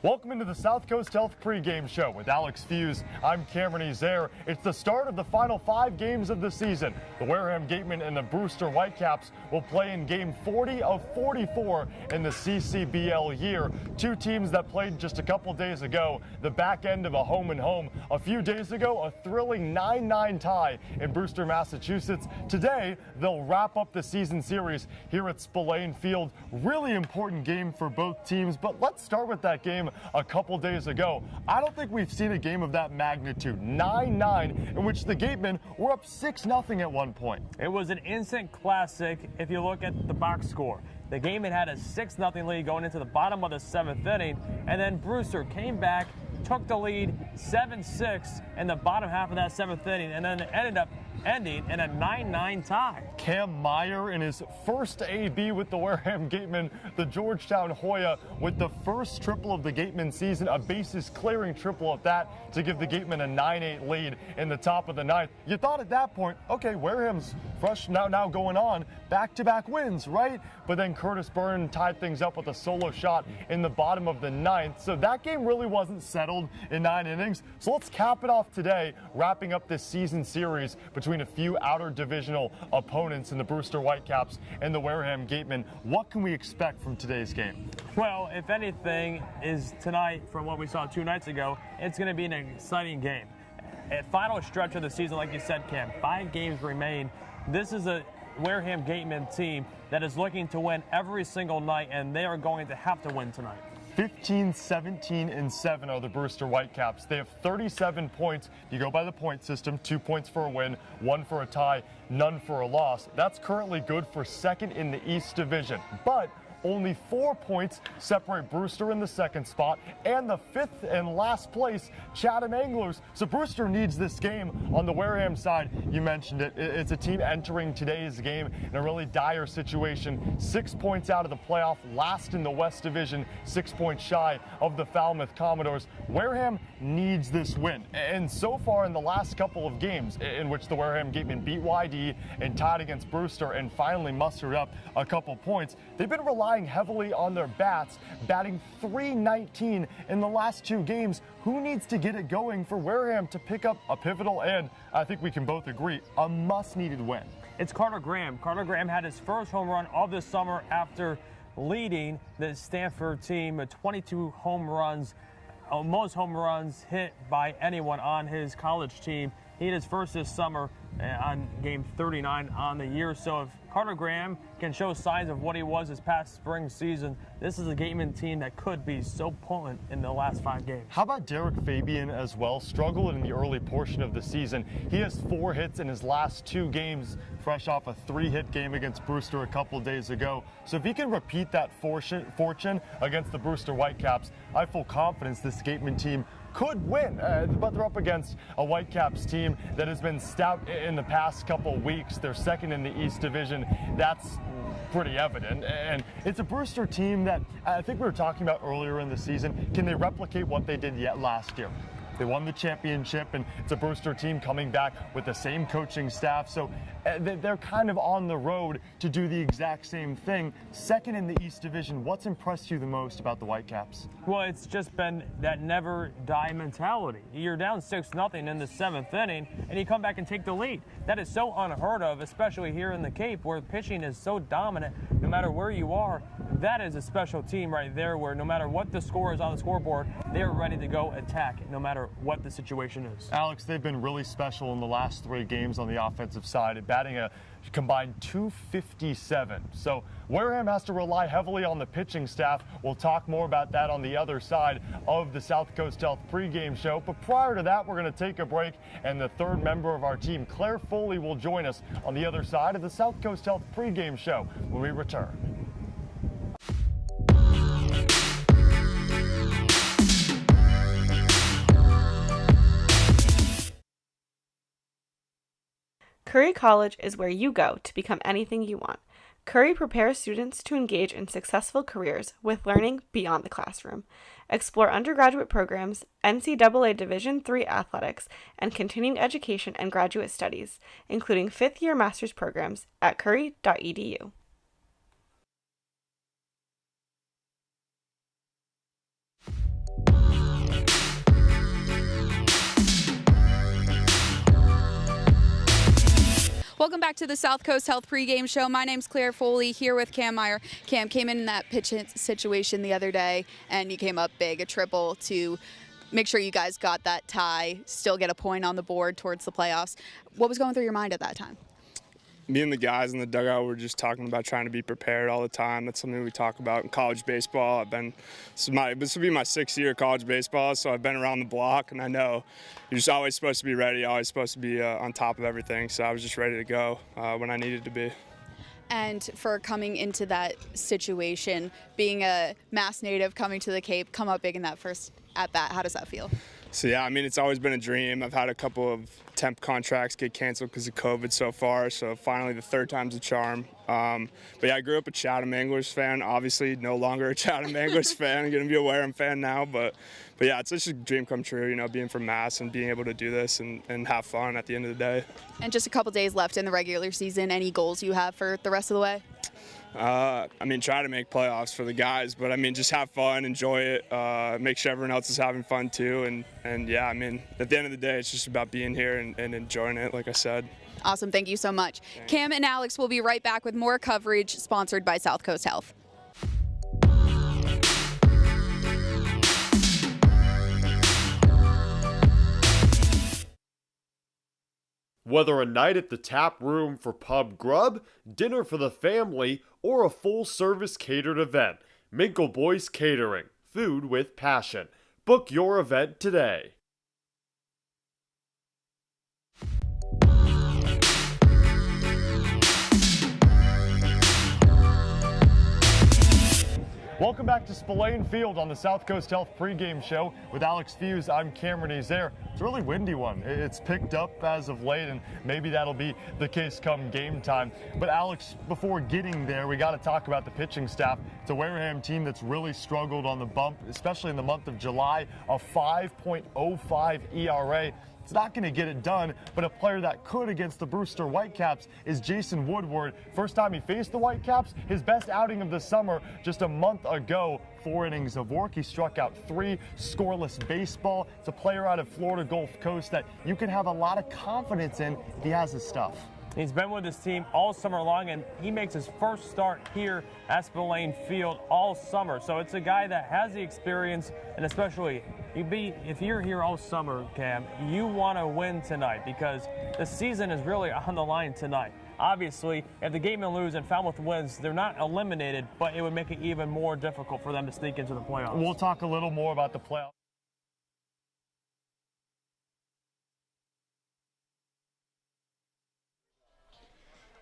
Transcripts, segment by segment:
Welcome into the South Coast Health pregame show with Alex Feuz. I'm Cameron Ezeir. It's the start of the final 5 games of the season. The Wareham Gatemen and the Brewster Whitecaps will play in game 40 of 44 in the CCBL year. 2 teams that played just a couple days ago, the back end of a home and home. A few days ago, a thrilling 9-9 tie in Brewster, Massachusetts. Today, they'll wrap up the season series here at Spillane Field. Really important game for both teams, but let's start with that game a couple days ago. I don't think we've seen a game of that magnitude. 9-9, in which the Gatemen were up 6-0 at one point. It was an instant classic if you look at the box score. The Gatemen had a 6-0 lead going into the bottom of the 7th inning, and then Brewster came back, took the lead 7-6 in the bottom half of that 7th inning, and then it ended up ending in a 9-9 tie. Cam Meyer in his first AB with the Wareham Gatemen, the Georgetown Hoya with the first triple of the Gatemen season, a bases clearing triple at that to give the Gatemen a 9-8 lead in the top of the 9th. You thought at that point, okay, Wareham's fresh now going on, back-to-back wins, right? But then Curtis Byrne tied things up with a solo shot in the bottom of the 9th. So that game really wasn't settled in 9 innings. So let's cap it off today, wrapping up this season series between a few outer divisional opponents in the Brewster Whitecaps and the Wareham Gatemen. What can we expect from today's game? Well, if anything is tonight from what we saw 2 nights ago, it's going to be an exciting game. A final stretch of the season, like you said, Cam, 5 games remain. This is a Wareham Gatemen team that is looking to win every single night, and they are going to have to win tonight. 15, 17, and 7 are the Brewster Whitecaps. They have 37 points. You go by the point system, 2 points for a win, 1 for a tie, none for a loss. That's currently good for second in the East Division. But only 4 points separate Brewster in the 2nd spot and the 5th and last place Chatham Anglers. So Brewster needs this game. On the Wareham side, you mentioned it, it's a team entering today's game in a really dire situation. 6 points out of the playoff, last in the West Division, 6 points shy of the Falmouth Commodores. Wareham needs this win. And so far in the last couple of games in which the Wareham Gatemen beat YD and tied against Brewster and finally mustered up a couple points, they've been relying heavily on their bats, batting .319 in the last 2 games. Who needs to get it going for Wareham to pick up a pivotal and, I think we can both agree, a must-needed win? It's Carter Graham. Carter Graham had his first home run of the summer after leading the Stanford team with 22 home runs, most home runs hit by anyone on his college team. He hit his first this summer on game 39 on the year. So if Carter Graham can show signs of what he was this past spring season, this is a Gateman team that could be so potent in the last 5 games. How about Derrick Fabian as well? Struggled in the early portion of the season. He has 4 hits in his last 2 games, fresh off a 3-hit game against Brewster a couple days ago. So if he can repeat that fortune against the Brewster Whitecaps, I have full confidence this Gateman team could win, but they're up against a Whitecaps team that has been stout in the past couple weeks. They're second in the East Division. That's pretty evident. And it's a Brewster team that I think we were talking about earlier in the season. Can they replicate what they did yet last year? They won the championship, and it's a Brewster team coming back with the same coaching staff. So they're kind of on the road to do the exact same thing. Second in the East Division, what's impressed you the most about the Whitecaps? Well, it's just been that never die mentality. You're down 6-0 in the 7th inning, and you come back and take the lead. That is so unheard of, especially here in the Cape, where pitching is so dominant no matter where you are. That is a special team right there, where no matter what the score is on the scoreboard, they're ready to go attack no matter what the situation is. Alex, they've been really special in the last 3 games on the offensive side, batting a combined .257. So Wareham has to rely heavily on the pitching staff. We'll talk more about that on the other side of the South Coast Health pregame show. But prior to that, we're going to take a break, and the 3rd member of our team, Claire Foley, will join us on the other side of the South Coast Health pregame show when we return. Curry College is where you go to become anything you want. Curry prepares students to engage in successful careers with learning beyond the classroom. Explore undergraduate programs, NCAA Division III athletics, and continuing education and graduate studies, including 5th-year master's programs at curry.edu. Welcome back to the South Coast Health pregame show. My name's Claire Foley here with Cam Meyer. Cam came in that pitch hit situation the other day, and you came up big, a triple to make sure you guys got that tie, still get a point on the board towards the playoffs. What was going through your mind at that time? Me and the guys in the dugout were just talking about trying to be prepared all the time. That's something we talk about in college baseball. This will be my 6th year of college baseball, so I've been around the block, and I know you're just always supposed to be ready, always supposed to be on top of everything. So I was just ready to go when I needed to be. And for coming into that situation, being a Mass native, coming to the Cape, come up big in that first at bat, how does that feel? So yeah, I mean, it's always been a dream. I've had a couple of temp contracts get canceled because of COVID so far, so finally the 3rd time's a charm. But yeah, I grew up a Chatham Anglers fan, obviously no longer a Chatham Anglers fan. I'm going to be a Wareham fan now, but yeah, it's just a dream come true, you know, being from Mass and being able to do this and have fun at the end of the day. And just a couple days left in the regular season, any goals you have for the rest of the way? I mean, try to make playoffs for the guys, but I mean, just have fun, enjoy it, make sure everyone else is having fun too, and yeah, I mean, at the end of the day, it's just about being here and enjoying it, like I said. Awesome, thank you so much. Thanks. Cam and Alex will be right back with more coverage sponsored by South Coast Health. Whether a night at the tap room for pub grub, dinner for the family, or a full-service catered event, Minkle Boys Catering. Food with passion. Book your event today. Welcome back to Spillane Field on the South Coast Health pregame show with Alex Feuz. I'm Cameron Ezeir. It's a really windy one. It's picked up as of late, and maybe that'll be the case come game time. But Alex, before getting there, we got to talk about the pitching staff. It's a Wareham team that's really struggled on the bump, especially in the month of July. A 5.05 ERA. It's not going to get it done, but a player that could against the Brewster Whitecaps is Jason Woodward. First time he faced the Whitecaps, his best outing of the summer just a month ago. 4 innings of work. He struck out 3, scoreless baseball. It's a player out of Florida Gulf Coast that you can have a lot of confidence in if he has his stuff. He's been with his team all summer long, and he makes his first start here at Spillane Field all summer. So it's a guy that has the experience, and especially if you're here all summer, Cam, you want to win tonight because the season is really on the line tonight. Obviously, if the Gatemen lose and Falmouth wins, they're not eliminated, but it would make it even more difficult for them to sneak into the playoffs. We'll talk a little more about the playoffs.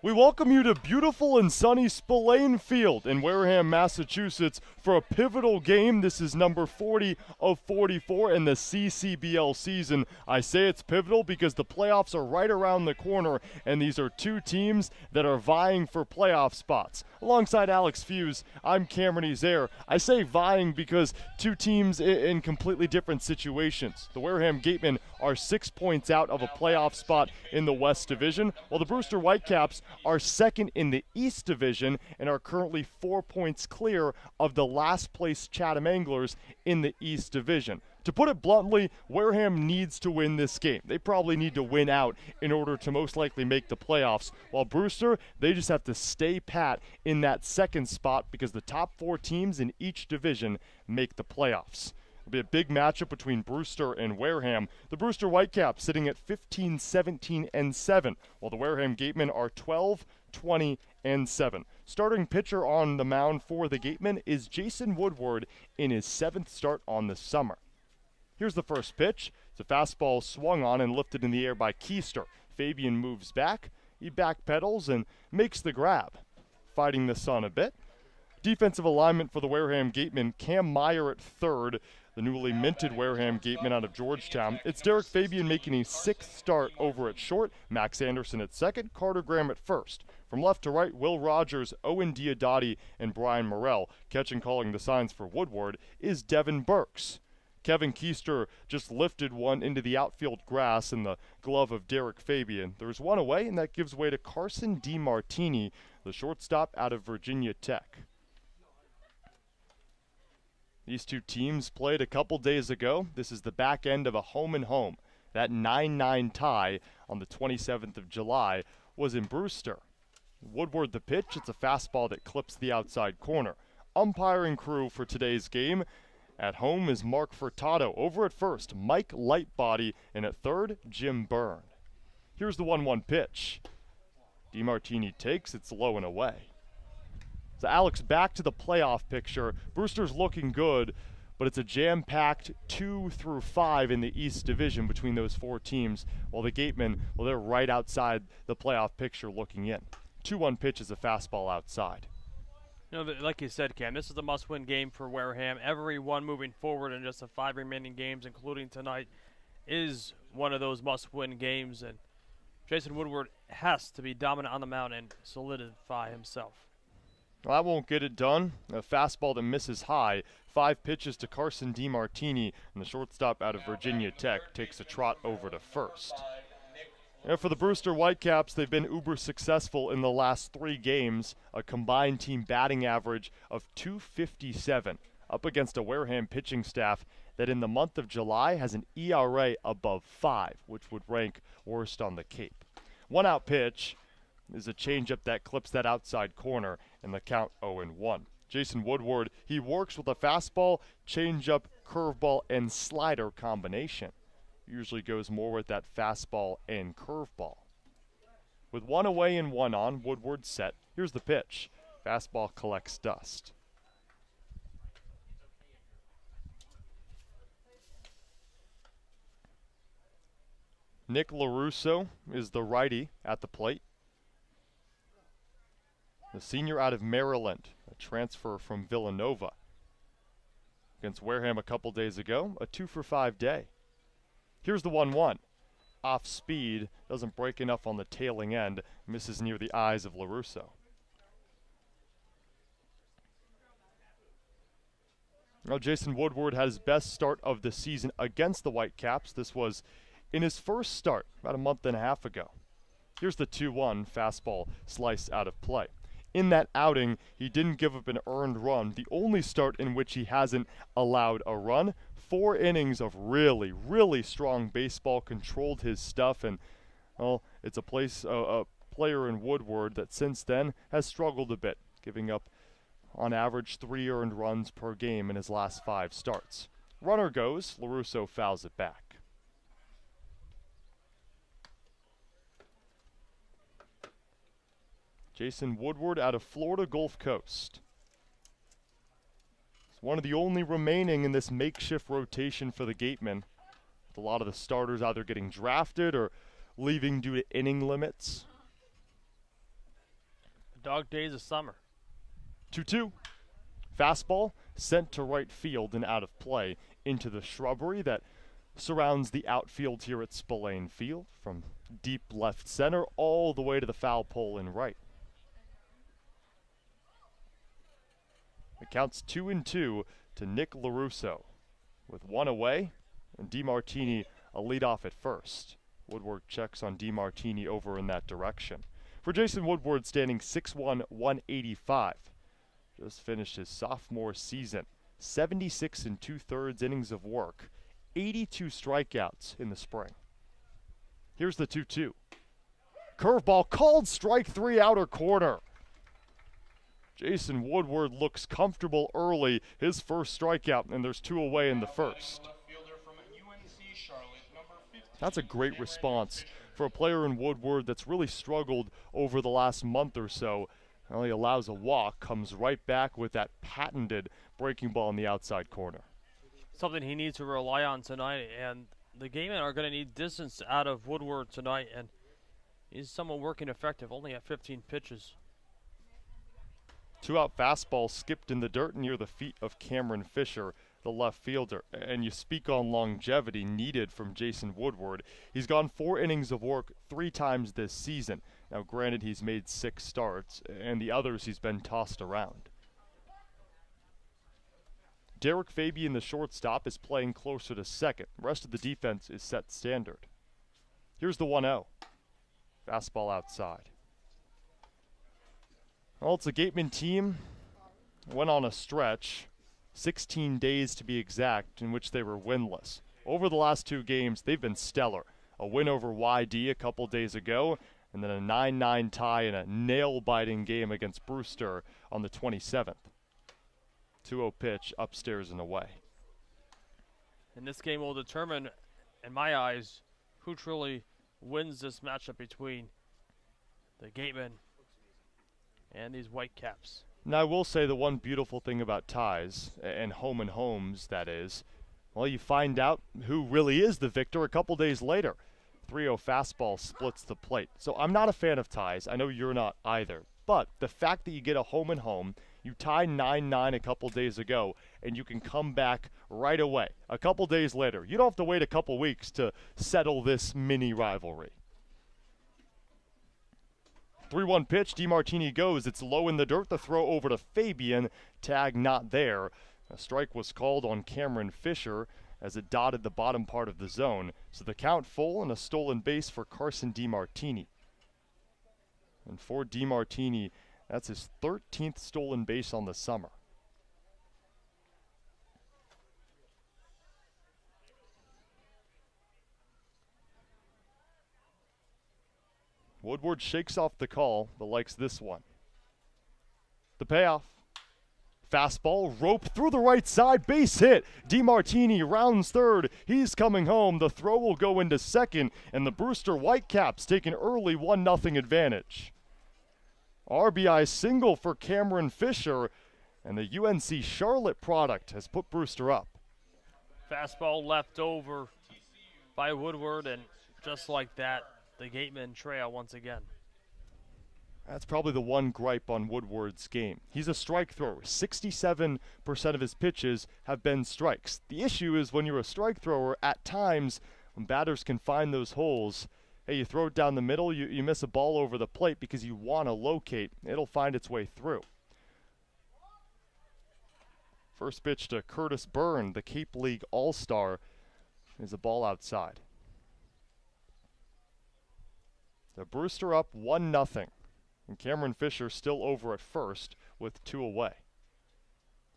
We welcome you to beautiful and sunny Spillane Field in Wareham, Massachusetts for a pivotal game. This is number 40 of 44 in the CCBL season. I say it's pivotal because the playoffs are right around the corner, and these are 2 teams that are vying for playoff spots. Alongside Alex Feuz, I'm Cameron Ezeir. I say vying because 2 teams in completely different situations. The Wareham Gatemen are 6 points out of a playoff spot in the West Division, while the Brewster Whitecaps are second in the East Division and are currently 4 points clear of the last place Chatham Anglers in the East Division. To put it bluntly, Wareham needs to win this game. They probably need to win out in order to most likely make the playoffs. While Brewster, they just have to stay pat in that second spot because the top 4 teams in each division make the playoffs. It'll be a big matchup between Brewster and Wareham. The Brewster Whitecaps sitting at 15, 17, and 7, while the Wareham Gatemen are 12, 20, and 7. Starting pitcher on the mound for the Gatemen is Jason Woodward in his 7th start on the summer. Here's the first pitch. It's a fastball swung on and lifted in the air by Keister. Fabian moves back. He backpedals and makes the grab. Fighting the sun a bit. Defensive alignment for the Wareham Gatemen, Cam Meyer at third. The newly minted Wareham Gatemen out of Georgetown. It's Derrick Fabian making a 6th start over at short. Max Anderson at second. Carter Graham at first. From left to right, Will Rogers, Owen Diodati, and Brian Morrell. Catching calling the signs for Woodward is Devin Burks. Kevin Keister just lifted one into the outfield grass in the glove of Derrick Fabian. There's one away, and that gives way to Carson DiMartini, the shortstop out of Virginia Tech. These 2 teams played a couple days ago. This is the back end of a home-and-home. That 9-9 tie on the 27th of July was in Brewster. Woodward the pitch. It's a fastball that clips the outside corner. Umpiring crew for today's game. At home is Mark Furtado. Over at first, Mike Lightbody. And at third, Jim Byrne. Here's the 1-1 pitch. DeMartini takes. It's low and away. So Alex, back to the playoff picture. Brewster's looking good, but it's a jam-packed 2 through 5 in the East Division between those 4 teams, while the Gatemen, well, they're right outside the playoff picture looking in. 2-1 pitch is a fastball outside. You know, like you said, Cam, this is a must-win game for Wareham. Every one moving forward in just the 5 remaining games, including tonight, is one of those must-win games, and Jason Woodward has to be dominant on the mound and solidify himself. Well, that won't get it done. A fastball that misses high. 5 pitches to Carson DeMartini, and the shortstop out of Virginia Tech takes a trot over to first. And for the Brewster Whitecaps, they've been uber successful in the last 3 games, a combined team batting average of .257, up against a Wareham pitching staff that in the month of July has an ERA above 5, which would rank worst on the Cape. 1-out pitch is a changeup that clips that outside corner, and the count 0-1. Jason Woodward, he works with a fastball, changeup, curveball, and slider combination. Usually goes more with that fastball and curveball. With 1 away and 1 on, Woodward set. Here's the pitch. Fastball collects dust. Nick LaRusso is the righty at the plate. The senior out of Maryland, a transfer from Villanova. Against Wareham a couple days ago, a 2-for-5 day. Here's the 1-1. Off speed, doesn't break enough on the tailing end, misses near the eyes of LaRusso. Now Jason Woodward had his best start of the season against the Whitecaps. This was in his first start about a month and a half ago. Here's the 2-1 fastball sliced out of play. In that outing, he didn't give up an earned run, the only start in which he hasn't allowed a run. 4 innings of really, really strong baseball, controlled his stuff, and, well, it's a player in Woodward that since then has struggled a bit, giving up on average 3 earned runs per game in his last 5 starts. Runner goes, LaRusso fouls it back. Jason Woodward out of Florida Gulf Coast. He's one of the only remaining in this makeshift rotation for the Gatemen, with a lot of the starters either getting drafted or leaving due to inning limits. The dog days of summer. 2-2. Fastball sent to right field and out of play into the shrubbery that surrounds the outfield here at Spillane Field, from deep left center all the way to the foul pole in right. It counts 2-2 to Nick LaRusso, with 1 away, and DeMartini a leadoff at first. Woodward checks on DeMartini over in that direction. For Jason Woodward, standing 6'1", 185. Just finished his sophomore season. 76 2/3 innings of work. 82 strikeouts in the spring. Here's the 2-2. Curveball called, strike 3, outer corner. Jason Woodward looks comfortable early, his first strikeout, and there's 2 away in the first. That's a great response for a player in Woodward that's really struggled over the last month or so. Well, he allows a walk, comes right back with that patented breaking ball in the outside corner. Something he needs to rely on tonight, and the Gatemen are going to need distance out of Woodward tonight, and he's somewhat working effective, only at 15 pitches. 2-out fastball skipped in the dirt near the feet of Cameron Fisher, the left fielder. And you speak on longevity needed from Jason Woodward. He's gone 4 innings of work 3 times this season. Now, granted, he's made 6 starts, and the others he's been tossed around. Derrick Fabian, the shortstop, is playing closer to second. The rest of the defense is set standard. Here's the 1-0. Fastball outside. Well, it's a Gateman team. Went on a stretch, 16 days to be exact, in which they were winless. Over the last 2 games, they've been stellar. A win over YD a couple days ago, and then a 9-9 tie in a nail-biting game against Brewster on the 27th. 2-0 pitch upstairs and away. And this game will determine, in my eyes, who truly wins this matchup between the Gatemen and these Whitecaps. Now, I will say the one beautiful thing about ties, and home and homes, that is, well, you find out who really is the victor a couple days later. 3-0 fastball splits the plate. So I'm not a fan of ties. I know you're not either. But the fact that you get a home and home, you tie 9-9 a couple days ago, and you can come back right away a couple days later. You don't have to wait a couple weeks to settle this mini rivalry. 3-1 pitch, DeMartini goes. It's low in the dirt. The throw over to Fabian. Tag not there. A strike was called on Cameron Fisher as it dotted the bottom part of the zone. So the count full and a stolen base for Carson DeMartini. And for DeMartini, that's his 13th stolen base on the summer. Woodward shakes off the call, but likes this one. The payoff. Fastball roped through the right side, base hit. DeMartini rounds third. He's coming home. The throw will go into second, and the Brewster Whitecaps take an early 1-0 advantage. RBI single for Cameron Fisher, and the UNC Charlotte product has put Brewster up. Fastball left over by Woodward, and just like that, the Gatemen trail once again. That's probably the one gripe on Woodward's game. He's a strike thrower. 67% of his pitches have been strikes. The issue is when you're a strike thrower, at times, when batters can find those holes, hey, you throw it down the middle, you miss a ball over the plate because you want to locate. It'll find its way through. First pitch to Curtis Byrne, the Cape League All-Star, is a ball outside. The Brewster up 1-0, and Cameron Fisher still over at first with 2 away.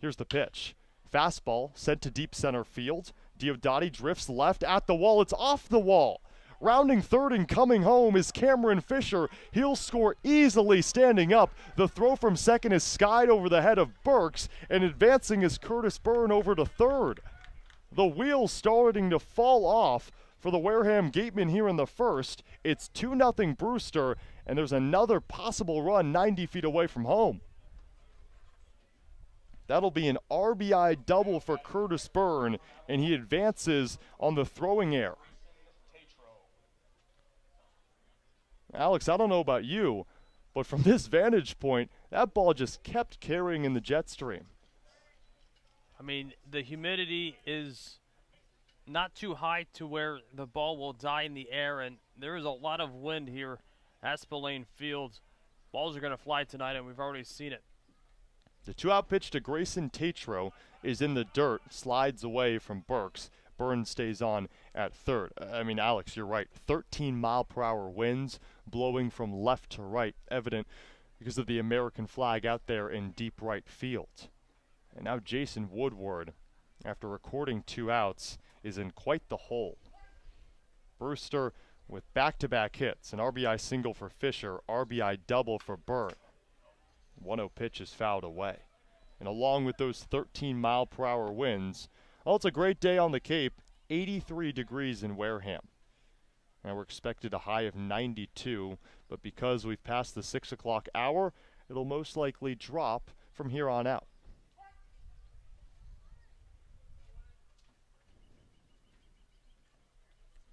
Here's the pitch. Fastball sent to deep center field. Diodati drifts left at the wall. It's off the wall. Rounding third and coming home is Cameron Fisher. He'll score easily standing up. The throw from second is skied over the head of Burks, and advancing is Curtis Byrne over to third. The wheels starting to fall off for the Wareham Gatemen here in the first. It's 2-0 Brewster, and there's another possible run 90 feet away from home. That'll be an RBI double for Curtis Byrne, and he advances on the throwing error. Alex, I don't know about you, but from this vantage point, that ball just kept carrying in the jet stream. I mean, the humidity is not too high to where the ball will die in the air, and there is a lot of wind here at Spillane Field. Balls are going to fly tonight, and we've already seen it. The 2-out pitch to Grayson Tatro is in the dirt, slides away from Burks. Burns stays on at third. I mean, Alex, you're right. 13-mile-per-hour winds blowing from left to right, evident because of the American flag out there in deep right field. And now Jason Woodward, after recording 2 outs, is in quite the hole. Brewster with back-to-back hits, an RBI single for Fisher, RBI double for Byrne. 1-0 pitch is fouled away. And along with those 13-mile-per-hour winds, well, it's a great day on the Cape, 83 degrees in Wareham. And we're expected a high of 92, but because we've passed the 6 o'clock hour, it'll most likely drop from here on out.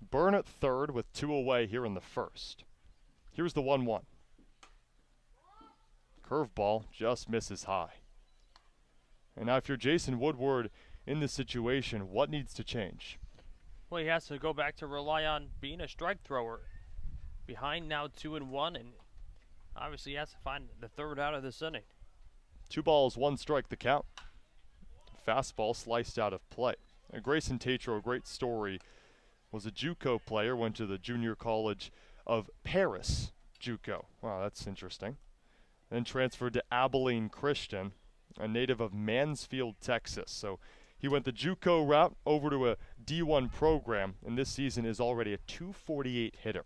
Byrne at third with 2 away here in the first. Here's the 1-1. Curveball just misses high. And now if you're Jason Woodward in this situation, what needs to change? Well, he has to go back to rely on being a strike thrower. Behind now 2-1, and obviously he has to find the third out of this inning. 2 balls, 1 strike the count. Fastball sliced out of play. And Grayson Tatro, a great story, was a JUCO player, went to the Junior College of Paris JUCO. Wow, that's interesting. Then transferred to Abilene Christian, a native of Mansfield, Texas. So he went the JUCO route over to a D1 program, and this season is already a .248 hitter.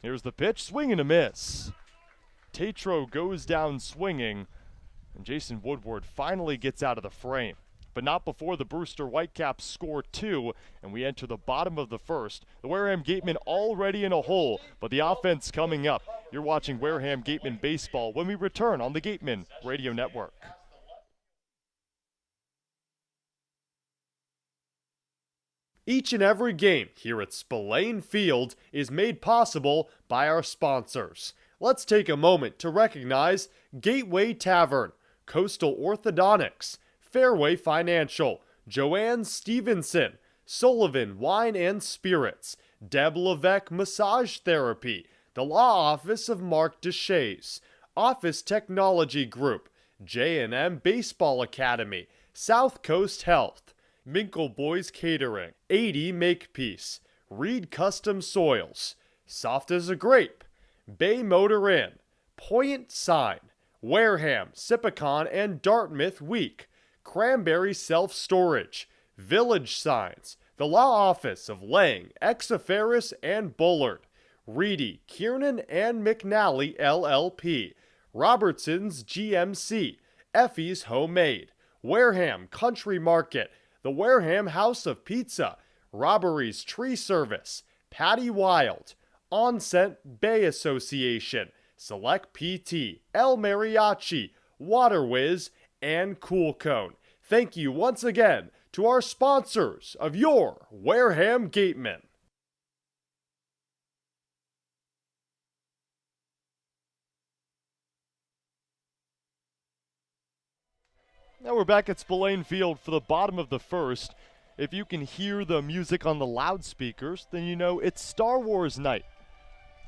Here's the pitch, swing and a miss. Tatro goes down swinging, and Jason Woodward finally gets out of the frame. But not before the Brewster Whitecaps score 2, and we enter the bottom of the first. The Wareham Gatemen already in a hole, but the offense coming up. You're watching Wareham Gatemen baseball when we return on the Gatemen Radio Network. Each and every game here at Spillane Field is made possible by our sponsors. Let's take a moment to recognize Gateway Tavern, Coastal Orthodontics, Fairway Financial, Joanne Stevenson, Sullivan Wine and Spirits, Deb Levesque Massage Therapy, the Law Office of Mark Deshays, Office Technology Group, J&M Baseball Academy, South Coast Health, Minkle Boys Catering, 80 Makepeace, Reed Custom Soils, Soft as a Grape, Bay Motor Inn, Point Sign, Wareham, Sipicon and Dartmouth Week, Cranberry Self-Storage, Village Signs, the Law Office of Lang, Exaferris and Bullard, Reedy, Kiernan and McNally LLP, Robertson's GMC, Effie's Homemade, Wareham Country Market, the Wareham House of Pizza, Robbery's Tree Service, Patty Wild, Onset Bay Association, Select PT, El Mariachi, Water Whiz, and Cool Cone. Thank you once again to our sponsors of your Wareham Gatemen. Now we're back at Spillane Field for the bottom of the first. If you can hear the music on the loudspeakers, then you know it's Star Wars night.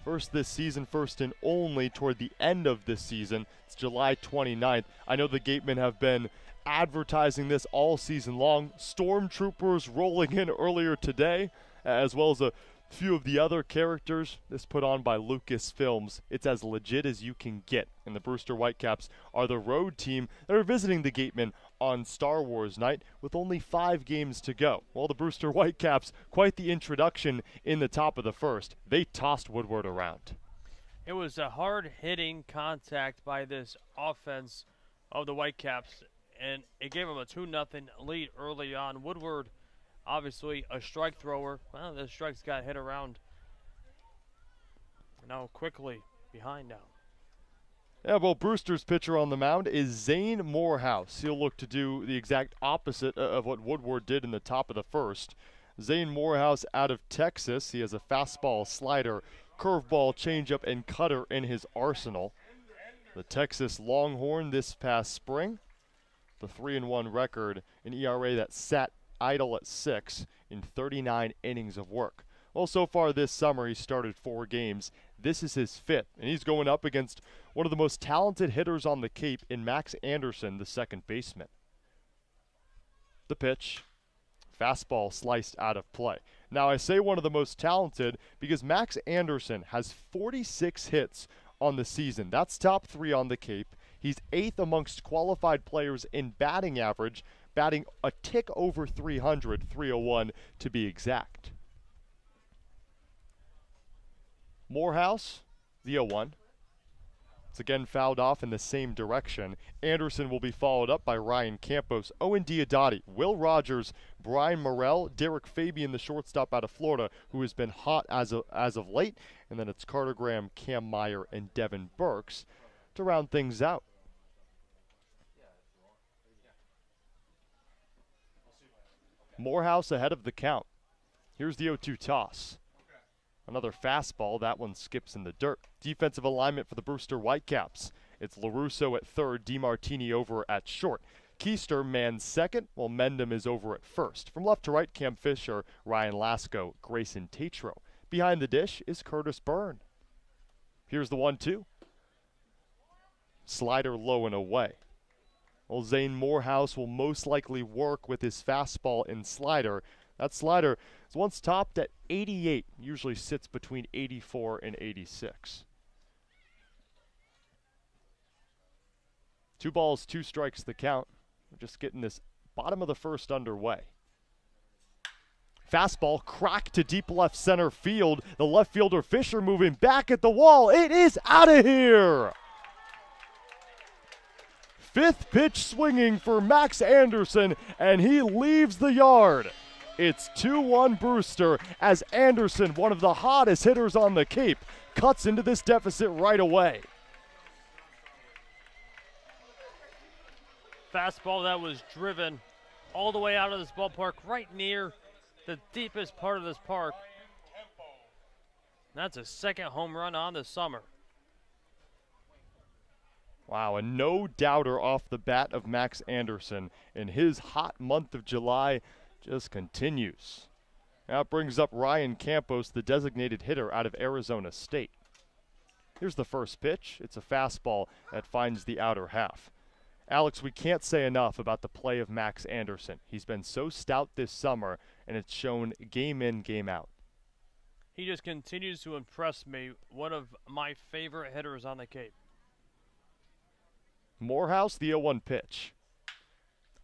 First this season, first and only toward the end of this season. It's July 29th. I know the Gatemen have been advertising this all season long. Stormtroopers rolling in earlier today, as well as a few of the other characters. This put on by Lucasfilms. It's as legit as you can get. And the Brewster Whitecaps are the road team that are visiting the Gatemen on Star Wars night with only 5 games to go. Well, the Brewster Whitecaps, quite the introduction in the top of the first. They tossed Woodward around. It was a hard-hitting contact by this offense of the Whitecaps, and it gave them a 2-0 lead early on. Woodward, obviously a strike thrower. Well, the strikes got hit around. Now quickly behind now. Yeah, well, Brewster's pitcher on the mound is Zane Morehouse. He'll look to do the exact opposite of what Woodward did in the top of the first. Zane Morehouse out of Texas. He has a fastball, slider, curveball, changeup, and cutter in his arsenal. The Texas Longhorn this past spring. The 3-1 record, an ERA that sat idle at 6 in 39 innings of work. Well, so far this summer, he started 4 games. This is his 5th, and he's going up against one of the most talented hitters on the Cape in Max Anderson, the second baseman. The pitch, fastball sliced out of play. Now, I say one of the most talented because Max Anderson has 46 hits on the season. That's top 3 on the Cape. He's 8th amongst qualified players in batting average, batting a tick over 300, 301 to be exact. Morehouse, the 0-1. It's again fouled off in the same direction. Anderson will be followed up by Ryan Campos, Owen Diodati, Will Rogers, Brian Morrell, Derrick Fabian, the shortstop out of Florida, who has been hot as of late. And then it's Carter Graham, Cam Meyer, and Devin Burks to round things out. Morehouse ahead of the count. Here's the 0-2 toss. Another fastball. That one skips in the dirt. Defensive alignment for the Brewster Whitecaps. It's LaRusso at third, DeMartini over at short. Keister mans second, while Mendenham is over at first. From left to right, Cam Fisher, Ryan Lasko, Grayson Tatro. Behind the dish is Curtis Byrne. Here's the 1-2. Slider low and away. Well, Zane Morehouse will most likely work with his fastball and slider. That slider is once topped at 88, usually sits between 84 and 86. 2 balls, 2 strikes the count. We're just getting this bottom of the first underway. Fastball cracked to deep left center field. The left fielder Fisher moving back at the wall. It is out of here. Fifth pitch swinging for Max Anderson, and he leaves the yard. It's 2-1 Brewster as Anderson, one of the hottest hitters on the Cape, cuts into this deficit right away. Fastball that was driven all the way out of this ballpark, right near the deepest part of this park. That's a second home run on the summer. Wow, a no-doubter off the bat of Max Anderson, and his hot month of July just continues. Now it brings up Ryan Campos, the designated hitter out of Arizona State. Here's the first pitch. It's a fastball that finds the outer half. Alex, we can't say enough about the play of Max Anderson. He's been so stout this summer, and it's shown game in, game out. He just continues to impress me. One of my favorite hitters on the Cape. Morehouse, the 0-1 pitch.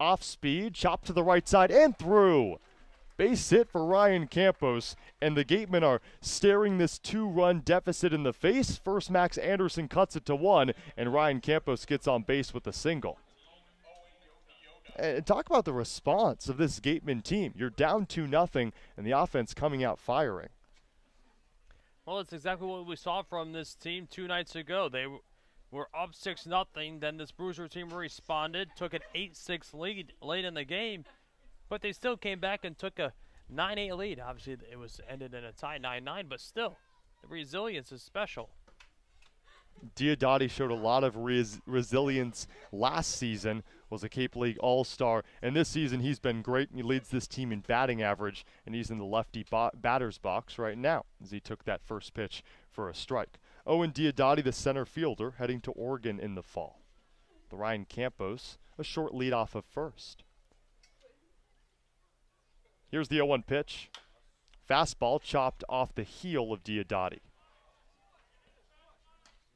Off speed, chopped to the right side and through. Base hit for Ryan Campos, and the Gatemen are staring this 2-run deficit in the face. First, Max Anderson cuts it to 1, and Ryan Campos gets on base with a single. And talk about the response of this Gateman team. You're down 2-0, and the offense coming out firing. Well, it's exactly what we saw from this team 2 nights ago. They were up 6-0, then this Brewster team responded, took an 8-6 lead late in the game, but they still came back and took a 9-8 lead. Obviously, it was ended in a tie 9-9, but still, the resilience is special. Diodati showed a lot of resilience last season, was a Cape League All-Star, and this season he's been great. He leads this team in batting average, and he's in the lefty batter's box right now as he took that first pitch for a strike. Owen Diodati, the center fielder, heading to Oregon in the fall. The Ryan Campos, a short lead off of first. Here's the 0-1 pitch. Fastball chopped off the heel of Diodati.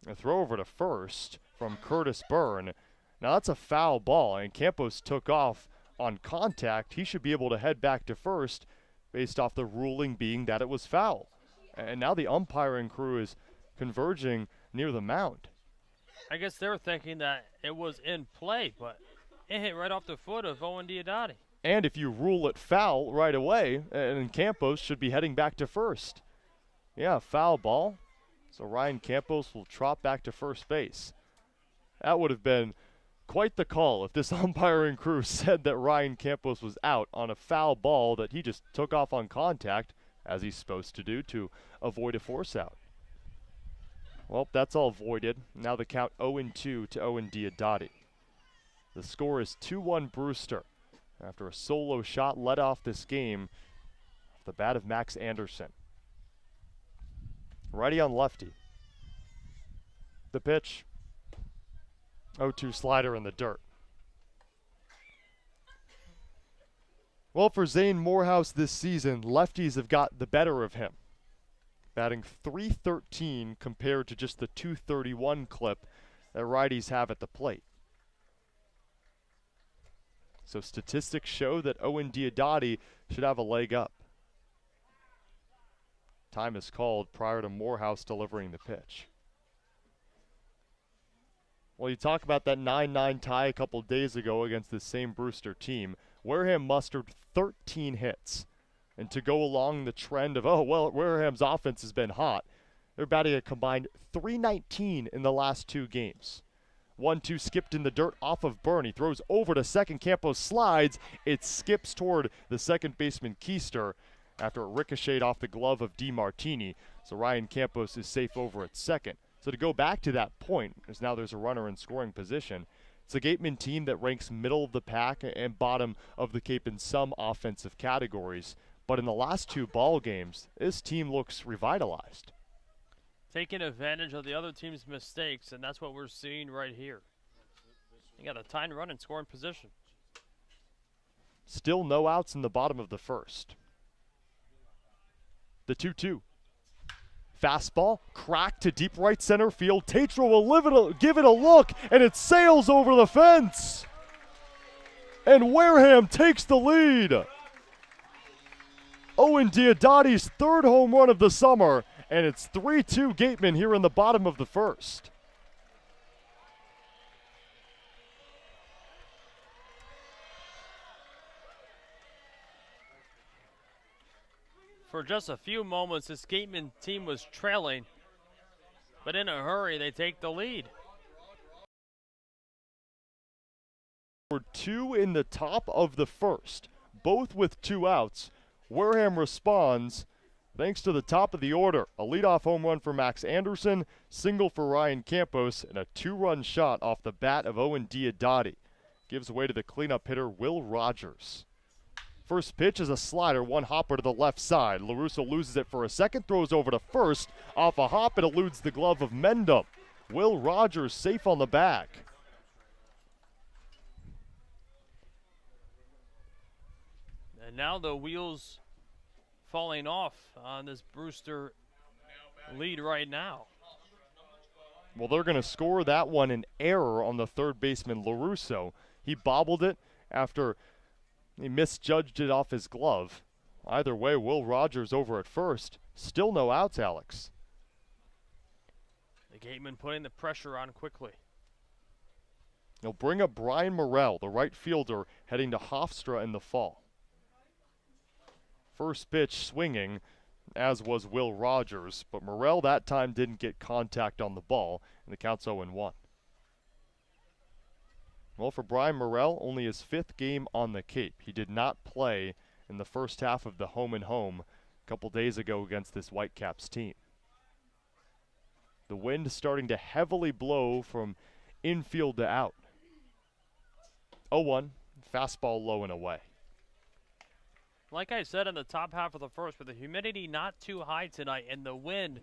A throw over to first from Curtis Byrne. Now that's a foul ball, and Campos took off on contact. He should be able to head back to first based off the ruling being that it was foul. And now the umpiring crew is converging near the mound. I guess they were thinking that it was in play, but it hit right off the foot of Owen Diodati. And if you rule it foul right away, and Campos should be heading back to first. Yeah, foul ball. So Ryan Campos will trot back to first base. That would have been quite the call if this umpiring crew said that Ryan Campos was out on a foul ball that he just took off on contact, as he's supposed to do, to avoid a force out. Well, that's all voided. Now the count 0-2 to Owen Diodati. The score is 2-1 Brewster after a solo shot led off this game off the bat of Max Anderson. Righty on lefty. The pitch. 0-2 slider in the dirt. Well, for Zane Morehouse this season, lefties have got the better of him. Batting .313 compared to just the .231 clip that righties have at the plate. So statistics show that Owen Diodati should have a leg up. Time is called prior to Morehouse delivering the pitch. Well, you talk about that 9-9 tie a couple days ago against the same Brewster team. Wareham mustered 13 hits. And to go along the trend of, Wareham's offense has been hot, they're batting a combined .319 in the last 2 games. 1-2 skipped in the dirt off of Byrne. He throws over to second. Campos slides. It skips toward the second baseman Keister after it ricocheted off the glove of DiMartini. So Ryan Campos is safe over at second. So to go back to that point, because now there's a runner in scoring position, it's a Gateman team that ranks middle of the pack and bottom of the Cape in some offensive categories. But in the last 2 ball games, this team looks revitalized. Taking advantage of the other team's mistakes, and that's what we're seeing right here. You got a timed run in scoring position. Still no outs in the bottom of the first. The 2-2. Fastball, cracked to deep right center field. Tatro will give it a look, and it sails over the fence. And Wareham takes the lead. Owen Diodati's third home run of the summer, and it's 3-2 Gateman here in the bottom of the first. For just a few moments, this Gateman team was trailing, but in a hurry, they take the lead. For 2 in the top of the first, both with 2 outs. Wareham responds thanks to the top of the order. A leadoff home run for Max Anderson, single for Ryan Campos, and a 2-run shot off the bat of Owen Diodati. Gives way to the cleanup hitter, Will Rogers. First pitch is a slider, one hopper to the left side. LaRusso loses it for a second, throws over to first. Off a hop, it eludes the glove of Mendenham. Will Rogers safe on the bag. And now the wheels falling off on this Brewster lead right now. Well, they're going to score that one an error on the third baseman, LaRusso. He bobbled it after he misjudged it off his glove. Either way, Will Rogers over at first. Still no outs, Alex. The Gateman putting the pressure on quickly. He'll bring up Brian Morrell, the right fielder, heading to Hofstra in the fall. First pitch swinging, as was Will Rogers, but Morrell that time didn't get contact on the ball, and the count's 0-1. Well, for Brian Morrell, only his 5th game on the Cape. He did not play in the first half of the home-and-home a couple days ago against this Whitecaps team. The wind starting to heavily blow from infield to out. 0-1, fastball low and away. Like I said in the top half of the first, with the humidity not too high tonight and the wind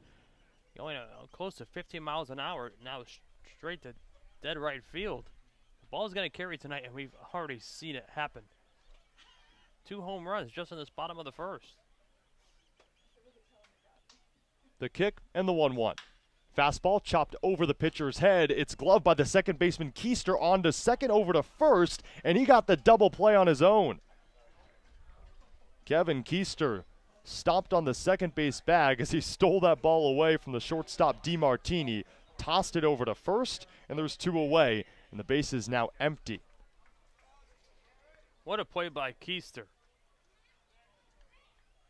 going close to 15 miles an hour, now straight to dead right field. The ball is going to carry tonight, and we've already seen it happen. 2 home runs just in this bottom of the first. The kick and the 1-1. Fastball chopped over the pitcher's head. It's gloved by the second baseman Keister on to second, over to first, and he got the double play on his own. Kevin Keister stomped on the second base bag as he stole that ball away from the shortstop DiMartini, tossed it over to first, and there's 2 away, and the base is now empty. What a play by Keister.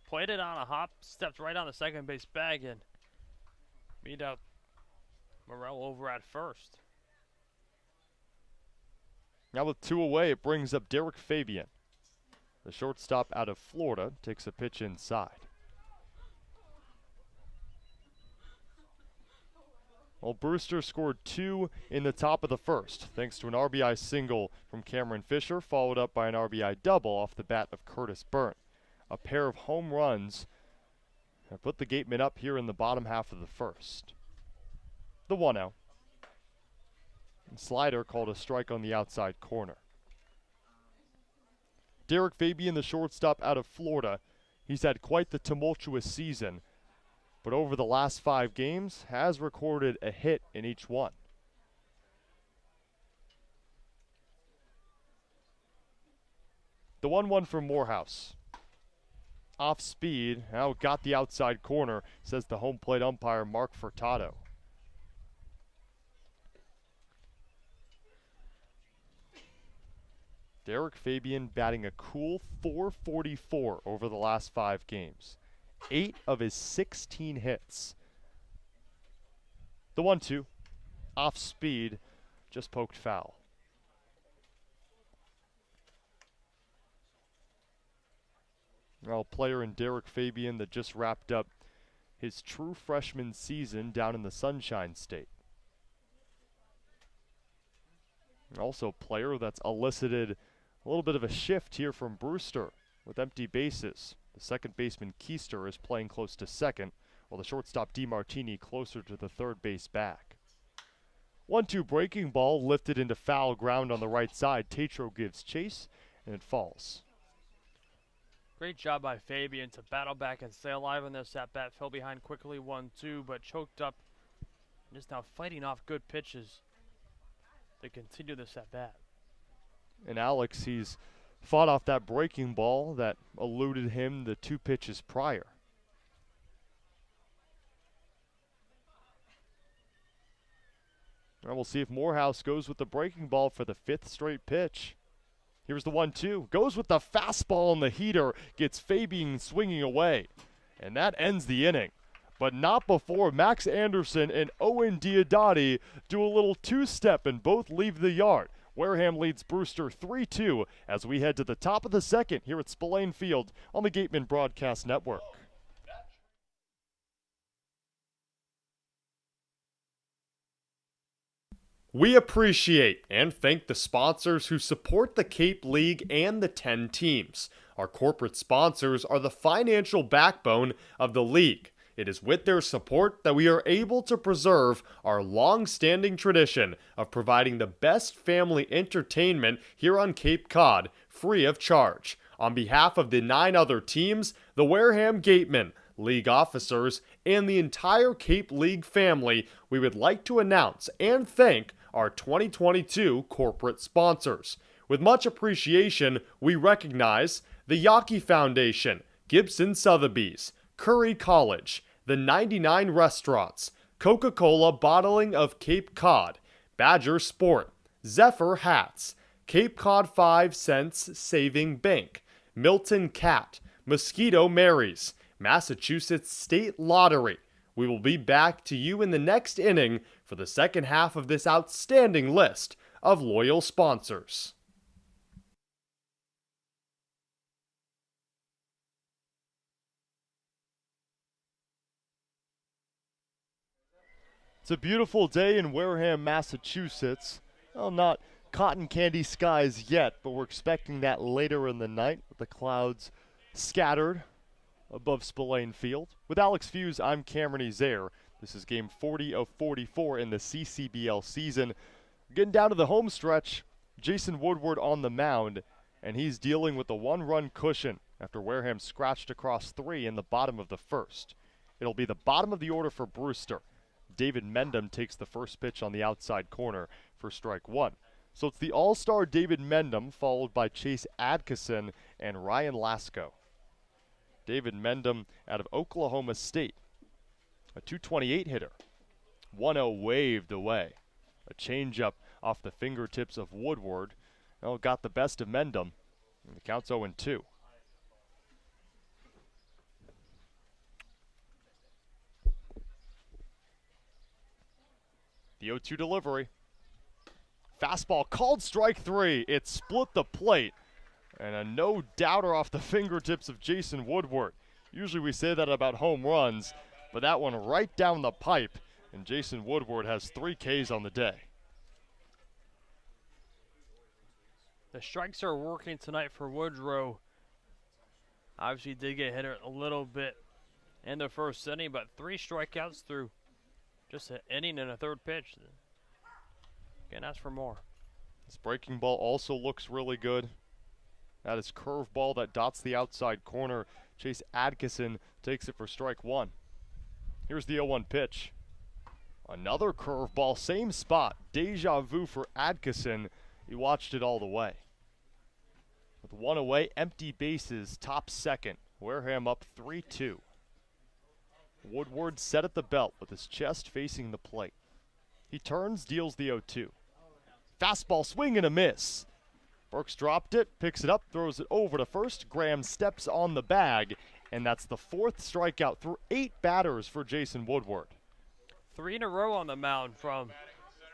Played it on a hop, stepped right on the second base bag, and beat out Morrell over at first. Now with 2 away, it brings up Derrick Fabian. The shortstop out of Florida takes a pitch inside. Well, Brewster scored 2 in the top of the first, thanks to an RBI single from Cameron Fisher, followed up by an RBI double off the bat of Curtis Byrne. A pair of home runs have put the Gatemen up here in the bottom half of the first. The 1-0. Slider called a strike on the outside corner. Derrick Fabian, the shortstop out of Florida, he's had quite the tumultuous season, but over the last 5 games has recorded a hit in each one. The 1-1 from Morehouse. Off speed, now got the outside corner, says the home plate umpire Mark Furtado. Derrick Fabian batting a cool .444 over the last 5 games. 8 of his 16 hits. The 1-2, off speed, just poked foul. Well, player in Derrick Fabian that just wrapped up his true freshman season down in the Sunshine State. Also a player that's elicited a little bit of a shift here from Brewster with empty bases. The second baseman Keister is playing close to second, while the shortstop DiMartini closer to the third base back. 1-2 breaking ball lifted into foul ground on the right side. Tatro gives chase, and it falls. Great job by Fabian to battle back and stay alive in this at-bat. Fell behind quickly 1-2, but choked up and is now fighting off good pitches to continue this at-bat. And Alex, he's fought off that breaking ball that eluded him the 2 pitches prior. And we'll see if Morehouse goes with the breaking ball for the 5th straight pitch. Here's the 1-2. Goes with the fastball, and the heater gets Fabian swinging away. And that ends the inning. But not before Max Anderson and Owen Diodati do a little 2-step and both leave the yard. Wareham leads Brewster 3-2 as we head to the top of the 2nd here at Spillane Field on the Gateman Broadcast Network. We appreciate and thank the sponsors who support the Cape League and the 10 teams. Our corporate sponsors are the financial backbone of the league. It is with their support that we are able to preserve our long-standing tradition of providing the best family entertainment here on Cape Cod, free of charge. On behalf of the 9 other teams, the Wareham Gatemen, league officers, and the entire Cape League family, we would like to announce and thank our 2022 corporate sponsors. With much appreciation, we recognize the Yawkey Foundation, Gibson Sotheby's, Curry College, the 99 Restaurants, Coca-Cola Bottling of Cape Cod, Badger Sport, Zephyr Hats, Cape Cod 5 Cents Saving Bank, Milton Cat, Mosquito Marys, Massachusetts State Lottery. We will be back to you in the next inning for the second half of this outstanding list of loyal sponsors. It's a beautiful day in Wareham, Massachusetts. Well, not cotton candy skies yet, but we're expecting that later in the night with the clouds scattered above Spillane Field. With Alex Feuz, I'm Cameron Ezeir. This is game 40 of 44 in the CCBL season. Getting down to the home stretch, Jason Woodward on the mound, and he's dealing with a 1-run cushion after Wareham scratched across 3 in the bottom of the 1st. It'll be the bottom of the order for Brewster. David Mendenham takes the first pitch on the outside corner for strike 1. So it's the all-star David Mendenham, followed by Chase Adkison and Ryan Lasko. David Mendenham out of Oklahoma State, a .228 hitter. 1-0 waved away. A changeup off the fingertips of Woodward. Well, got the best of Mendenham, and the count's 0-2. The 0-2 delivery. Fastball called strike 3. It split the plate. And a no-doubter off the fingertips of Jason Woodward. Usually we say that about home runs, but that one right down the pipe. And Jason Woodward has 3 Ks on the day. The strikes are working tonight for Woodrow. Obviously did get hit a little bit in the first inning, but 3 strikeouts through just an inning and a 3rd pitch. Can't ask for more. This breaking ball also looks really good. That is curveball that dots the outside corner. Chase Adkison takes it for strike 1. Here's the 0-1 pitch. Another curveball, same spot. Deja vu for Adkison. He watched it all the way. With 1 away, empty bases, top 2nd. Wareham up 3-2. Woodward set at the belt with his chest facing the plate. He turns, deals the 0-2. Fastball, swing and a miss. Burks dropped it, picks it up, throws it over to first. Graham steps on the bag, and that's the 4th strikeout through 8 batters for Jason Woodward. 3 in a row on the mound from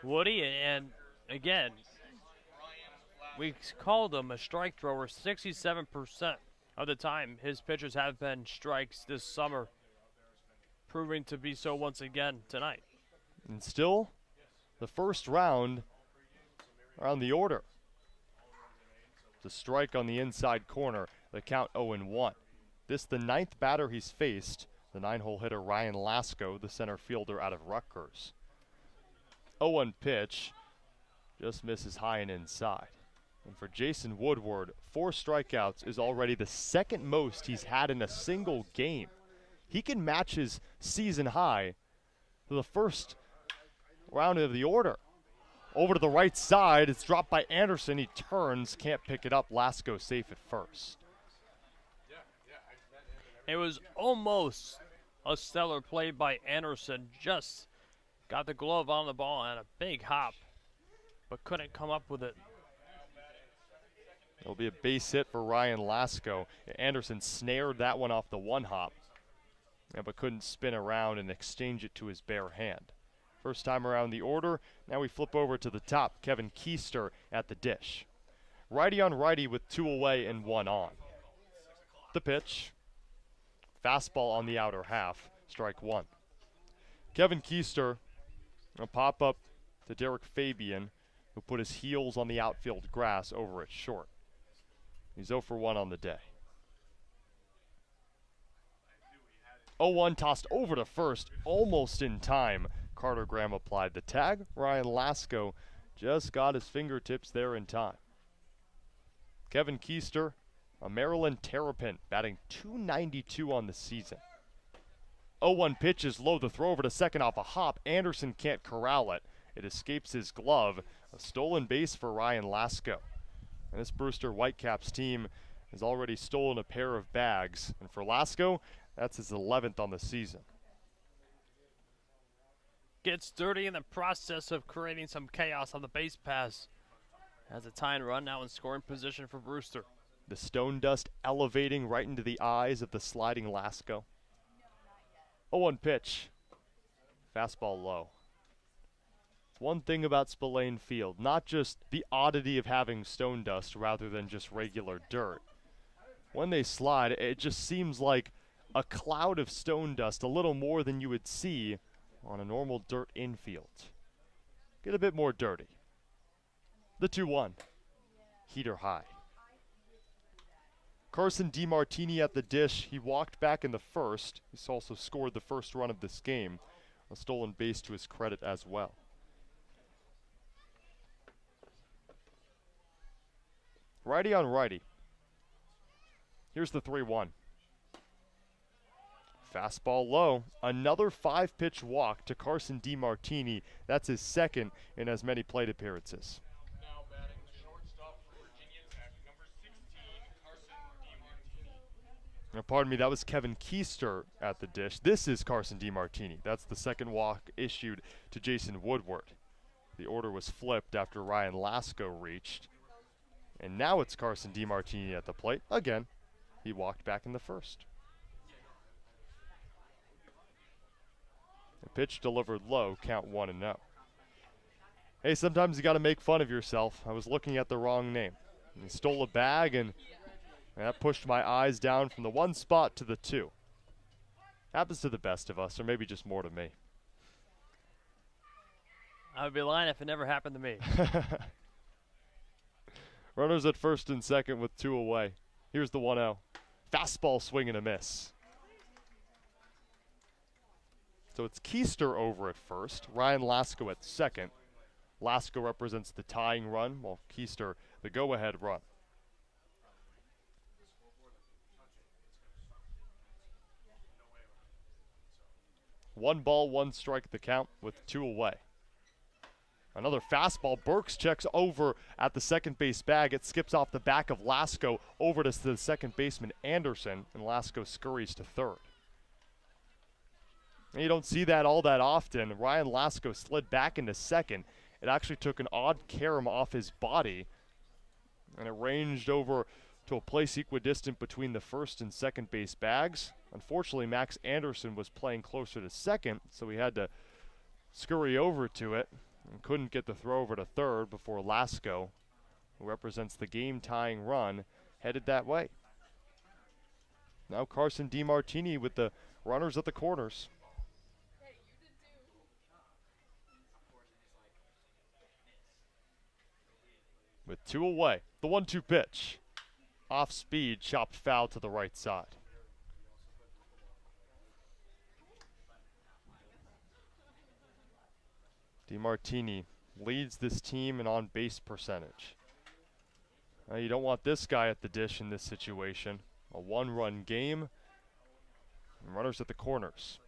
Woody, and again, we called him a strike thrower. 67% of the time his pitches have been strikes this summer, proving to be so once again tonight. And still, the first round around the order. The strike on the inside corner, the count 0-1. This the 9th batter he's faced, the 9-hole hitter Ryan Lasko, the center fielder out of Rutgers. 0-1 pitch, just misses high and inside. And for Jason Woodward, 4 strikeouts is already the 2nd most he's had in a single game. He can match his season high to the first round of the order. Over to the right side. It's dropped by Anderson. He turns, can't pick it up. Lasko safe at first. It was almost a stellar play by Anderson. Just got the glove on the ball and a big hop, but couldn't come up with it. It'll be a base hit for Ryan Lasko. Anderson snared that one off the one hop, but couldn't spin around and exchange it to his bare hand. First time around the order. Now we flip over to the top. Kevin Keister at the dish. Righty on righty with 2 away and 1 on. The pitch. Fastball on the outer half. Strike 1. Kevin Keister, a pop up to Derrick Fabian, who put his heels on the outfield grass over at short. He's 0 for 1 on the day. 0-1 tossed over to first, almost in time. Carter Graham applied the tag. Ryan Lasko just got his fingertips there in time. Kevin Keister, a Maryland Terrapin, batting .292 on the season. 0-1 pitch is low. The throw over to second off a hop. Anderson can't corral it. It escapes his glove. A stolen base for Ryan Lasko. And this Brewster Whitecaps team has already stolen a pair of bags. And for Lasko, that's his 11th on the season. Gets dirty in the process of creating some chaos on the base pass. Has a tie and run now in scoring position for Brewster. The stone dust elevating right into the eyes of the sliding Lasko. 0-1 pitch. Fastball low. One thing about Spillane Field, not just the oddity of having stone dust rather than just regular dirt. When they slide, it just seems like a cloud of stone dust, a little more than you would see on a normal dirt infield. Get a bit more dirty. The 2-1. Heater high. Carson DiMartini at the dish. He walked back in the first. He's also scored the first run of this game. A stolen base to his credit as well. Righty on righty. Here's the 3-1. Fastball low. Another 5-pitch walk to Carson DiMartini. That's his second in as many plate appearances. Now batting shortstop for Virginia Tech, number 16, Carson DiMartini. Now, pardon me, that was Kevin Keister at the dish. This is Carson DiMartini. That's the second walk issued to Jason Woodward. The order was flipped after Ryan Lasko reached. And now it's Carson DiMartini at the plate. Again, he walked back in the first. The pitch delivered low, count 1-0. Hey, sometimes you got to make fun of yourself. I was looking at the wrong name. He stole a bag, and that pushed my eyes down from the 1 spot to the 2. Happens to the best of us, or maybe just more to me. I would be lying if it never happened to me. Runners at first and second with 2 away. Here's the 1-0. Fastball swing and a miss. So it's Keister over at first, Ryan Lasko at second. Lasko represents the tying run, while Keister the go-ahead run. One ball, 1 strike the count with 2 away. Another fastball. Burks checks over at the second base bag. It skips off the back of Lasko over to the second baseman Anderson, and Lasko scurries to third. And you don't see that all that often. Ryan Lasko slid back into second. It actually took an odd carom off his body, and it ranged over to a place equidistant between the first and second base bags. Unfortunately, Max Anderson was playing closer to second, so he had to scurry over to it and couldn't get the throw over to third before Lasko, who represents the game-tying run, headed that way. Now Carson DiMartini with the runners at the corners. With 2 away, the 1-2 pitch. Off speed, chopped foul to the right side. DiMartini leads this team in on-base percentage. You don't want this guy at the dish in this situation. A 1-run game. And runners at the corners.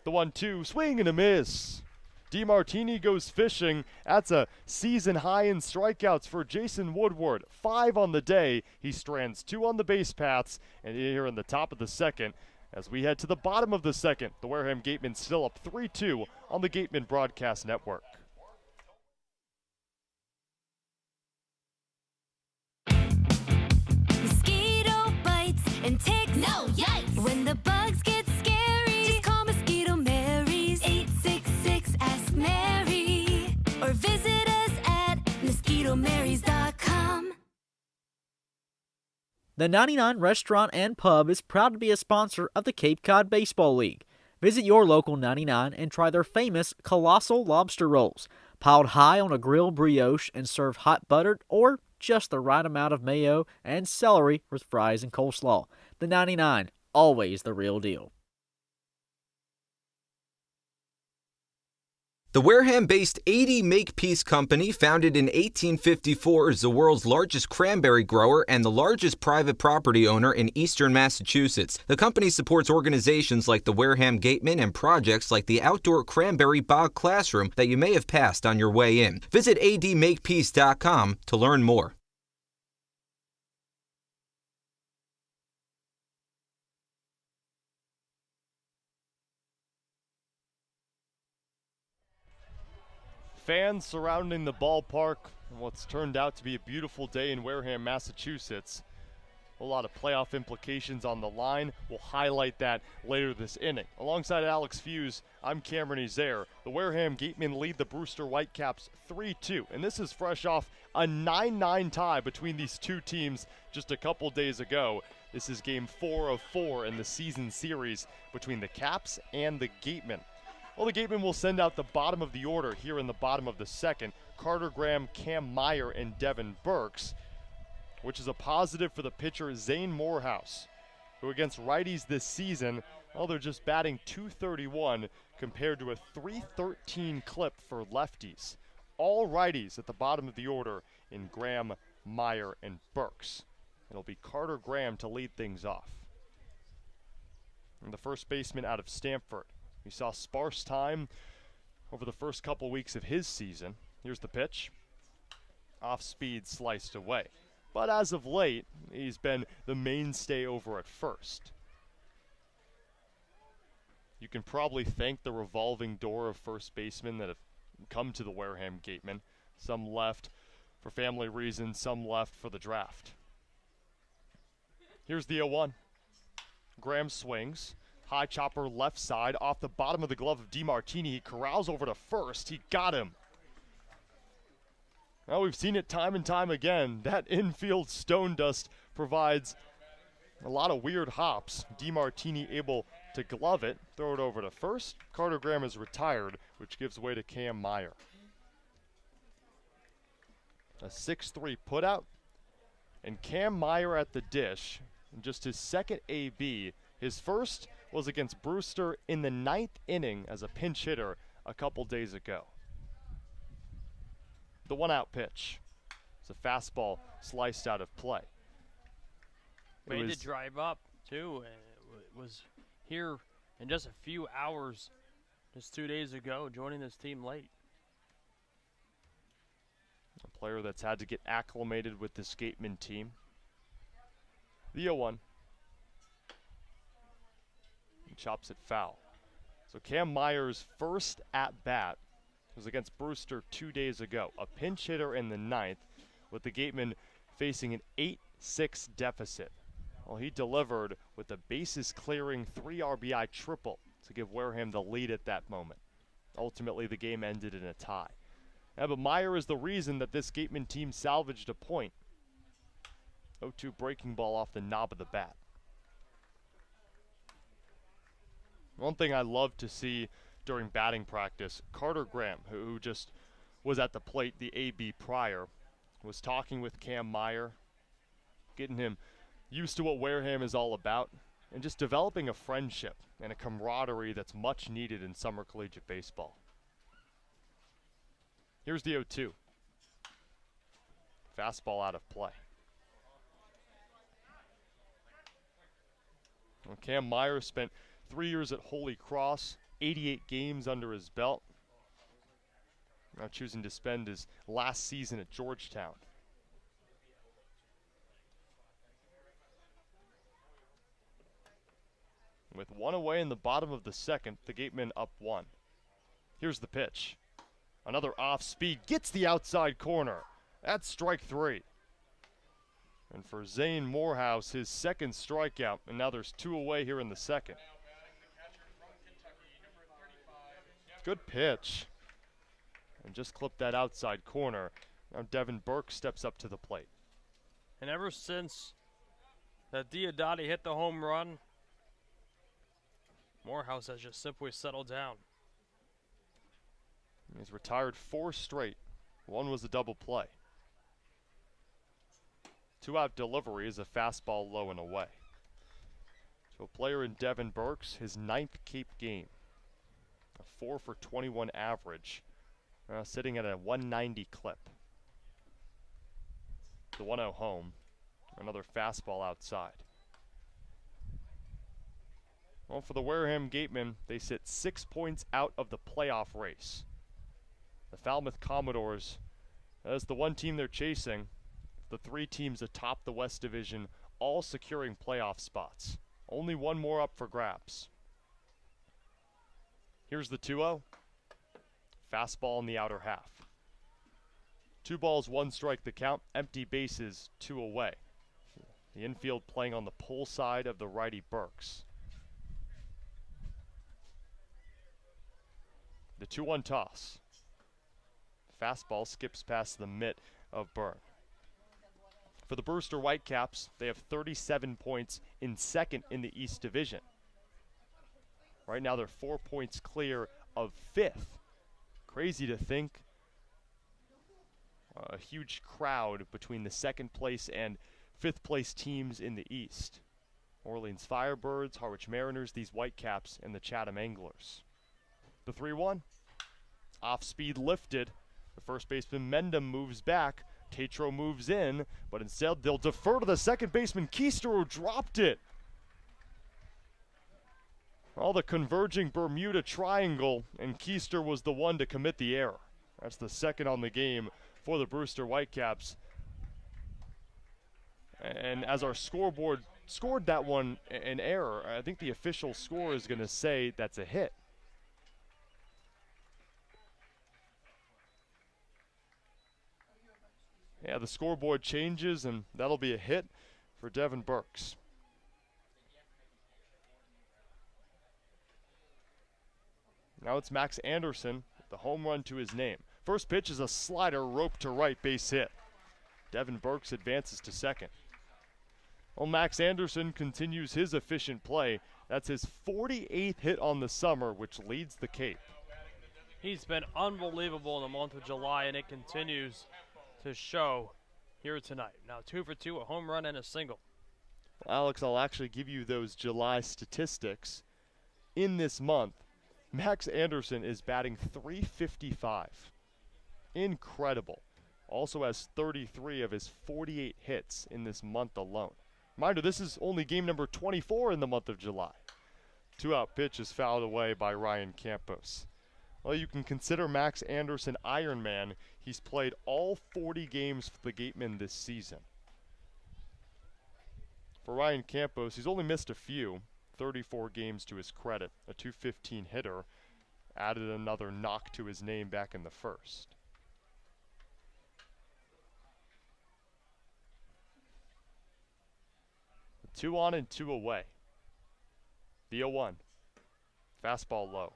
The 1-2, swing and a miss. DeMartini goes fishing. That's a season high in strikeouts for Jason Woodward. 5 on the day. He strands 2 on the base paths. And here in the top of the second, as we head to the bottom of the second, the Wareham Gatemen still up 3-2 on the Gatemen Broadcast Network. Mosquito bites and ticks. No, yikes! When the bugs get scary, just call Mosquito Mary's 866 Ask Mary or visit us at mosquitomarys.com. The 99 Restaurant and Pub is proud to be a sponsor of the Cape Cod Baseball League. Visit your local 99 and try their famous Colossal Lobster Rolls, piled high on a grilled brioche and served hot buttered or just the right amount of mayo and celery with fries and coleslaw. The 99, always the real deal. The Wareham-based 80 Makepeace Company, founded in 1854, is the world's largest cranberry grower and the largest private property owner in eastern Massachusetts. The company supports organizations like the Wareham Gatemen and projects like the outdoor cranberry bog classroom that you may have passed on your way in. Visit admakepeace.com to learn more. Fans surrounding the ballpark, what's turned out to be a beautiful day in Wareham, Massachusetts. A lot of playoff implications on the line. We'll highlight that later this inning. Alongside Alex Feuz, I'm Cameron Ezeir. The Wareham Gatemen lead the Brewster Whitecaps 3-2, and this is fresh off a 9-9 tie between these two teams just a couple days ago. This is game 4 of 4 in the season series between the Caps and the Gatemen. Well, the Gatemen will send out the bottom of the order here in the bottom of the second. Carter Graham, Cam Meyer, and Devin Burks, which is a positive for the pitcher Zane Morehouse, who against righties this season, well, they're just batting .231 compared to a .313 clip for lefties. All righties at the bottom of the order in Graham, Meyer, and Burks. It'll be Carter Graham to lead things off. And the first baseman out of Stamford. We saw sparse time over the first couple weeks of his season. Here's the pitch. Off speed, sliced away. But as of late, he's been the mainstay over at first. You can probably thank the revolving door of first basemen that have come to the Wareham Gatemen. Some left for family reasons, some left for the draft. Here's the 0-1. Graham swings. High chopper left side off the bottom of the glove of DeMartini. He corrals over to first. He got him. Well, we've seen it time and time again. That infield stone dust provides a lot of weird hops. DeMartini able to glove it, throw it over to first. Carter Graham is retired, which gives way to Cam Meyer. A 6-3 putout. And Cam Meyer at the dish. In just his second AB. His first was against Brewster in the 9th inning as a pinch hitter a couple days ago. The 1-out pitch. It's a fastball sliced out of play. Made the drive up, too. It was here in just a few hours, just 2 days ago, joining this team late. A player that's had to get acclimated with this Gateman team. The 0-1. Chops it foul. So Cam Meyer's first at-bat was against Brewster 2 days ago. A pinch hitter in the 9th with the Gatemen facing an 8-6 deficit. Well, he delivered with a bases-clearing 3 RBI triple to give Wareham the lead at that moment. Ultimately, the game ended in a tie. Yeah, but Meyer is the reason that this Gateman team salvaged a point. 0-2 breaking ball off the knob of the bat. One thing I love to see during batting practice, Carter Graham, who just was at the plate the AB prior, was talking with Cam Meyer, getting him used to what Wareham is all about, and just developing a friendship and a camaraderie that's much needed in summer collegiate baseball. Here's the 0-2. Fastball out of play. Well, Cam Meyer spent 3 years at Holy Cross, 88 games under his belt. Now choosing to spend his last season at Georgetown. With one away in the bottom of the second, the Gatemen up one. Here's the pitch. Another off speed, gets the outside corner. That's strike three. And for Zane Morehouse, his second strikeout, and now there's two away here in the second. Good pitch. And just clipped that outside corner. Now Devin Burke steps up to the plate. And ever since that Diodati hit the home run, Morehouse has just simply settled down. He's retired 4 straight. One was a double play. 2-out delivery is a fastball low and away. So a player in Devin Burke's, his 9th Cape game. A 4 for 21 average, sitting at a 190 clip. The 1-0 home. Another fastball outside. Well, for the Wareham Gatemen, they sit 6 points out of the playoff race. The Falmouth Commodores, as the one team they're chasing, the 3 teams atop the West Division, all securing playoff spots. Only one more up for grabs. Here's the 2-0. Fastball in the outer half. 2 balls, 1 strike the count. Empty bases, 2 away. The infield playing on the pull side of the righty Burks. The 2-1 toss. Fastball skips past the mitt of Byrne. For the Brewster Whitecaps, they have 37 points in second in the East Division. Right now they're 4 points clear of 5th. Crazy to think. A huge crowd between the 2nd place and 5th place teams in the East. Orleans Firebirds, Harwich Mariners, these Whitecaps, and the Chatham Anglers. The 3-1. Off speed lifted. The first baseman Mendenham moves back. Tatro moves in, but instead they'll defer to the second baseman Keister, who dropped it. All the converging Bermuda Triangle, and Keister was the one to commit the error. That's the second on the game for the Brewster Whitecaps. And as our scoreboard scored that one an error, I think the official score is going to say that's a hit. Yeah, the scoreboard changes, and that'll be a hit for Devin Burks. Now it's Max Anderson with the home run to his name. First pitch is a slider, rope to right, base hit. Devin Burks advances to second. Well, Max Anderson continues his efficient play. That's his 48th hit on the summer, which leads the Cape. He's been unbelievable in the month of July, and it continues to show here tonight. Now 2 for 2, a home run and a single. Well, Alex, I'll actually give you those July statistics. In this month, Max Anderson is batting .355. Incredible. Also has 33 of his 48 hits in this month alone. Reminder, this is only game number 24 in the month of July. 2-out pitch is fouled away by Ryan Campos. Well, you can consider Max Anderson Iron Man. He's played all 40 games for the Gatemen this season. For Ryan Campos, he's only missed a few. 34 games to his credit. A .215 hitter. Added another knock to his name back in the first. A 2 on and 2 away. The 0-1. Fastball low.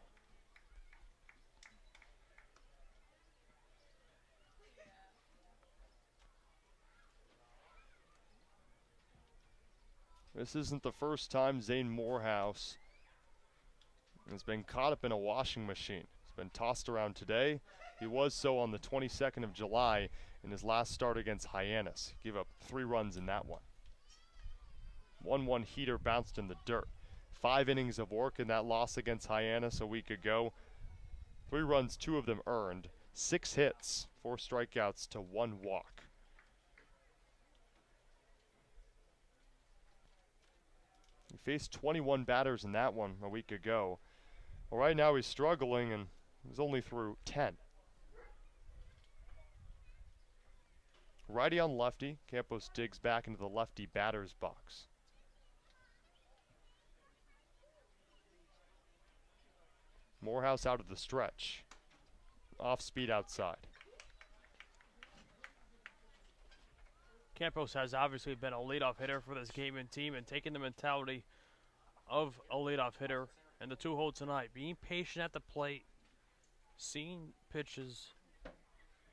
This isn't the first time Zane Morehouse has been caught up in a washing machine. He's been tossed around today. He was so on the 22nd of July in his last start against Hyannis. He gave up 3 runs in that one. 1-1 heater bounced in the dirt. 5 innings of work in that loss against Hyannis a week ago. 3 runs, 2 of them earned. 6 hits, 4 strikeouts to 1 walk. He faced 21 batters in that one a week ago. Well, right now he's struggling, and he's only through 10. Righty on lefty. Campos digs back into the lefty batter's box. Morehouse out of the stretch. Off speed outside. Campos has obviously been a leadoff hitter for this Gateman team and taking the mentality of a leadoff hitter in the 2-hole tonight. Being patient at the plate, seeing pitches,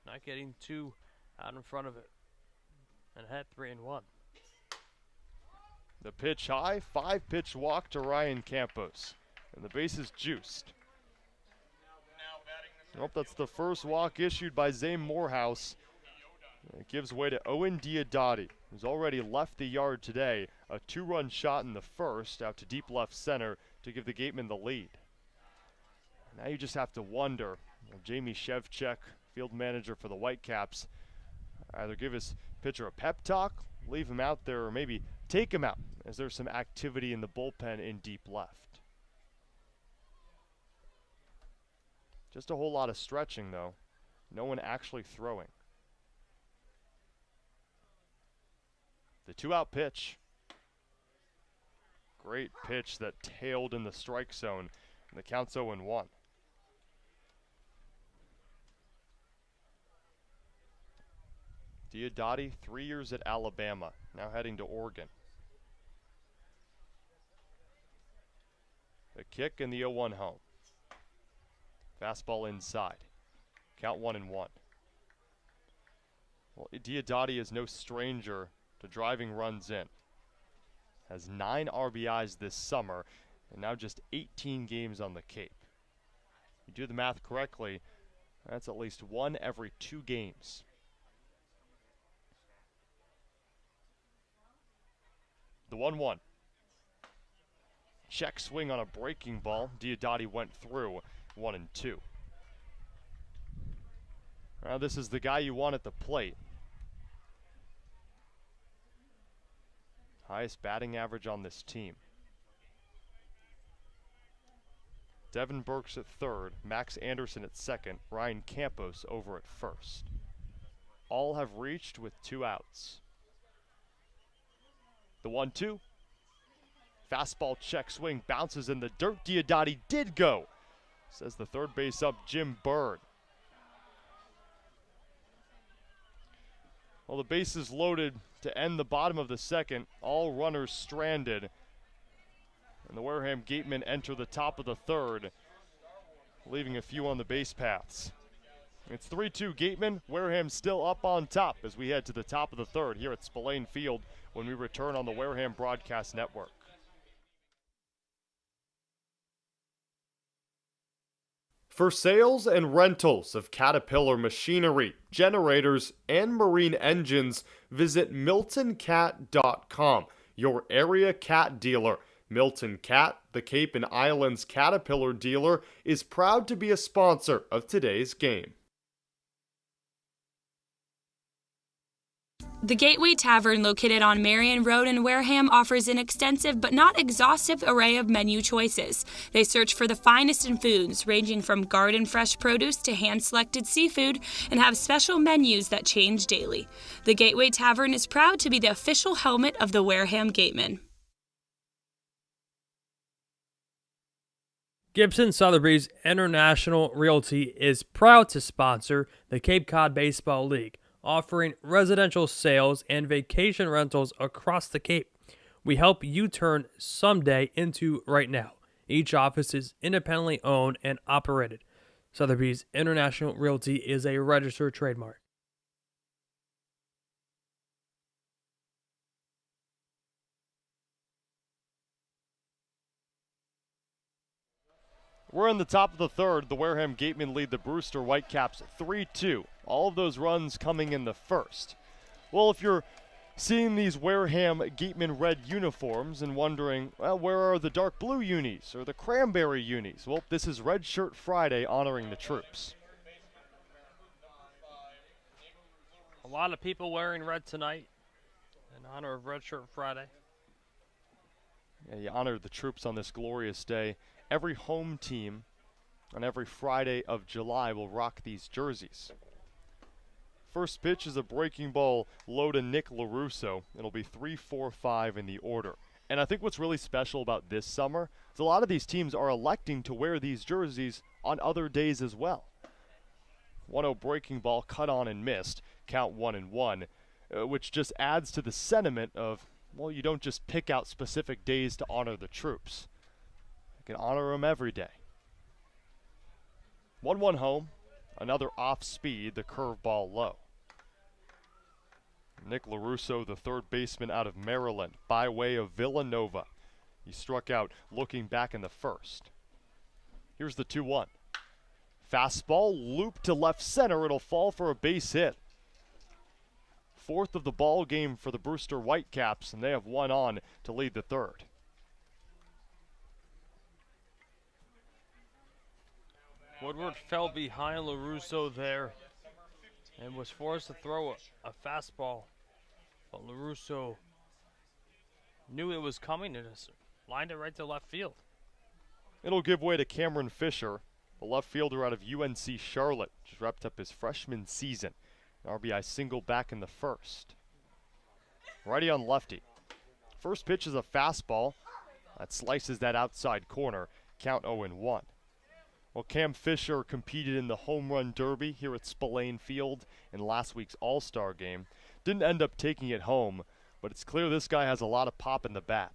not getting too out in front of it, and had 3-1. The pitch high, 5-pitch walk to Ryan Campos, and the base is juiced. Nope, that's the first walk issued by Zane Morehouse. It gives way to Owen Diodati, who's already left the yard today. A 2-run shot in the first, out to deep left center to give the Gatemen the lead. Now you just have to wonder, Jamie Shevchuk, field manager for the Whitecaps, either give his pitcher a pep talk, leave him out there, or maybe take him out, as there's some activity in the bullpen in deep left. Just a whole lot of stretching, though. No one actually throwing. The 2-out pitch. Great pitch that tailed in the strike zone. And the count's 0-1. Diodati, 3 years at Alabama, now heading to Oregon. The kick and the 0-1 home. Fastball inside. Count 1-1. Well, Diodati is no stranger to driving runs in. Has 9 RBIs this summer, and now just 18 games on the Cape. You do the math correctly, that's at least 1 every 2 games. The 1-1. Check swing on a breaking ball. Diodati went through 1-2. Now this is the guy you want at the plate. Highest batting average on this team. Devin Burks at third, Max Anderson at second, Ryan Campos over at first. All have reached with 2 outs. The 1-2. Fastball check swing bounces in the dirt. Diodati did go, says the third base up Jim Bird. Well, the base is loaded to end the bottom of the second. All runners stranded. And the Wareham Gatemen enter the top of the third, leaving a few on the base paths. It's 3-2 Gatemen. Wareham still up on top as we head to the top of the third here at Spillane Field when we return on the Wareham Broadcast Network. For sales and rentals of Caterpillar machinery, generators, and marine engines, visit MiltonCat.com, your area cat dealer. Milton Cat, the Cape and Islands Caterpillar dealer, is proud to be a sponsor of today's game. The Gateway Tavern, located on Marion Road in Wareham, offers an extensive but not exhaustive array of menu choices. They search for the finest in foods, ranging from garden fresh produce to hand-selected seafood, and have special menus that change daily. The Gateway Tavern is proud to be the official helmet of the Wareham Gatemen. Gibson Sotheby's International Realty is proud to sponsor the Cape Cod Baseball League, offering residential sales and vacation rentals across the Cape. We help you turn someday into right now. Each office is independently owned and operated. Sotheby's International Realty is a registered trademark. We're in the top of the third. The Wareham Gatemen lead the Brewster Whitecaps 3-2. All of those runs coming in the first. Well, if you're seeing these Wareham Gatemen red uniforms and wondering, well, where are the dark blue unis or the cranberry unis? Well, this is Red Shirt Friday honoring the troops. A lot of people wearing red tonight in honor of Red Shirt Friday. Yeah, you honor the troops on this glorious day. Every home team on every Friday of July will rock these jerseys. First pitch is a breaking ball low to Nick LaRusso. It'll be 3-4-5 in the order. And I think what's really special about this summer is a lot of these teams are electing to wear these jerseys on other days as well. 1-0 breaking ball cut on and missed, count 1-1, which just adds to the sentiment of, well, you don't just pick out specific days to honor the troops. You can honor them every day. 1-1 home, another off speed, the curveball low. Nick LaRusso, the third baseman out of Maryland, by way of Villanova. He struck out looking back in the first. Here's the 2-1. Fastball, loop to left center. It'll fall for a base hit. Fourth of the ball game for the Brewster Whitecaps, and they have one on to lead the third. Woodward fell behind LaRusso there and was forced to throw a fastball. But LaRusso knew it was coming and just lined it right to left field. It'll give way to Cameron Fisher, the left fielder out of UNC Charlotte, just wrapped up his freshman season. An RBI single back in the first. Righty on lefty. First pitch is a fastball that slices that outside corner. Count 0-1. Well, Cam Fisher competed in the home run derby here at Spillane Field in last week's All-Star game. Didn't end up taking it home, but it's clear this guy has a lot of pop in the bat.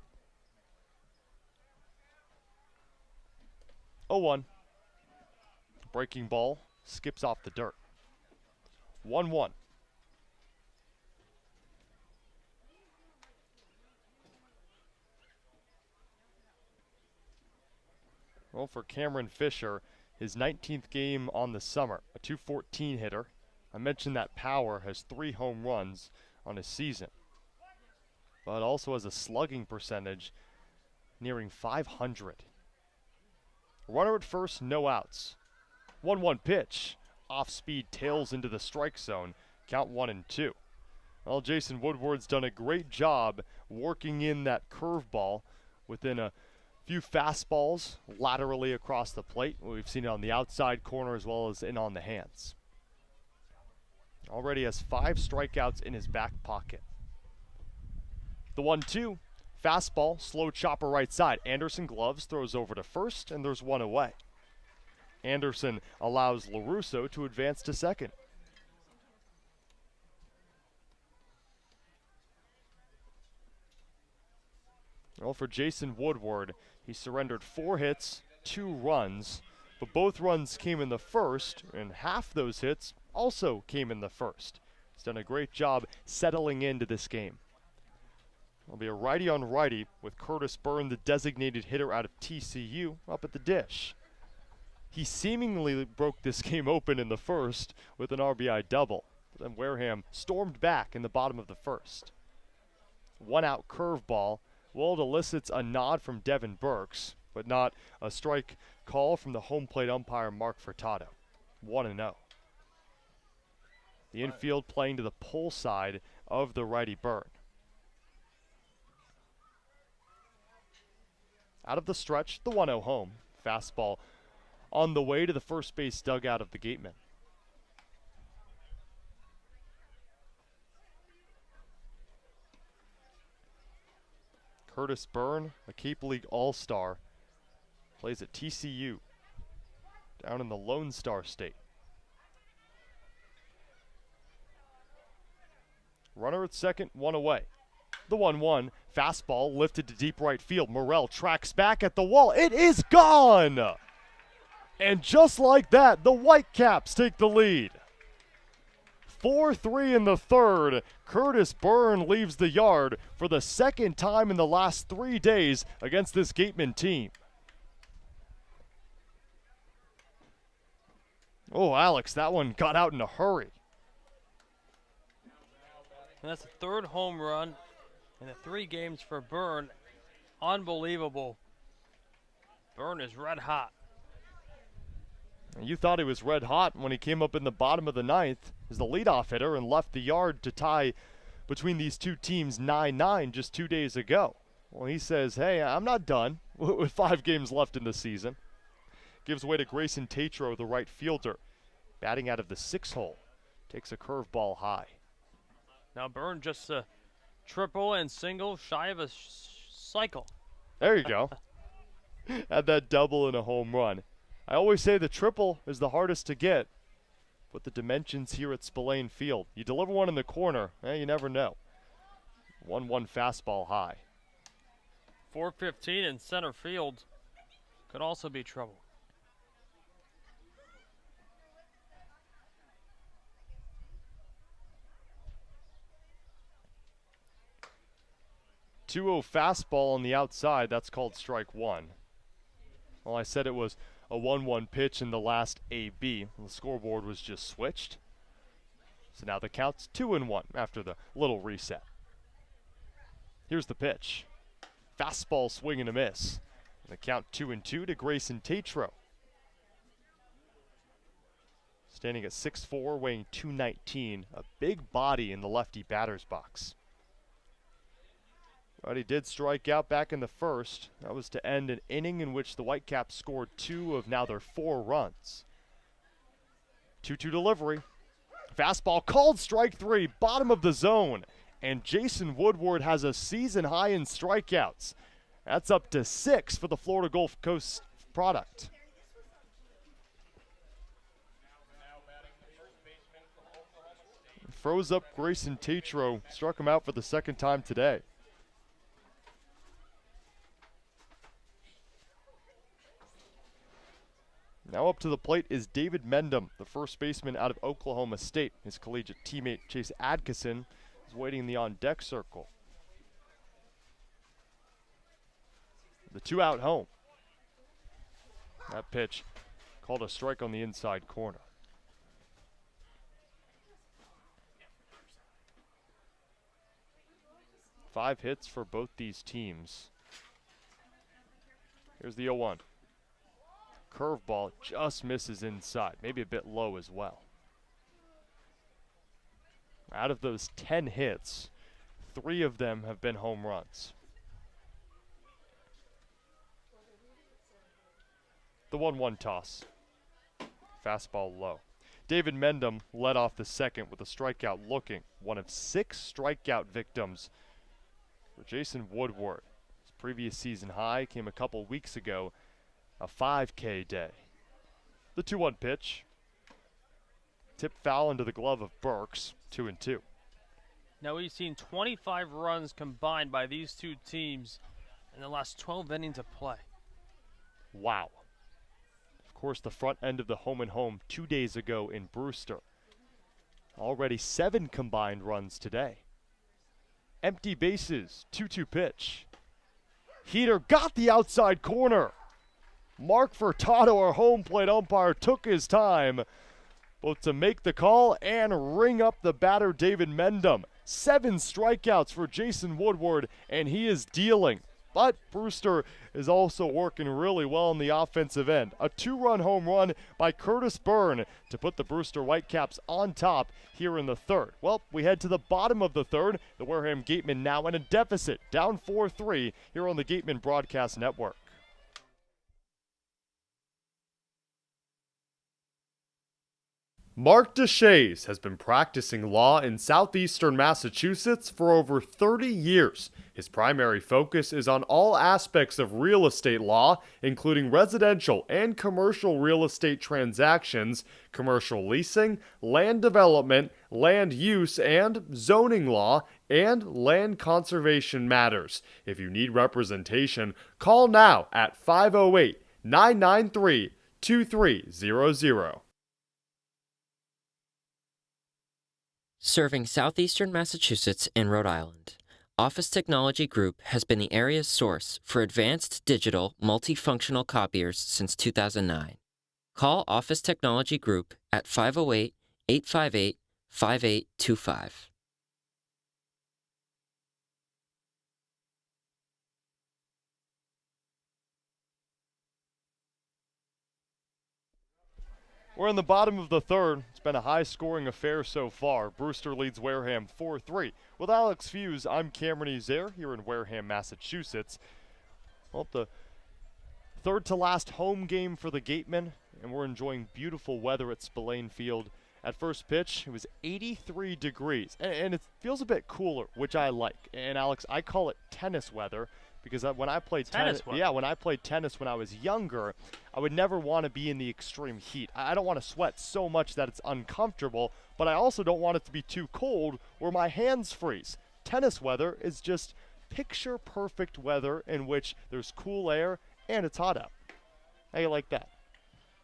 0-1. Breaking ball skips off the dirt. 1-1. Well, for Cameron Fisher, his 19th game on the summer, a .214 hitter. I mentioned that power, has 3 home runs on his season, but also has a slugging percentage nearing .500. Runner at first, no outs. 1-1 pitch. Off-speed tails into the strike zone. Count 1-2. Well, Jason Woodward's done a great job working in that curveball within a few fastballs laterally across the plate. We've seen it on the outside corner as well as in on the hands. Already has 5 strikeouts in his back pocket. The 1-2, fastball, slow chopper right side. Anderson gloves, throws over to first, and there's one away. Anderson allows LaRusso to advance to second. Well, for Jason Woodward, he surrendered 4 hits, 2 runs, but both runs came in the first, and half those hits also came in the first. He's done a great job settling into this game. It'll be a righty on righty with Curtis Byrne, the designated hitter out of TCU, up at the dish. He seemingly broke this game open in the first with an RBI double, but then Wareham stormed back in the bottom of the first. 1-out curveball. Well, it elicits a nod from Devin Burks, but not a strike call from the home plate umpire Mark Furtado. 1-0. The infield playing to the pull side of the righty Byrne. Out of the stretch, the 1-0 home. Fastball on the way to the first base dugout of the gateman. Curtis Byrne, a Cape League All-Star, plays at TCU down in the Lone Star State. Runner at second, 1 away. The 1-1, fastball lifted to deep right field. Morrell tracks back at the wall. It is gone! And just like that, the Whitecaps take the lead. 4-3 in the third. Curtis Byrne leaves the yard for the second time in the last 3 days against this Gateman team. Oh, Alex, that one got out in a hurry. And that's the 3rd home run in the 3 games for Byrne. Unbelievable. Byrne is red hot. You thought he was red hot when he came up in the bottom of the 9th as the leadoff hitter and left the yard to tie between these two teams 9-9 just 2 days ago. Well, he says, hey, I'm not done with 5 games left in the season. Gives way to Grayson Tatro, the right fielder, batting out of the 6 hole. Takes a curveball high. Now Byrne just a triple and single shy of a cycle. There you go. Had that double and a home run. I always say the triple is the hardest to get, but the dimensions here at Spillane Field. You deliver one in the corner, you never know. 1-1 fastball high. 415 in center field could also be trouble. .20 fastball on the outside. That's called strike 1. Well, I said it was a 1-1 pitch in the last AB. The scoreboard was just switched. So now the count's 2-1 after the little reset. Here's the pitch. Fastball swing and a miss. And the count 2-2 to Grayson Tatro. Standing at 6'4", weighing 219. A big body in the lefty batter's box. But he did strike out back in the first. That was to end an inning in which the Whitecaps scored 2 of now their 4 runs. 2-2 delivery. Fastball called strike 3, bottom of the zone. And Jason Woodward has a season high in strikeouts. That's up to 6 for the Florida Gulf Coast product. Froze up Grayson Tatro, struck him out for the 2nd time today. Now up to the plate is David Mendenham, the first baseman out of Oklahoma State. His collegiate teammate Chase Adkison is waiting in the on-deck circle. The 2-out home. That pitch called a strike on the inside corner. Five hits for both these teams. Here's the 0-1. Curveball just misses inside, maybe a bit low as well. Out of those 10 hits, 3 of them have been home runs. The 1-1 toss. Fastball low. David Mendenham led off the second with a strikeout looking. One of 6 strikeout victims for Jason Woodward. His previous season high came a couple weeks ago. A 5K day. The 2-1 pitch. Tip foul into the glove of Burks. 2-2. Now we've seen 25 runs combined by these two teams in the last 12 innings of play. Wow. Of course, the front end of the home and home 2 days ago in Brewster. Already 7 combined runs today. Empty bases. 2-2 pitch. Heater got the outside corner. Mark Furtado, our home plate umpire, took his time both to make the call and ring up the batter David Mendenham. 7 strikeouts for Jason Woodward, and he is dealing. But Brewster is also working really well on the offensive end. A 2-run home run by Curtis Byrne to put the Brewster Whitecaps on top here in the 3rd. Well, we head to the bottom of the 3rd. The Wareham Gatemen now in a deficit, down 4-3 here on the Gatemen Broadcast Network. Mark Deshays has been practicing law in southeastern Massachusetts for over 30 years. His primary focus is on all aspects of real estate law, including residential and commercial real estate transactions, commercial leasing, land development, land use and zoning law, and land conservation matters. If you need representation, call now at 508-993-2300. Serving southeastern Massachusetts and Rhode Island, Office Technology Group has been the area's source for advanced digital multifunctional copiers since 2009. Call Office Technology Group at 508-858-5825. We're in the bottom of the third. It's been a high-scoring affair so far. Brewster leads Wareham 4-3. With Alex Feuz, I'm Cameron Ezeir here in Wareham, Massachusetts. Well, the third to last home game for the Gatemen, and we're enjoying beautiful weather at Spillane Field. At first pitch, it was 83 degrees, and it feels a bit cooler, which I like. And Alex, I call it tennis weather because when I played tennis, when I played tennis when I was younger, I would never want to be in the extreme heat. I don't want to sweat so much that it's uncomfortable, but I also don't want it to be too cold where my hands freeze. Tennis weather is just picture perfect weather in which there's cool air and it's hot out. How you like that?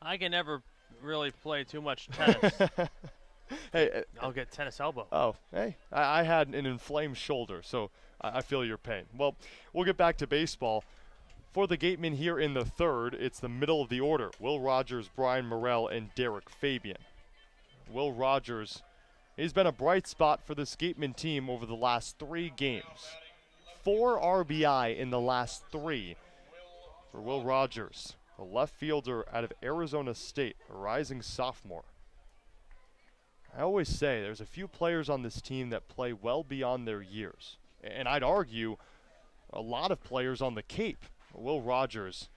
I can never really play too much tennis. Hey, I'll get tennis elbow. Oh, hey, I had an inflamed shoulder, so I feel your pain. Well, we'll get back to baseball. For the Gatemen here in the third, it's the middle of the order. Will Rogers, Brian Morrell, and Derrick Fabian. Will Rogers, he's been a bright spot for this Gatemen team over the last 3 games. 4 RBI in the last 3 for Will Rogers, a left fielder out of Arizona State, a rising sophomore. I always say there's a few players on this team that play well beyond their years. And I'd argue a lot of players on the Cape. Will Rogers,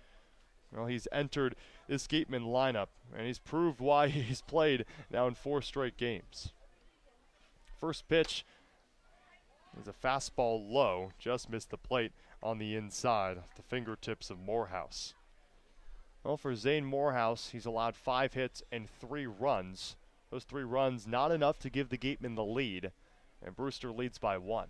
well, he's entered this Gateman lineup, and he's proved why he's played now in 4 straight games. First pitch is a fastball low, just missed the plate on the inside, the fingertips of Morehouse. Well, for Zane Morehouse, he's allowed 5 hits and 3 runs. Those 3 runs not enough to give the Gatemen the lead, and Brewster leads by 1.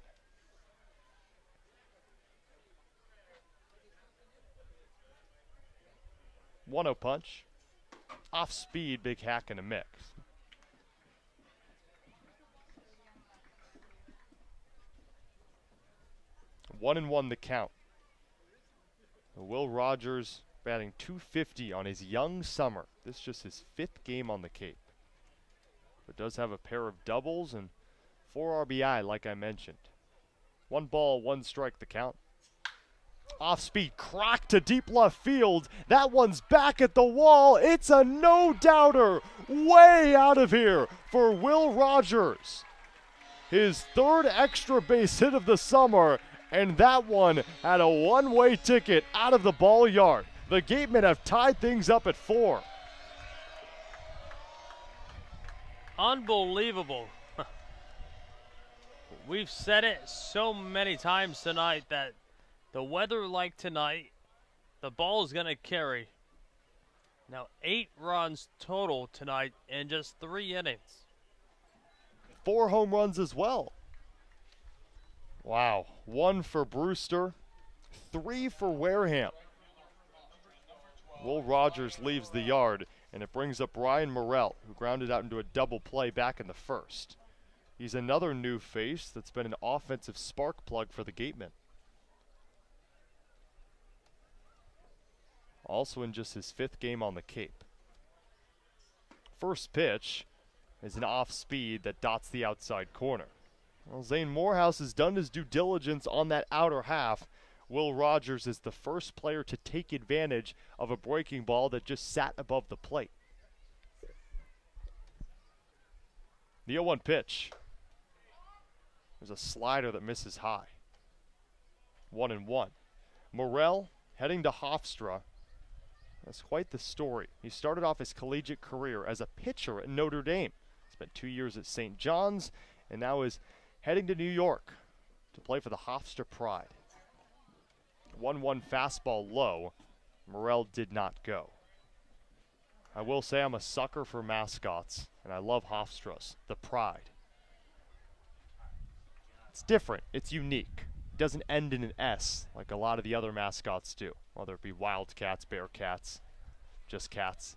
1-0 punch. Off speed, big hack and a mix. One and one the count. Will Rogers batting .250 on his young summer. This is just his 5th game on the Cape. But does have a pair of doubles and 4 RBI, like I mentioned. 1 ball, 1 strike the count. Off speed, crack to deep left field. That one's back at the wall. It's a no-doubter. Way out of here for Will Rogers. His 3rd extra base hit of the summer, and that one had a one-way ticket out of the ball yard. The Gatemen have tied things up at 4. Unbelievable. We've said it so many times tonight that the weather like tonight, the ball is going to carry. Now 8 runs total tonight in just 3 innings. 4 home runs as well. Wow. 1 for Brewster, 3 for Wareham. Will Rogers leaves the yard, and it brings up Brian Morrell, who grounded out into a double play back in the 1st. He's another new face that's been an offensive spark plug for the Gatemen. Also in just his 5th game on the Cape. First pitch is an off speed that dots the outside corner. Well, Zane Morehouse has done his due diligence on that outer half. Will Rogers is the first player to take advantage of a breaking ball that just sat above the plate. The 0-1 pitch. There's a slider that misses high. 1-1. Morrell heading to Hofstra. That's quite the story. He started off his collegiate career as a pitcher at Notre Dame. Spent 2 years at St. John's, and now is heading to New York to play for the Hofstra Pride. 1-1 fastball low. Morrell did not go. I will say I'm a sucker for mascots, and I love Hofstra's, the Pride. It's different. It's unique. It doesn't end in an S like a lot of the other mascots do, whether it be Wildcats, Bearcats, just cats.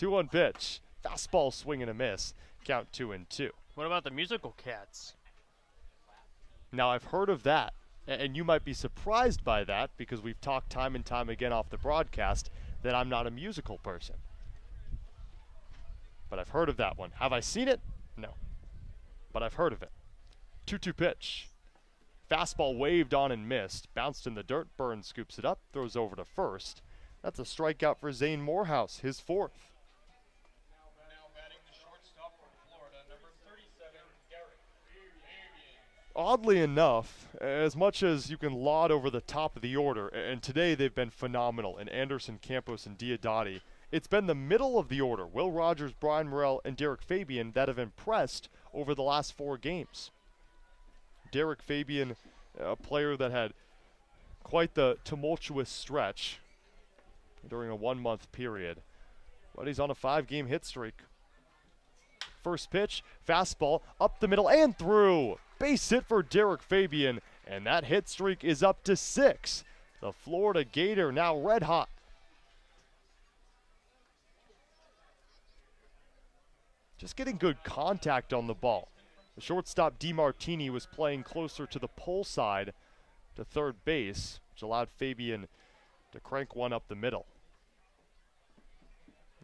2-1 pitch. Fastball swing and a miss. Count 2-2. What about the musical cats? Now, I've heard of that, and you might be surprised by that because we've talked time and time again off the broadcast that I'm not a musical person. But I've heard of that one. Have I seen it? No. But I've heard of it. 2-2 pitch. Fastball waved on and missed. Bounced in the dirt. Burns scoops it up. Throws over to first. That's a strikeout for Zane Morehouse, his fourth. Now batting the shortstop from Florida, number 37, Derrick Fabian. Oddly enough, as much as you can laud over the top of the order, and today they've been phenomenal in Anderson, Campos, and Diodati, it's been the middle of the order, Will Rogers, Brian Morrell, and Derrick Fabian, that have impressed over the last 4 games. Derrick Fabian, a player that had quite the tumultuous stretch during a 1-month period, but he's on a 5-game hit streak. First pitch, fastball, up the middle and through. Base hit for Derrick Fabian, and that hit streak is up to 6. The Florida Gator now red hot. Just getting good contact on the ball. The shortstop DeMartini was playing closer to the pole side to third base, which allowed Fabian to crank one up the middle.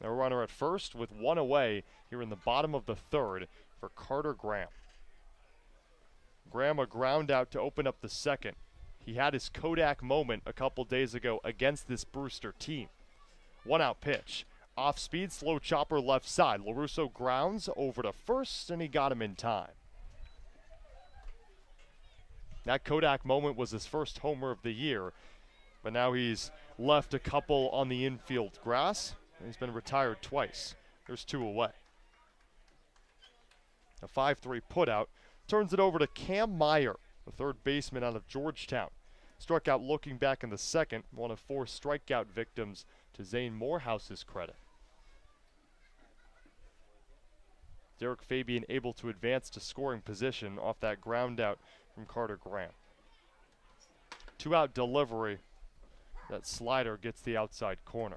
A runner at first with 1 away here in the bottom of the 3rd for Carter Graham. Graham a ground out to open up the 2nd. He had his Kodak moment a couple days ago against this Brewster team. 1-out pitch. Off speed, slow chopper left side. LaRusso grounds over to first, and he got him in time. That Kodak moment was his first homer of the year, but now he's left a couple on the infield grass, and he's been retired twice. There's 2 away. A 5-3 putout turns it over to Cam Meyer, the third baseman out of Georgetown. Struck out looking back in the 2nd, one of 4 strikeout victims to Zane Morehouse's credit. Derrick Fabian able to advance to scoring position off that ground out from Carter Graham. 2-out delivery. That slider gets the outside corner.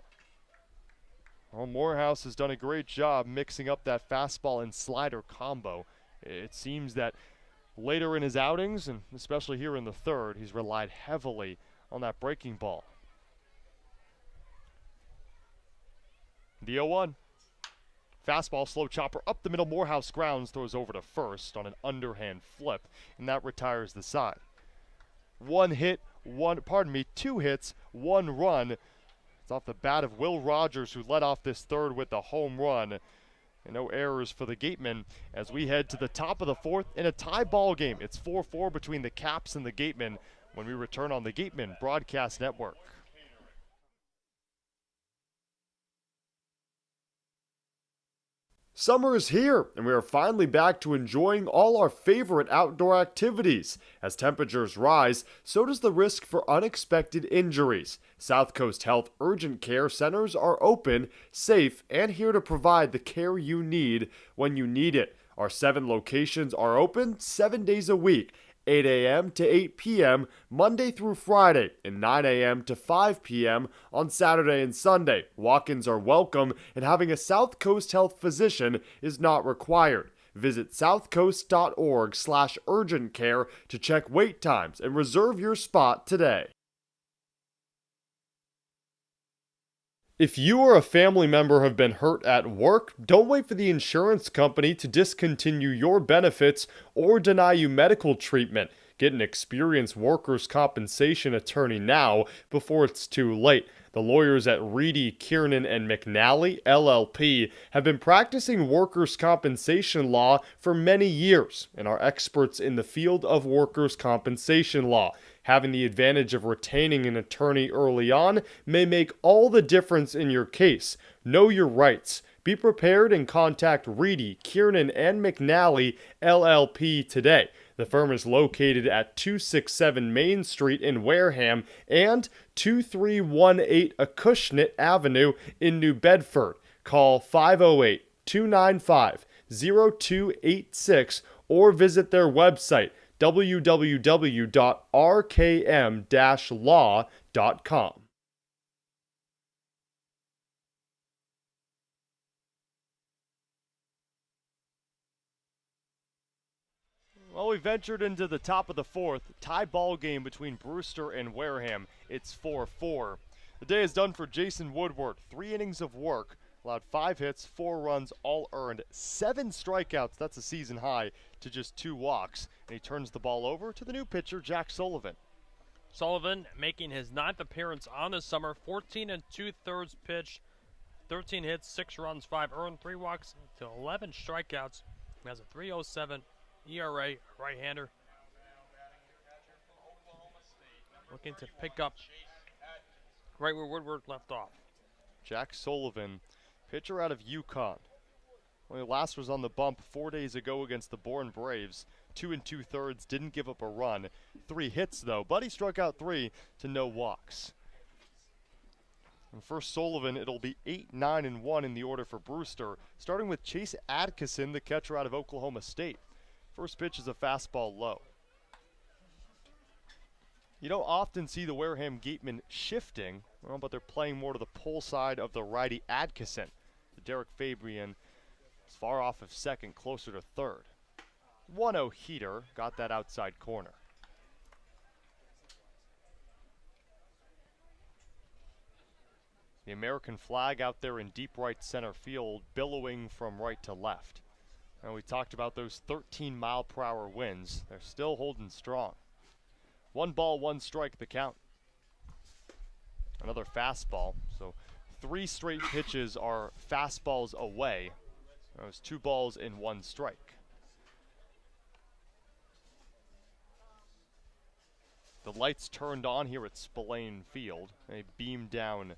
Well, Morehouse has done a great job mixing up that fastball and slider combo. It seems that later in his outings, and especially here in the 3rd, he's relied heavily on that breaking ball. The 0-1. Fastball, slow chopper up the middle. Morehouse grounds, throws over to first on an underhand flip, and that retires the side. 2 hits, 1 run. It's off the bat of Will Rogers, who led off this 3rd with the home run. And no errors for the Gatemen as we head to the top of the 4th in a tie ball game. It's 4-4 between the Caps and the Gatemen when we return on the Gatemen Broadcast Network. Summer is here, and we are finally back to enjoying all our favorite outdoor activities. As temperatures rise, so does the risk for unexpected injuries. South Coast Health Urgent Care Centers are open, safe, and here to provide the care you need when you need it. Our 7 locations are open 7 days a week, 8 a.m. to 8 p.m. Monday through Friday, and 9 a.m. to 5 p.m. on Saturday and Sunday. Walk-ins are welcome, and having a South Coast Health physician is not required. Visit southcoast.org/urgent care to check wait times and reserve your spot today. If you or a family member have been hurt at work, don't wait for the insurance company to discontinue your benefits or deny you medical treatment. Get an experienced workers' compensation attorney now before it's too late. The lawyers at Reedy, Kiernan, and McNally, LLP, have been practicing workers' compensation law for many years and are experts in the field of workers' compensation law. Having the advantage of retaining an attorney early on may make all the difference in your case. Know your rights. Be prepared and contact Reedy, Kiernan, and McNally, LLP today. The firm is located at 267 Main Street in Wareham and 2318 Acushnet Avenue in New Bedford. Call 508-295-0286 or visit their website, www.rkm-law.com. Well, we ventured into the top of the 4th, tie ball game between Brewster and Wareham. It's 4-4. The day is done for Jason Woodward. 3 innings of work, allowed 5 hits, 4 runs, all earned, 7 strikeouts, that's a season high, to just 2 walks. And he turns the ball over to the new pitcher, Jack Sullivan. Sullivan making his 9th appearance on the summer, 14 2/3 pitch, 13 hits, 6 runs, 5 earned, 3 walks to 11 strikeouts. He has a 3.07 ERA, right-hander. Looking to pick up right where Woodward left off. Jack Sullivan, pitcher out of UConn. When he last was on the bump 4 days ago against the Bourne Braves, 2 2/3, didn't give up a run. 3 hits though, but he struck out 3 to no walks. And for Sullivan, it'll be 8-9-1 in the order for Brewster, starting with Chase Adkison, the catcher out of Oklahoma State. First pitch is a fastball low. You don't often see the Wareham gatemen shifting, well, but they're playing more to the pull side of the righty Adkison. The Derrick Fabian is far off of second, closer to third. 1-0 heater, got that outside corner. The American flag out there in deep right center field, billowing from right to left. And we talked about those 13-mile-per-hour winds. They're still holding strong. 1 ball, 1 strike, the count. Another fastball. So 3 straight pitches are fastballs away. Those 2 balls and 1 strike. The lights turned on here at Spillane Field. They beam down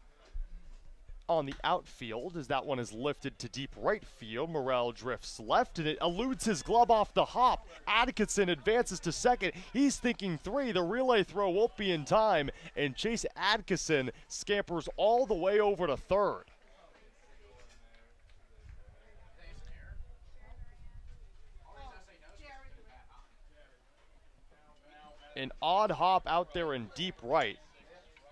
on the outfield as that one is lifted to deep right field. Morrell drifts left and it eludes his glove off the hop. Adkison advances to second. He's thinking 3. The relay throw won't be in time, and Chase Adkison scampers all the way over to third. An odd hop out there in deep right.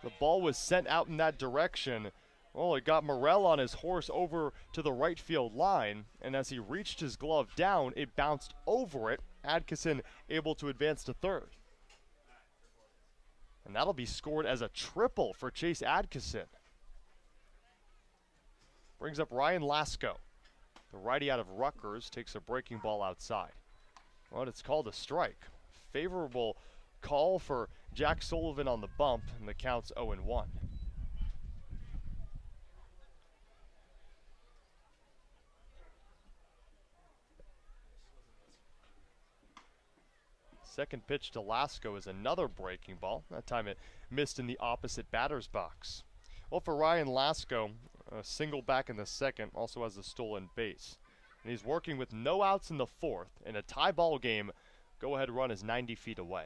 The ball was sent out in that direction. Well, it got Morrell on his horse over to the right field line, and as he reached his glove down, it bounced over it. Adkison able to advance to third. And that'll be scored as a triple for Chase Adkison. Brings up Ryan Lasko. The righty out of Rutgers takes a breaking ball outside. Well, it's called a strike. Favorable call for Jack Sullivan on the bump, and the count's 0-1. Second pitch to Lasko is another breaking ball. That time it missed in the opposite batter's box. Well, for Ryan Lasko, a single back in the second, also has a stolen base. And he's working with no outs in the fourth. In a tie ball game, go-ahead run is 90 feet away.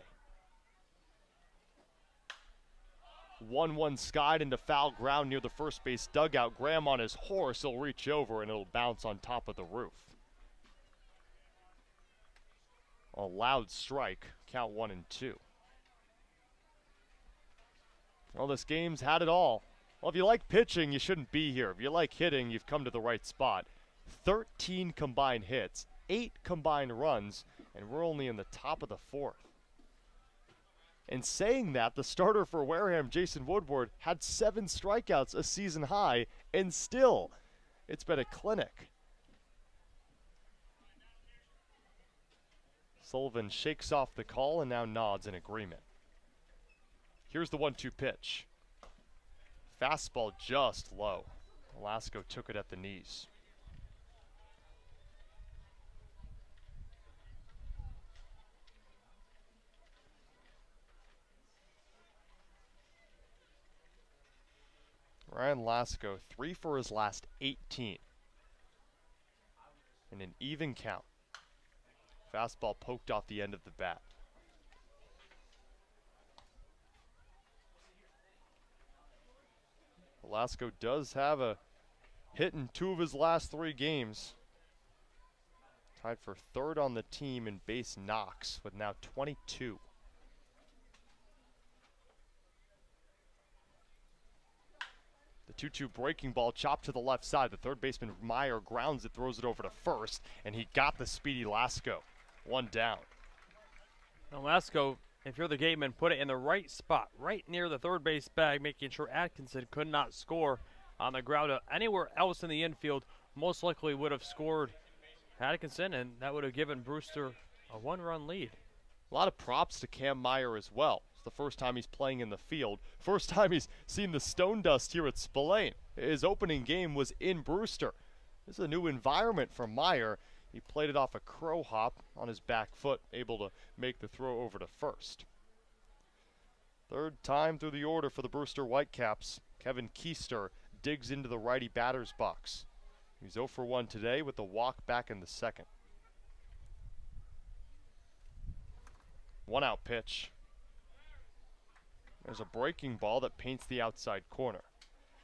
1-1 skied into foul ground near the first base dugout. Graham on his horse, he'll reach over and it'll bounce on top of the roof. A loud strike, count 1-2. Well, this game's had it all. Well, if you like pitching, you shouldn't be here. If you like hitting, you've come to the right spot. 13 combined hits, 8 combined runs, and we're only in the top of the fourth. And saying that, the starter for Wareham, Jason Woodward, had 7 strikeouts, a season high, and still, it's been a clinic. Sullivan shakes off the call and now nods in agreement. Here's the 1-2 pitch. Fastball just low. Lasko took it at the knees. Ryan Lasko, 3 for his last 18. And an even count. Fastball poked off the end of the bat. Lasko does have a hit in 2 of his last 3 games. Tied for 3rd on the team in base knocks with now 22. The 2-2 breaking ball chopped to the left side. The third baseman Meyer grounds it, throws it over to first, and he got the speedy Lasko. 1 down. Now Lasko, if you're the gateman, put it in the right spot, right near the third base bag, making sure Atkinson could not score on the ground. Anywhere else in the infield, most likely would have scored Atkinson, and that would have given Brewster a 1-run lead. A lot of props to Cam Meyer as well. It's the first time he's playing in the field. First time he's seen the stone dust here at Spillane. His opening game was in Brewster. This is a new environment for Meyer. He played it off a crow hop on his back foot, able to make the throw over to first. Third time through the order for the Brewster Whitecaps. Kevin Keister digs into the righty batter's box. He's 0 for 1 today with the walk back in the second. 1-out pitch. There's a breaking ball that paints the outside corner.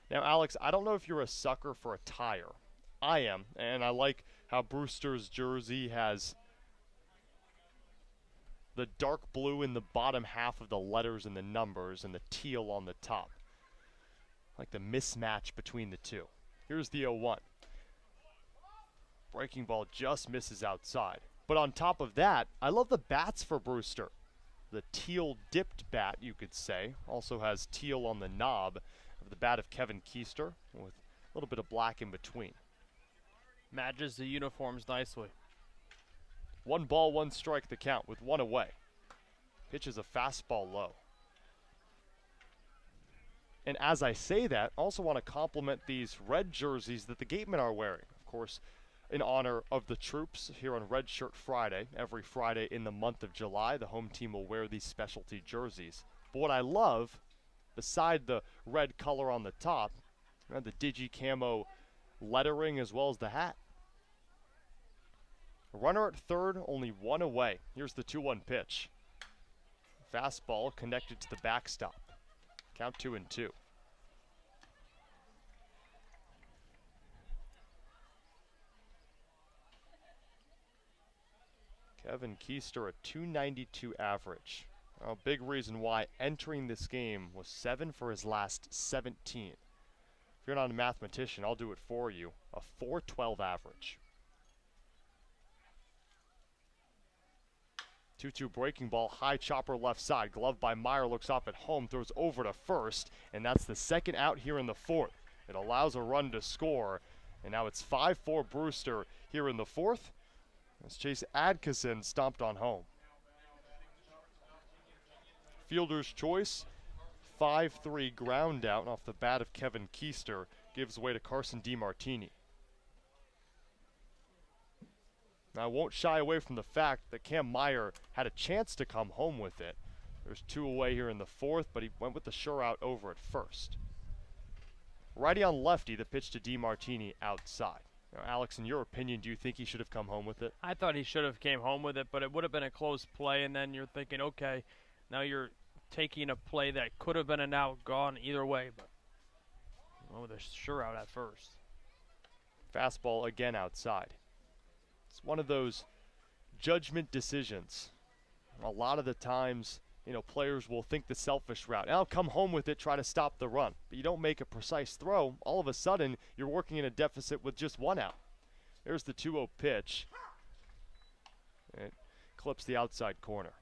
Now, Alex, I don't know if you're a sucker for a tire. I am, and I like how Brewster's jersey has the dark blue in the bottom half of the letters and the numbers and the teal on the top. I like the mismatch between the two. Here's the 0-1. Breaking ball just misses outside. But on top of that, I love the bats for Brewster. The teal dipped bat, you could say, also has teal on the knob of the bat of Kevin Keister with a little bit of black in between. Matches the uniforms nicely. 1 ball, 1 strike the count with 1 away. Pitches a fastball low. And as I say that, I also want to compliment these red jerseys that the Gatemen are wearing. Of course, in honor of the troops here on Red Shirt Friday. Every Friday in the month of July, the home team will wear these specialty jerseys. But what I love, beside the red color on the top, the Digi Camo lettering as well as the hat. Runner at third, only 1 away. Here's the 2-1 pitch. Fastball connected to the backstop. Count 2-2. Kevin Keister, a .292 average. A big reason why entering this game was 7 for his last 17. If you're not a mathematician, I'll do it for you. A .412 average. 2-2 breaking ball, high chopper left side. Glove by Meyer, looks off at home, throws over to first, and that's the second out here in the fourth. It allows a run to score, and now it's 5-4 Brewster here in the fourth, as Chase Adkison stomped on home. Fielder's choice, 5-3 ground out off the bat of Kevin Keister, gives way to Carson DiMartini. Now, I won't shy away from the fact that Cam Meyer had a chance to come home with it. There's 2 away here in the fourth, but he went with the sure out over at first. Righty on lefty, the pitch to DiMartini outside. Now, Alex, in your opinion, do you think he should have come home with it? I thought he should have came home with it, but it would have been a close play, and then you're thinking, okay, now you're taking a play that could have been an out, gone either way, but with a sure out at first. Fastball again outside. It's one of those judgment decisions. A lot of the times, players will think the selfish route. I'll come home with it, try to stop the run. But you don't make a precise throw, all of a sudden, you're working in a deficit with just 1 out. There's the 2-0 pitch. It clips the outside corner.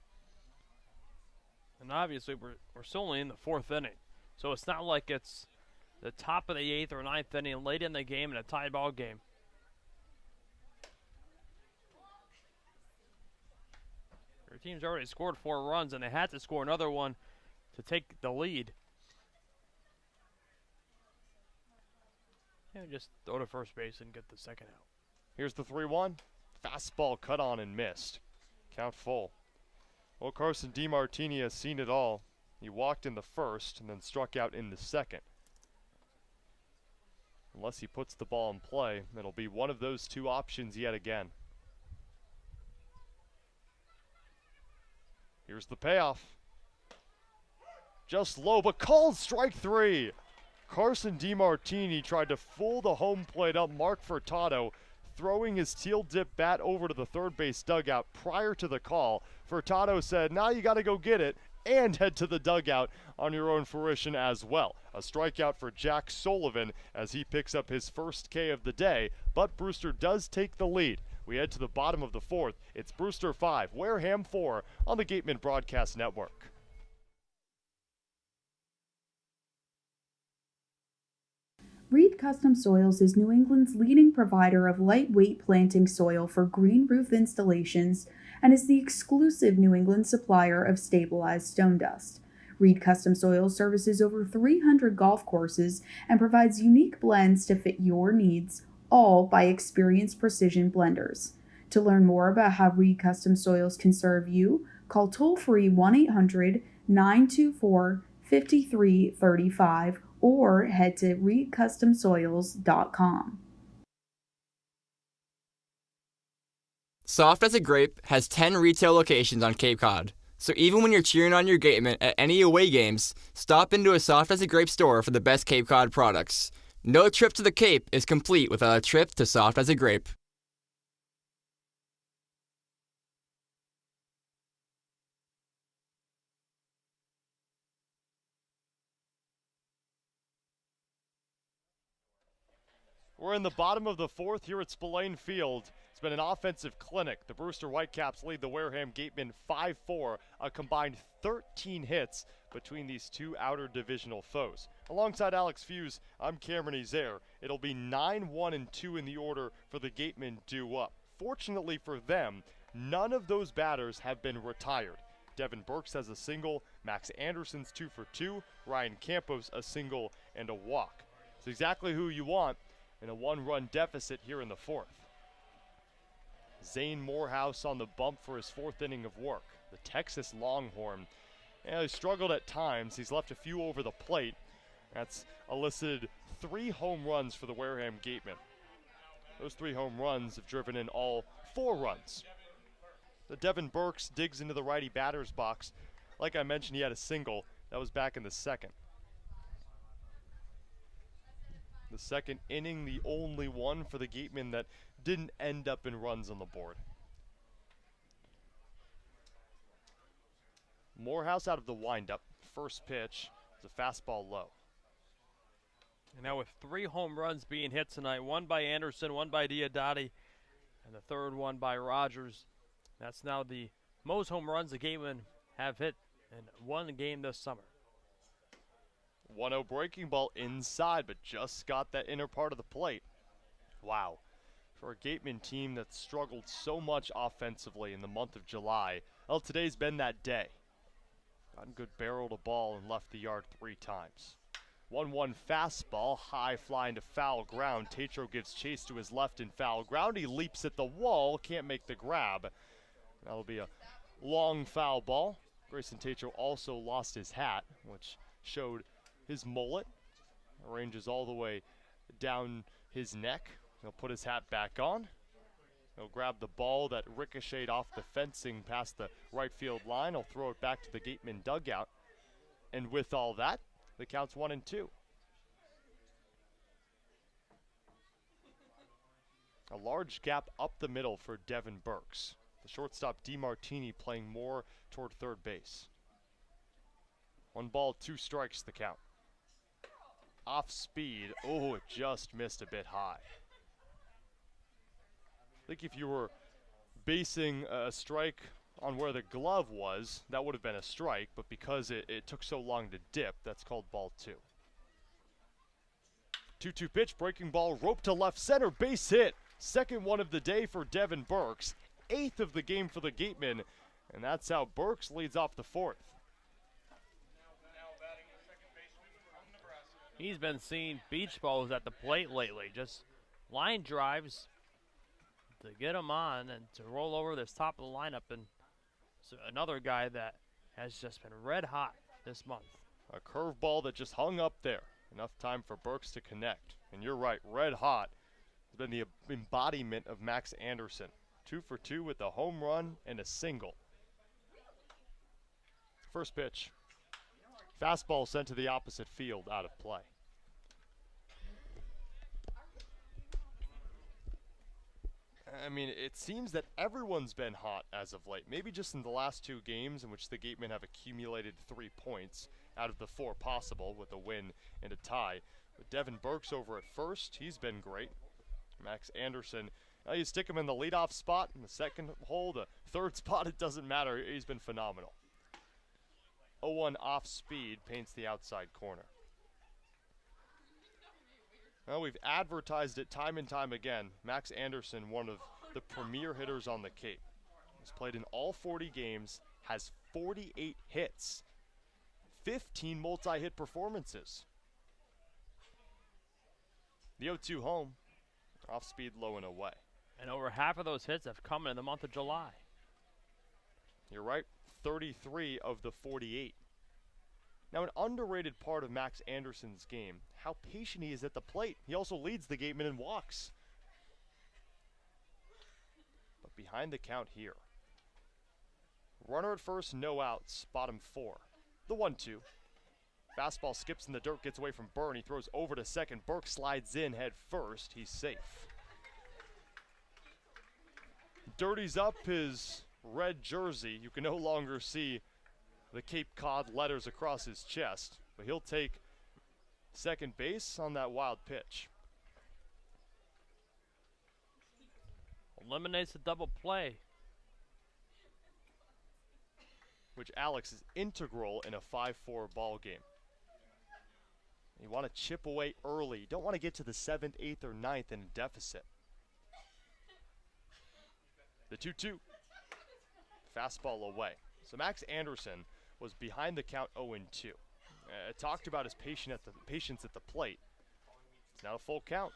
And obviously, we're still only in the 4th inning. So it's not like it's the top of the 8th or 9th inning, late in the game, in a tie ball game. Your team's already scored 4 runs, and they had to score another one to take the lead. Yeah, just throw to first base and get the second out. Here's the 3-1. Fastball cut on and missed. Count full. Well, Carson DiMartini has seen it all. He walked in the first and then struck out in the second. Unless he puts the ball in play, it'll be one of those 2 options yet again. Here's the payoff. Just low, but called strike 3. Carson DiMartini tried to fool the home plate up Mark Furtado, throwing his teal dip bat over to the third base dugout prior to the call. Furtado said, now you got to go get it and head to the dugout on your own fruition as well. A strikeout for Jack Sullivan as he picks up his first K of the day, but Brewster does take the lead. We head to the bottom of the fourth. It's Brewster 5, Wareham 4 on the Gateman Broadcast Network. Reed Custom Soils is New England's leading provider of lightweight planting soil for green roof installations and is the exclusive New England supplier of stabilized stone dust. Reed Custom Soils services over 300 golf courses and provides unique blends to fit your needs, all by experienced precision blenders. To learn more about how Reed Custom Soils can serve you, call toll-free 1-800-924-5335 or head to reedcustomsoils.com. Soft as a Grape has 10 retail locations on Cape Cod. So even when you're cheering on your Gatemen at any away games, stop into a Soft as a Grape store for the best Cape Cod products. No trip to the Cape is complete without a trip to Soft as a Grape. We're in the bottom of the fourth here at Spillane Field. It's been an offensive clinic. The Brewster Whitecaps lead the Wareham Gatemen 5-4, a combined 13 hits between these two outer divisional foes. Alongside Alex Feuz, I'm Cameron Ezeir. It'll be 9-1-2 in the order for the Gatemen due up. Fortunately for them, none of those batters have been retired. Devin Burks has a single, Max Anderson's 2 for 2, Ryan Campos a single and a walk. It's exactly who you want in a one-run deficit here in the fourth. Zane Morehouse on the bump for his fourth inning of work. The Texas Longhorn, he struggled at times. He's left a few over the plate. That's elicited 3 home runs for the Wareham Gatemen. Those 3 home runs have driven in all 4 runs. The Devin Burks digs into the righty batter's box. Like I mentioned, he had a single. That was back in the second. The second inning, the only one for the Gatemen that didn't end up in runs on the board. Morehouse out of the windup. First pitch is a fastball low. And now with 3 home runs being hit tonight, one by Anderson, one by Diodati, and the third one by Rogers. That's now the most home runs the Gatemen have hit in one game this summer. 1-0 breaking ball inside, but just got that inner part of the plate. Wow. For a Gateman team that struggled so much offensively in the month of July, well, today's been that day. Gotten good barrel to ball and left the yard 3 times. 1-1 fastball, high flying to foul ground. Tatro gives chase to his left in foul ground. He leaps at the wall, can't make the grab. That'll be a long foul ball. Grayson Tatro also lost his hat, which showed his mullet. Arranges all the way down his neck. He'll put his hat back on. He'll grab the ball that ricocheted off the fencing past the right field line. He'll throw it back to the Gateman dugout. And with all that, the count's 1-2. A large gap up the middle for Devin Burks. The shortstop DeMartini playing more toward third base. 1 ball, 2 strikes the count. Off speed. Oh, it just missed a bit high. I think if you were basing a strike on where the glove was, that would have been a strike, but because it took so long to dip, that's called ball 2. 2-2 pitch, breaking ball, rope to left center, base hit. Second one of the day for Devin Burks. 8th of the game for the Gatemen, and that's how Burks leads off the 4th. He's been seeing beach balls at the plate lately, just line drives to get him on and to roll over this top of the lineup. And so another guy that has just been red hot this month. A curveball that just hung up there. Enough time for Burks to connect. And you're right, red hot has been the embodiment of Max Anderson. 2 for 2 with a home run and a single. First pitch. Fastball sent to the opposite field, out of play. I mean, it seems that everyone's been hot as of late. Maybe just in the last 2 games in which the Gatemen have accumulated 3 points out of the 4 possible with a win and a tie. With Devin Burks over at first, he's been great. Max Anderson, you stick him in the leadoff spot, in the second hole, the third spot, it doesn't matter. He's been phenomenal. 0-1 off speed paints the outside corner. Well, we've advertised it time and time again. Max Anderson, one of the premier hitters on the Cape. He's played in all 40 games, has 48 hits. 15 multi-hit performances. The 0-2 home, off speed, low and away. And over half of those hits have come in the month of July. You're right, 33 of the 48. Now, an underrated part of Max Anderson's game, how patient he is at the plate. He also leads the gateman in walks. But behind the count here. Runner at first, no outs, bottom 4. The 1-2. Fastball skips in the dirt, gets away from Byrne. He throws over to second. Burke slides in head first. He's safe. Dirties up his red jersey. You can no longer see the Cape Cod letters across his chest, but he'll take second base on that wild pitch. Eliminates the double play, which Alex is integral in a 5-4 ball game. You want to chip away early. You don't want to get to the 7th, 8th, or 9th in a deficit. The 2-2. Fastball away. So Max Anderson was behind the count 0-2. Talked about his patience at the plate. It's now a full count.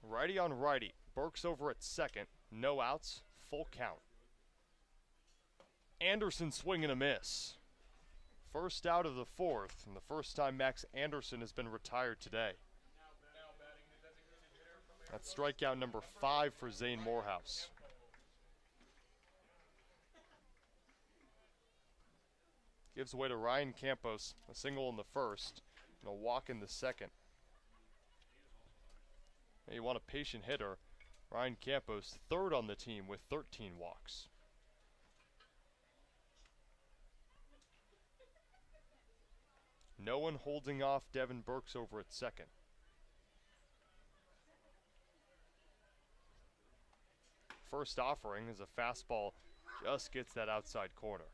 Righty on righty. Burke's over at second. No outs. Full count. Anderson swing and a miss. First out of the 4th, and the first time Max Anderson has been retired today. That's strikeout number 5 for Zane Morehouse. Gives way to Ryan Campos, a single in the first, and a walk in the second. And you want a patient hitter. Ryan Campos, 3rd on the team with 13 walks. No one holding off Devin Burks over at second. First offering is a fastball, just gets that outside corner.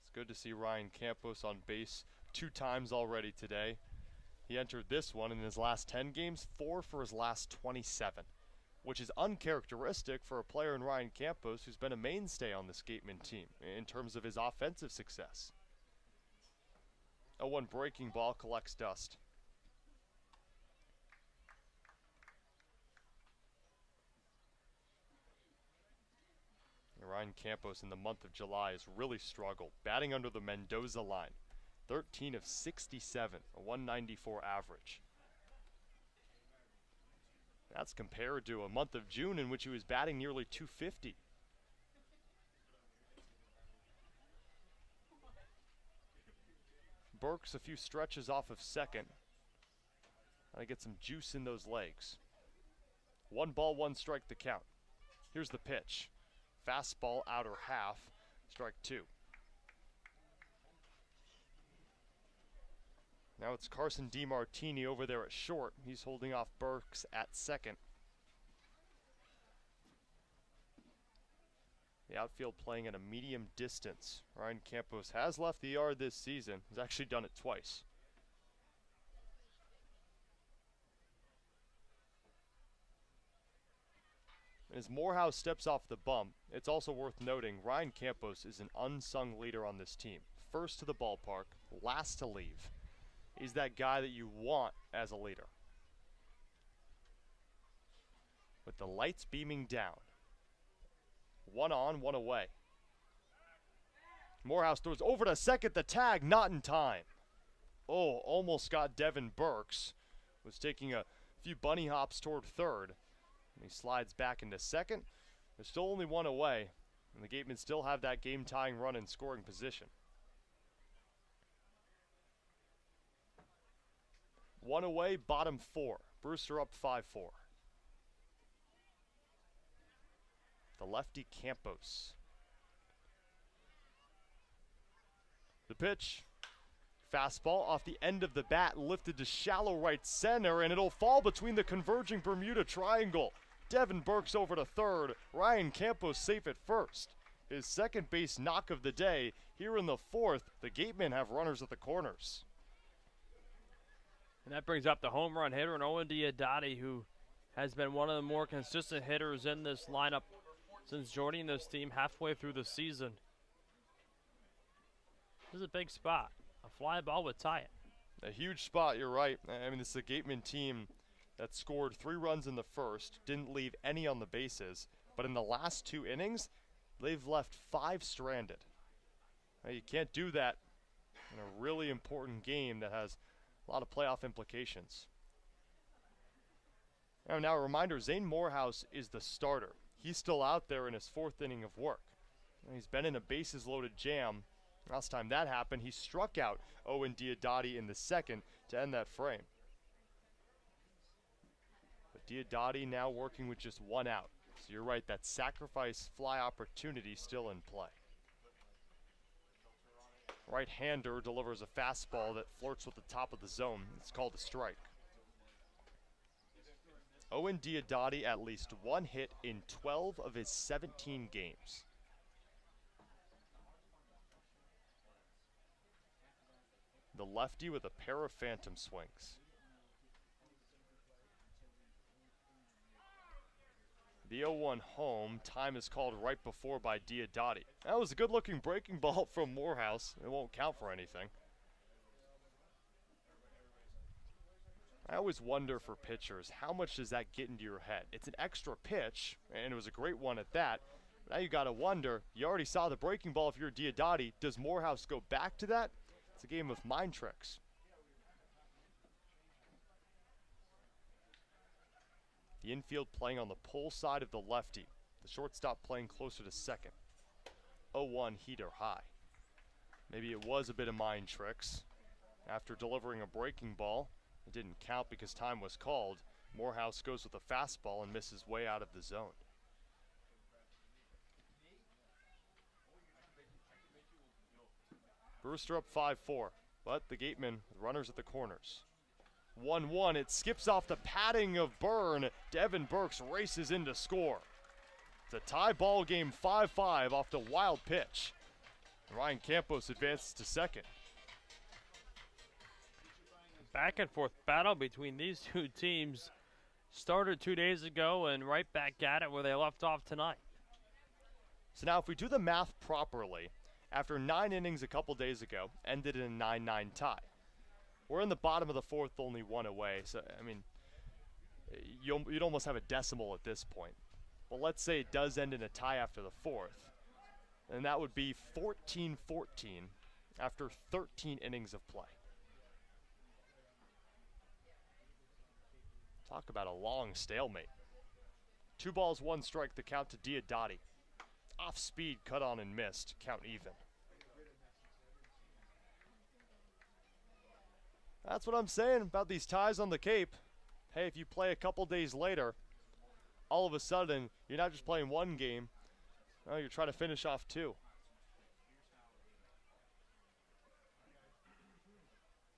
It's good to see Ryan Campos on base 2 times already today. He entered this one in his last 10 games, 4 for his last 27, which is uncharacteristic for a player in Ryan Campos who's been a mainstay on this Gateman team in terms of his offensive success. A 1 breaking ball collects dust. And Ryan Campos in the month of July has really struggled, batting under the Mendoza line. 13 of 67, a 194 average. That's compared to a month of June in which he was batting nearly 250. Burks a few stretches off of second. Gotta get some juice in those legs. 1 ball, 1 strike the count. Here's the pitch. Fastball outer half, strike 2. Now it's Carson DiMartini over there at short. He's holding off Burks at second. The outfield playing at a medium distance. Ryan Campos has left the yard this season. He's actually done it twice. As Morehouse steps off the bump, it's also worth noting Ryan Campos is an unsung leader on this team. First to the ballpark, last to leave. He's that guy that you want as a leader. With the lights beaming down. 1 on, 1 away. Morehouse throws over to second, the tag, not in time. Oh, almost got Devin Burks. Was taking a few bunny hops toward third. And he slides back into second. There's still only 1 away. And the Gatemen still have that game-tying run in scoring position. 1 away, bottom 4. Brewster up 5-4. The lefty Campos. The pitch. Fastball off the end of the bat, lifted to shallow right center, and it'll fall between the converging Bermuda Triangle. Devin Burks over to third. Ryan Campos safe at first. His second base knock of the day. Here in the 4th, the Gatemen have runners at the corners. And that brings up the home run hitter, and Owen Diodati, who has been one of the more consistent hitters in this lineup since joining this team halfway through the season. This is a big spot. A fly ball would tie it. A huge spot, you're right. I mean, this is a Gateman team that scored 3 runs in the first, didn't leave any on the bases, but in the last 2 innings, they've left 5 stranded. Now, you can't do that in a really important game that has a lot of playoff implications. Now a reminder, Zane Morehouse is the starter. He's still out there in his 4th inning of work. He's been in a bases-loaded jam. Last time that happened, he struck out Owen Diodati in the 2nd to end that frame. But Diodati now working with just 1 out. So you're right, that sacrifice fly opportunity still in play. Right-hander delivers a fastball that flirts with the top of the zone. It's called a strike. Owen Diodati at least 1 hit in 12 of his 17 games. The lefty with a pair of phantom swings. The 0-1 home, time is called right before by Diodati. That was a good-looking breaking ball from Morehouse. It won't count for anything. I always wonder for pitchers, how much does that get into your head? It's an extra pitch, and it was a great one at that. Now you got to wonder, you already saw the breaking ball if you're Diodati. Does Morehouse go back to that? It's a game of mind tricks. The infield playing on the pull side of the lefty. The shortstop playing closer to second. 0-1 heater high. Maybe it was a bit of mind tricks. After delivering a breaking ball, it didn't count because time was called. Morehouse goes with a fastball and misses way out of the zone. Brewster up 5-4, but the Gatemen with runners at the corners. 1-1, it skips off the padding of Byrne. Devin Burks races in to score. It's a tie ball game, 5-5 off the wild pitch. Ryan Campos advances to second. Back and forth battle between these 2 teams started 2 days ago and right back at it where they left off tonight. So now if we do the math properly, after 9 innings a couple days ago, ended in a 9-9 tie. We're in the bottom of the 4th, only 1 away. So, I mean, you'd almost have a decimal at this point. Well, let's say it does end in a tie after the 4th. And that would be 14-14 after 13 innings of play. Talk about a long stalemate. 2 balls, 1 strike, the count to Diodati. Off speed, cut on and missed, count even. That's what I'm saying about these ties on the Cape. Hey, if you play a couple days later, all of a sudden, you're not just playing 1 game, no, you're trying to finish off 2.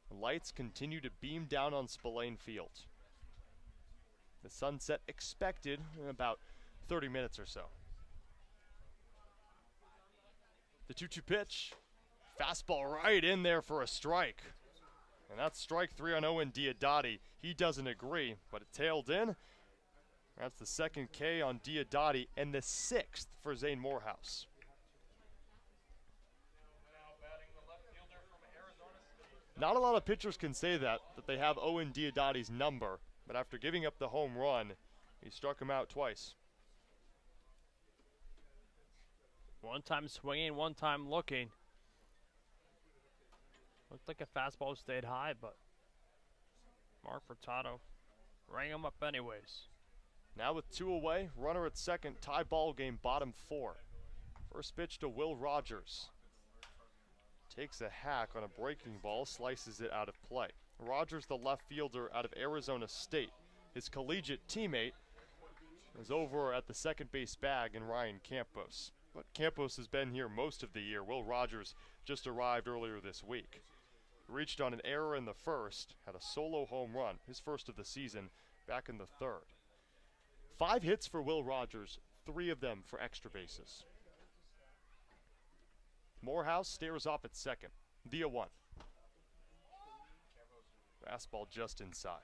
The lights continue to beam down on Spillane Field. The sunset expected in about 30 minutes or so. The 2-2 pitch. Fastball right in there for a strike. And that's strike 3 on Owen Diodati. He doesn't agree, but it tailed in. That's the 2nd K on Diodati and the 6th for Zane Morehouse. Not a lot of pitchers can say that they have Owen Diodati's number, but after giving up the home run, he struck him out twice. 1 time swinging, 1 time looking. Looked like a fastball stayed high, but Mark Furtado rang him up anyways. Now with 2 away, runner at second, tie ball game, bottom 4. First pitch to Will Rogers. Takes a hack on a breaking ball, slices it out of play. Rogers, the left fielder out of Arizona State. His collegiate teammate is over at the second base bag in Ryan Campos. But Campos has been here most of the year. Will Rogers just arrived earlier this week. Reached on an error in the first, had a solo home run, his first of the season, back in the 3rd. 5 hits for Will Rogers, 3 of them for extra bases. Morehouse stares off at second. The 0-1. Fastball just inside.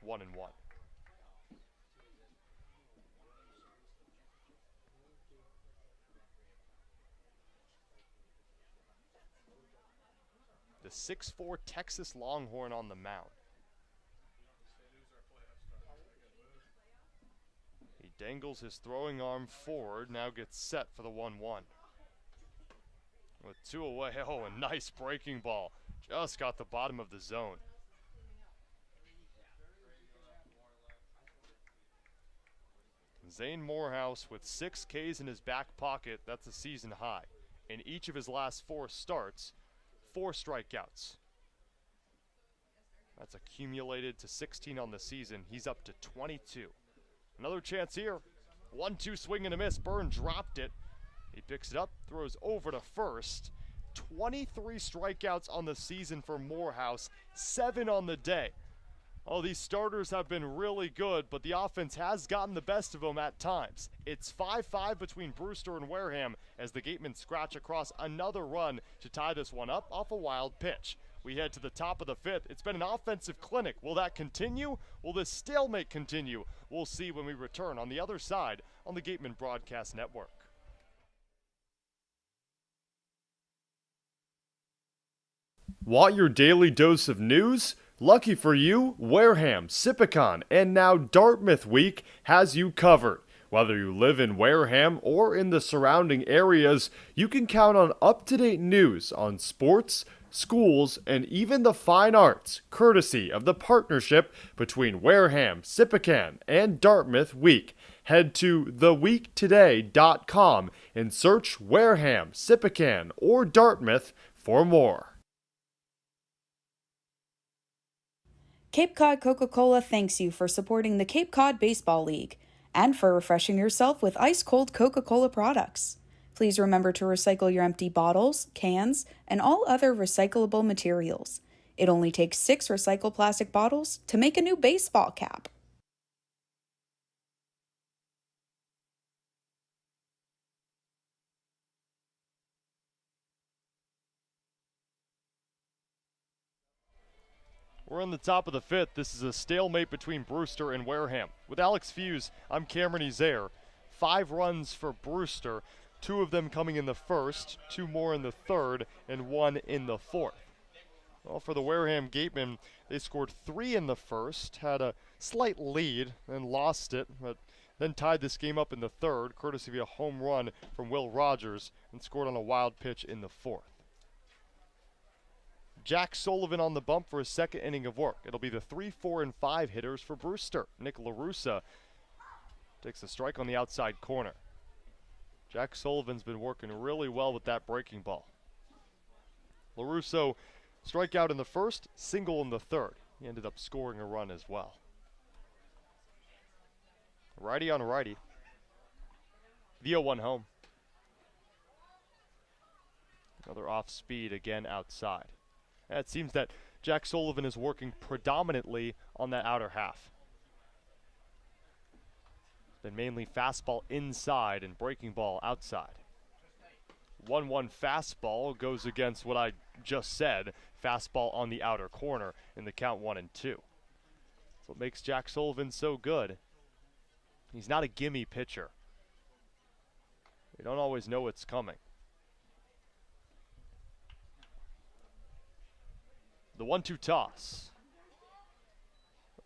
1-1. The 6'4" Texas Longhorn on the mound. He dangles his throwing arm forward, now gets set for the 1-1. With 2 away, oh, a nice breaking ball. Just got the bottom of the zone. Zane Morehouse with 6 Ks in his back pocket, that's a season high. In each of his last 4 starts, 4 strikeouts. That's accumulated to 16 on the season. He's up to 22. Another chance here. 1-2 swing and a miss. Byrne dropped it. He picks it up, throws over to first. 23 strikeouts on the season for Morehouse, 7 on the day. Oh, these starters have been really good, but the offense has gotten the best of them at times. It's 5-5 between Brewster and Wareham as the Gatemen scratch across another run to tie this one up off a wild pitch. We head to the top of the 5th. It's been an offensive clinic. Will that continue? Will this stalemate continue? We'll see when we return on the other side on the Gatemen Broadcast Network. Want your daily dose of news? Lucky for you, Wareham, Sipicon, and now Dartmouth Week has you covered. Whether you live in Wareham or in the surrounding areas, you can count on up-to-date news on sports, schools, and even the fine arts, courtesy of the partnership between Wareham, Sipicon, and Dartmouth Week. Head to theweektoday.com and search Wareham, Sipicon, or Dartmouth for more. Cape Cod Coca-Cola thanks you for supporting the Cape Cod Baseball League and for refreshing yourself with ice-cold Coca-Cola products. Please remember to recycle your empty bottles, cans, and all other recyclable materials. It only takes 6 recycled plastic bottles to make a new baseball cap. We're on the top of the 5th. This is a stalemate between Brewster and Wareham. With Alex Feuz, I'm Cameron Ezeir. 5 runs for Brewster, 2 of them coming in the 1st, 2 more in the 3rd, and 1 in the 4th. Well, for the Wareham Gatemen, they scored 3 in the 1st, had a slight lead, then lost it, but then tied this game up in the 3rd, courtesy of a home run from Will Rogers, and scored on a wild pitch in the 4th. Jack Sullivan on the bump for his 2nd inning of work. It'll be the 3, 4, and 5 hitters for Brewster. Nick LaRussa takes a strike on the outside corner. Jack Sullivan's been working really well with that breaking ball. LaRusso strikeout in the 1st, single in the 3rd. He ended up scoring a run as well. Righty on righty. The 0-1 home. Another off speed again outside. It seems that Jack Sullivan is working predominantly on that outer half. Been mainly fastball inside and breaking ball outside. 1-1 fastball goes against what I just said, fastball on the outer corner in the count 1-2. That's what makes Jack Sullivan so good. He's not a gimme pitcher. You don't always know what's coming. The 1-2 toss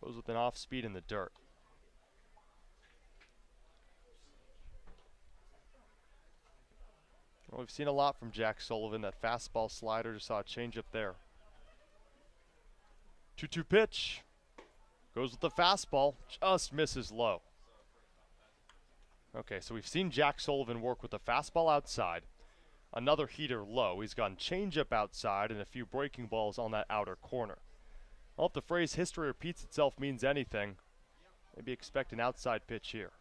goes with an off speed in the dirt. Well, we've seen a lot from Jack Sullivan. That fastball slider, just saw a changeup there. 2-2 pitch goes with the fastball, just misses low. Okay, so we've seen Jack Sullivan work with the fastball outside. Another heater low. He's gone changeup outside and a few breaking balls on that outer corner. Well, if the phrase history repeats itself means anything, maybe expect an outside pitch here.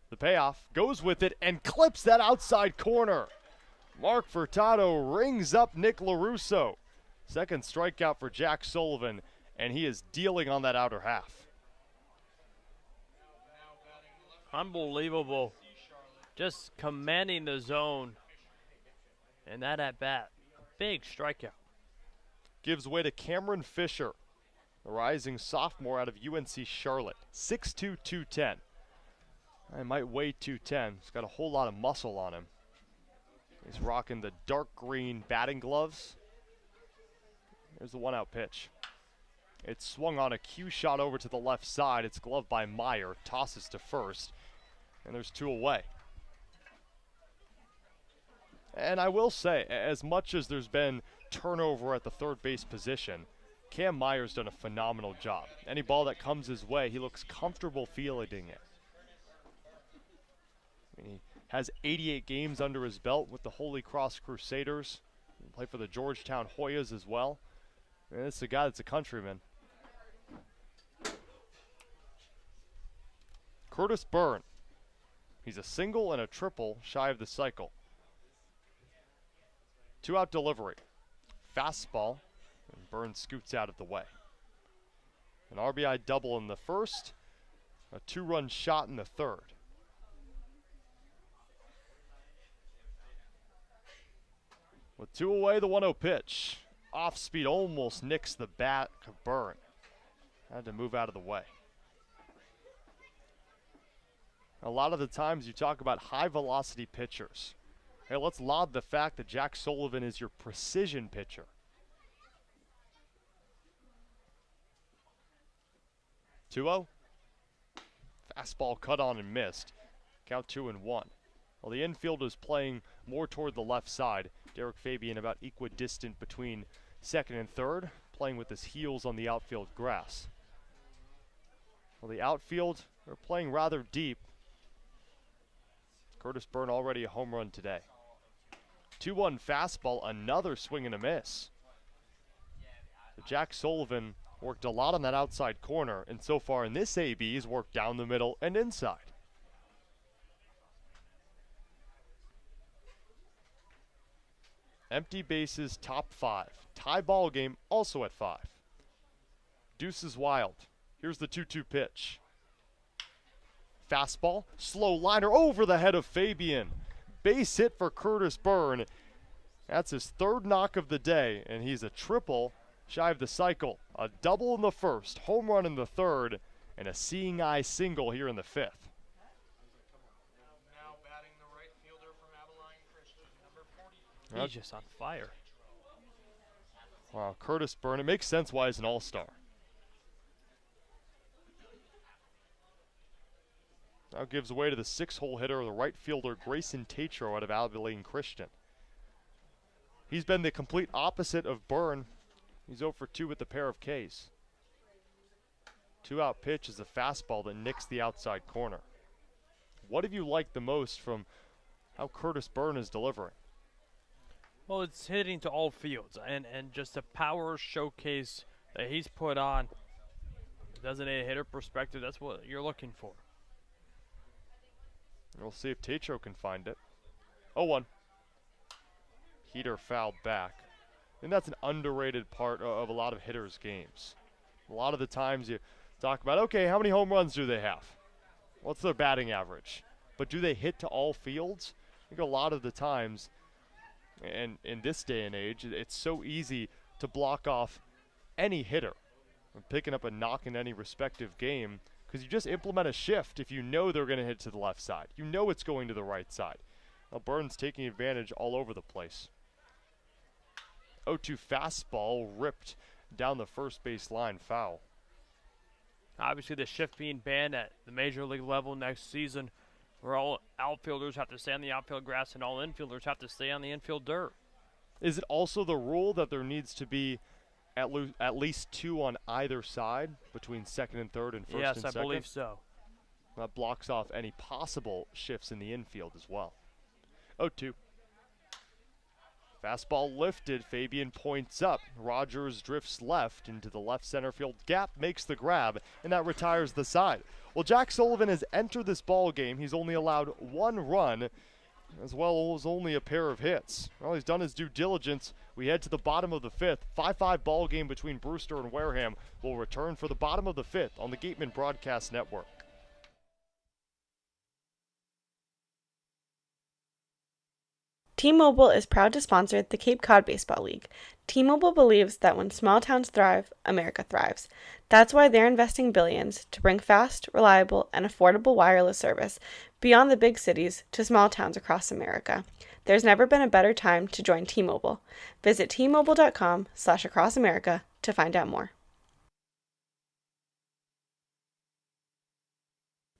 The payoff goes with it and clips that outside corner. Mark Furtado rings up Nick LaRusso. 2nd strikeout for Jack Sullivan, and he is dealing on that outer half. Unbelievable. Just commanding the zone. And that at bat, a big strikeout. gives way to Cameron Fisher, a rising sophomore out of UNC Charlotte. 6'2", 210. I might weigh 210. He's got a whole lot of muscle on him. He's rocking the dark green batting gloves. There's the 1-out pitch. It's swung on a cue shot over to the left side. It's gloved by Meyer. Tosses to first. And there's 2 away. And I will say, as much as there's been turnover at the third base position, Cam Meyer's done a phenomenal job. Any ball that comes his way, he looks comfortable fielding it. I mean, he has 88 games under his belt with the Holy Cross Crusaders. He played for the Georgetown Hoyas as well. And this is a guy that's a countryman. Curtis Byrne. He's a single and a triple shy of the cycle. 2-out delivery. Fastball. And Byrne scoots out of the way. An RBI double in the first. A 2-run shot in the third. With 2 away, the 1-0 pitch. Off speed almost nicks the bat of Byrne. Had to move out of the way. A lot of the times you talk about high velocity pitchers. Hey, let's laud the fact that Jack Sullivan is your precision pitcher. Two-0. Fastball cut on and missed. Count 2-1. Well, the infield is playing more toward the left side. Derrick Fabian about equidistant between second and third, playing with his heels on the outfield grass. Well, the outfield are playing rather deep. Curtis Byrne already a home run today. 2-1 fastball, another swing and a miss. So Jack Sullivan worked a lot on that outside corner, and so far in this AB, he's worked down the middle and inside. Empty bases, top 5. Tie ball game, also at 5. Deuce is wild. Here's the 2-2 pitch. Fastball, slow liner over the head of Fabian. Base hit for Curtis Byrne. That's his 3rd knock of the day, and he's a triple shy of the cycle. A double in the first, home run in the 3rd, and a seeing eye single here in the 5th. Now batting the right fielder from Abilene Christian, number 40. He's just on fire. Wow, Curtis Byrne. It makes sense why he's an all-star. Now gives way to the 6-hole hitter, the right fielder, Grayson Tatro out of Abilene Christian. He's been the complete opposite of Byrne. He's 0 for 2 with the pair of Ks. 2-out pitch is a fastball that nicks the outside corner. What have you liked the most from how Curtis Byrne is delivering? Well, it's hitting to all fields, and just the power showcase that he's put on. Designated hitter perspective, that's what you're looking for. We'll see if Tatro can find it. 0-1. Heater fouled back. And that's an underrated part of a lot of hitters' games. A lot of the times you talk about, okay, how many home runs do they have? What's their batting average? But do they hit to all fields? I think a lot of the times, and in this day and age, it's so easy to block off any hitter from picking up a knock in any respective game, because you just implement a shift if you know they're going to hit to the left side. You know it's going to the right side. Well, Byrne's taking advantage all over the place. 0-2 fastball ripped down the first base line, foul. Obviously, the shift being banned at the major league level next season, where all outfielders have to stay on the outfield grass and all infielders have to stay on the infield dirt. Is it also the rule that there needs to be at least 2 on either side between second and third and first and second? Yes, I believe so. That blocks off any possible shifts in the infield as well. 0-2. Fastball lifted. Fabian points up. Rogers drifts left into the left center field gap, makes the grab, and that retires the side. Well, Jack Sullivan has entered this ball game. He's only allowed 1 run, as well as only a pair of hits. All he's done is due diligence. We head to the bottom of the 5th. 5-5 ball game between Brewster and Wareham will return for the bottom of the 5th on the Gateman Broadcast Network. T-Mobile is proud to sponsor the Cape Cod Baseball League. T-Mobile believes that when small towns thrive, America thrives. That's why they're investing billions to bring fast, reliable, and affordable wireless service beyond the big cities to small towns across America. There's never been a better time to join T-Mobile. Visit T-Mobile.com/acrossamerica to find out more.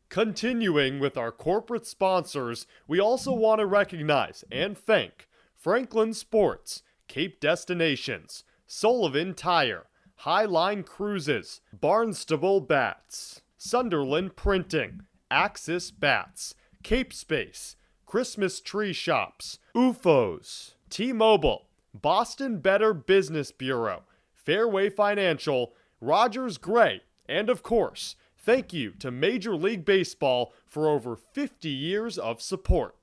Continuing with our corporate sponsors, we also want to recognize and thank Franklin Sports, Cape Destinations, Sullivan Tire, Highline Cruises, Barnstable Bats, Sunderland Printing, Axis Bats, Cape Space, Christmas Tree Shops, UFOs, T-Mobile, Boston Better Business Bureau, Fairway Financial, Rogers Gray, and of course, thank you to Major League Baseball for over 50 years of support.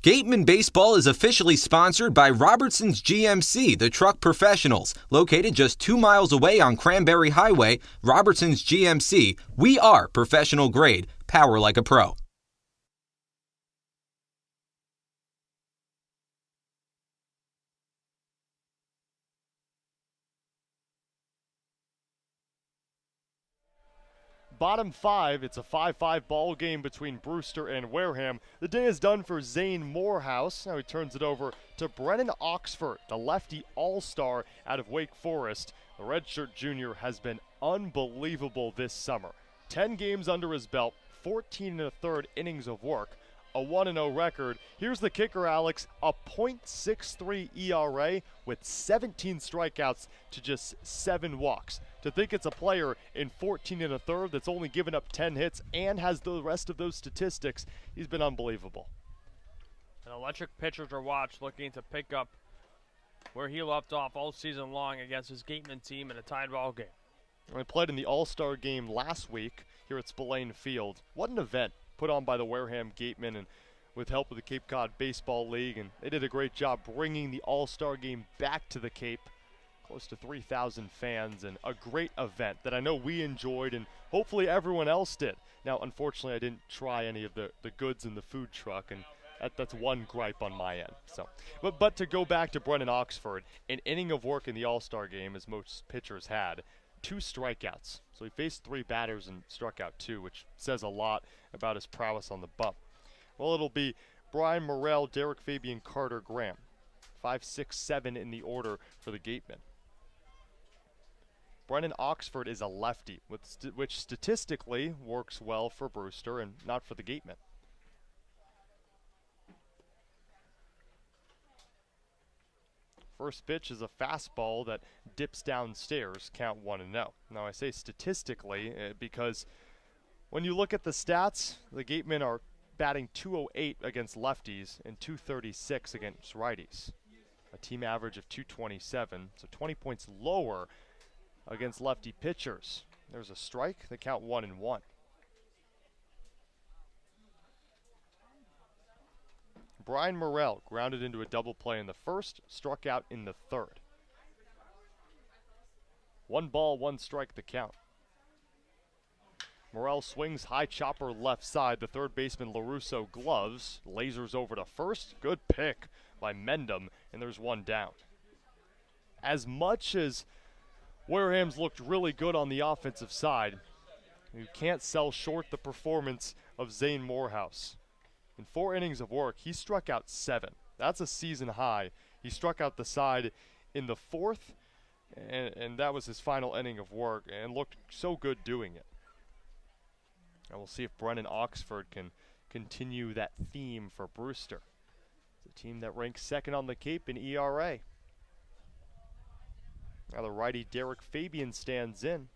Gateman Baseball is officially sponsored by Robertson's GMC, the truck professionals. Located just 2 miles away on Cranberry Highway, Robertson's GMC, we are professional grade, power like a pro. Bottom 5, it's a 5-5 ball game between Brewster and Wareham. The day is done for Zane Morehouse. Now he turns it over to Brennan Oxford, the lefty all-star out of Wake Forest. The redshirt junior has been unbelievable this summer. 10 games under his belt, 14 1/3 innings of work, a 1-0 record. Here's the kicker, Alex, a .63 ERA with 17 strikeouts to just 7 walks. To think it's a player in 14 1/3 that's only given up 10 hits and has the rest of those statistics, he's been unbelievable. An electric pitcher to watch, looking to pick up where he left off all season long against his Gateman team in a tied ball game. We played in the All-Star game last week here at Spillane Field. What an event put on by the Wareham Gatemen and with help of the Cape Cod Baseball League, and they did a great job bringing the All-Star game back to the Cape. Close to 3,000 fans and a great event that I know we enjoyed and hopefully everyone else did. Now, unfortunately, I didn't try any of the goods in the food truck, and that's one gripe on my end. So, but to go back to Brennan Oxford, an inning of work in the All-Star game, as most pitchers had, 2 strikeouts. So he faced 3 batters and struck out 2, which says a lot about his prowess on the bump. Well, it'll be Brian Morrell, Derrick Fabian, Carter Graham. 5, 6, 7 in the order for the Gatemen. Brennan Oxford is a lefty, which statistically works well for Brewster and not for the Gatemen. First pitch is a fastball that dips downstairs, count 1-0. Now I say statistically because when you look at the stats, the Gatemen are batting .208 against lefties and .236 against righties. A team average of .227, so 20 points lower against lefty pitchers. There's a strike, they count 1-1. Brian Morrell grounded into a double play in the first, struck out in the third. 1 ball, 1 strike the count. Morrell swings high chopper left side. The third baseman LaRusso gloves, lasers over to first. Good pick by Mendenham, and there's 1 down. As much as Wareham's looked really good on the offensive side, you can't sell short the performance of Zane Morehouse. In 4 innings of work, he struck out 7. That's a season high. He struck out the side in the 4th, and that was his final inning of work, and looked so good doing it. And we'll see if Brennan Oxford can continue that theme for Brewster. It's a team that ranks 2nd on the Cape in ERA. Now the righty Derrick Fabian stands in.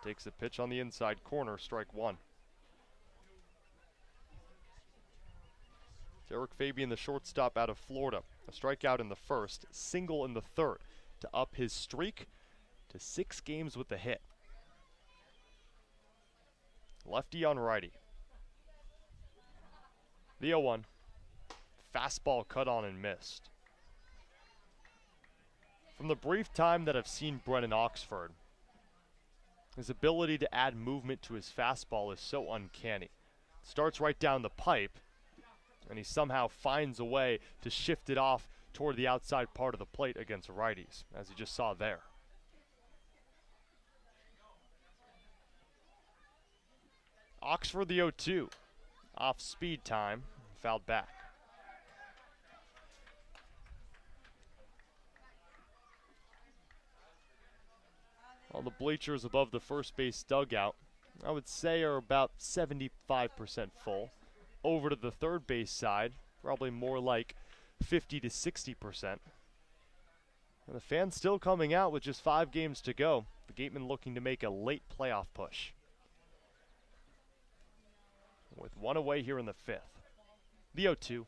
Takes a pitch on the inside corner, strike 1. Derrick Fabian, the shortstop out of Florida. A strikeout in the first, single in the third to up his streak to 6 games with a hit. Lefty on righty. The 0-1. Fastball cut on and missed. From the brief time that I've seen Brennan Oxford, his ability to add movement to his fastball is so uncanny. Starts right down the pipe, and he somehow finds a way to shift it off toward the outside part of the plate against righties, as you just saw there. Oxford the 0-2. Off speed time, fouled back. All the bleachers above the first base dugout, I would say, are about 75% full. Over to the third base side, probably more like 50 to 60%. And the fans still coming out with just 5 games to go. The Gatemen looking to make a late playoff push. With one away here in the 5th. The 0-2.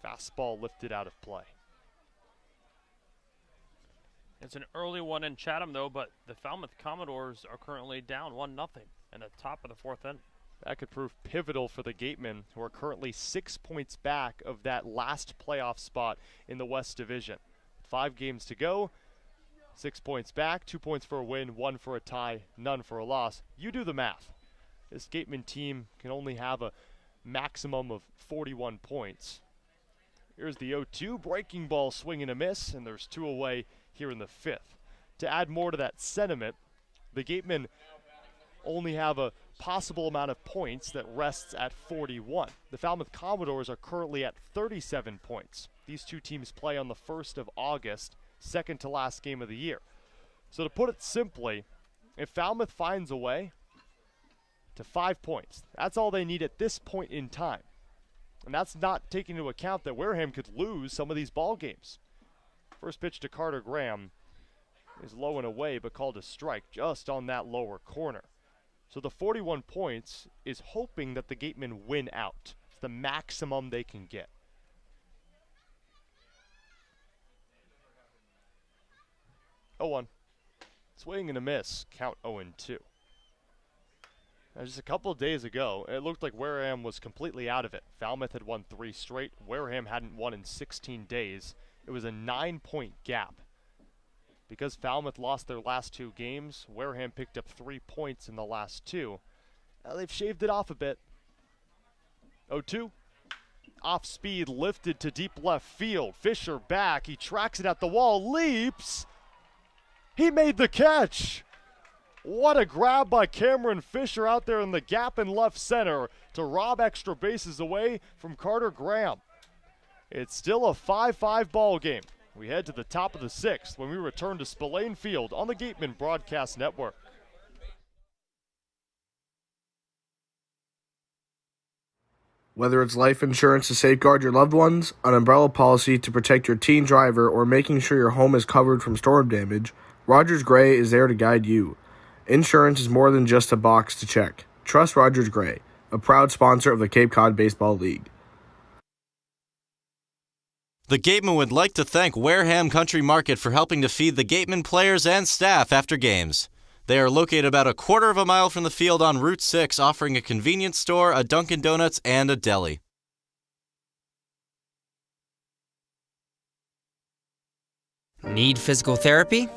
Fastball lifted out of play. It's an early one in Chatham, though, but the Falmouth Commodores are currently down 1-0 in the top of the 4th inning. That could prove pivotal for the Gatemen, who are currently 6 points back of that last playoff spot in the West Division. 5 games to go, 6 points back, 2 points for a win, 1 for a tie, none for a loss. You do the math. This Gateman team can only have a maximum of 41 points. Here's the 0-2, breaking ball, swing and a miss, and there's 2 away here in the 5th. To add more to that sentiment, the Gatemen only have a possible amount of points that rests at 41. The Falmouth Commodores are currently at 37 points. These two teams play on the 1st of August, second to last game of the year. So to put it simply, if Falmouth finds a way to 5 points, that's all they need at this point in time. And that's not taking into account that Wareham could lose some of these ball games. First pitch to Carter Graham is low and away, but called a strike just on that lower corner. So the 41 points is hoping that the Gatemen win out. It's the maximum they can get. Oh, 1. Swing and a miss. Count 0-2. Now, just a couple of days ago, it looked like Wareham was completely out of it. Falmouth had won 3 straight. Wareham hadn't won in 16 days. It was a 9-point gap. Because Falmouth lost their last 2 games, Wareham picked up 3 points in the last 2. Now they've shaved it off a bit. 0-2. Off speed, lifted to deep left field. Fisher back. He tracks it at the wall. Leaps. He made the catch. What a grab by Cameron Fisher out there in the gap in left center to rob extra bases away from Carter Graham. It's still a 5-5 ball game. We head to the top of the 6th when we return to Spillane Field on the Gateman Broadcast Network. Whether it's life insurance to safeguard your loved ones, an umbrella policy to protect your teen driver, or making sure your home is covered from storm damage, Rogers Gray is there to guide you. Insurance is more than just a box to check. Trust Rogers Gray, a proud sponsor of the Cape Cod Baseball League. The Gatemen would like to thank Wareham Country Market for helping to feed the Gatemen players and staff after games. They are located about a quarter of a mile from the field on Route 6, offering a convenience store, a Dunkin' Donuts, and a deli. Need physical therapy?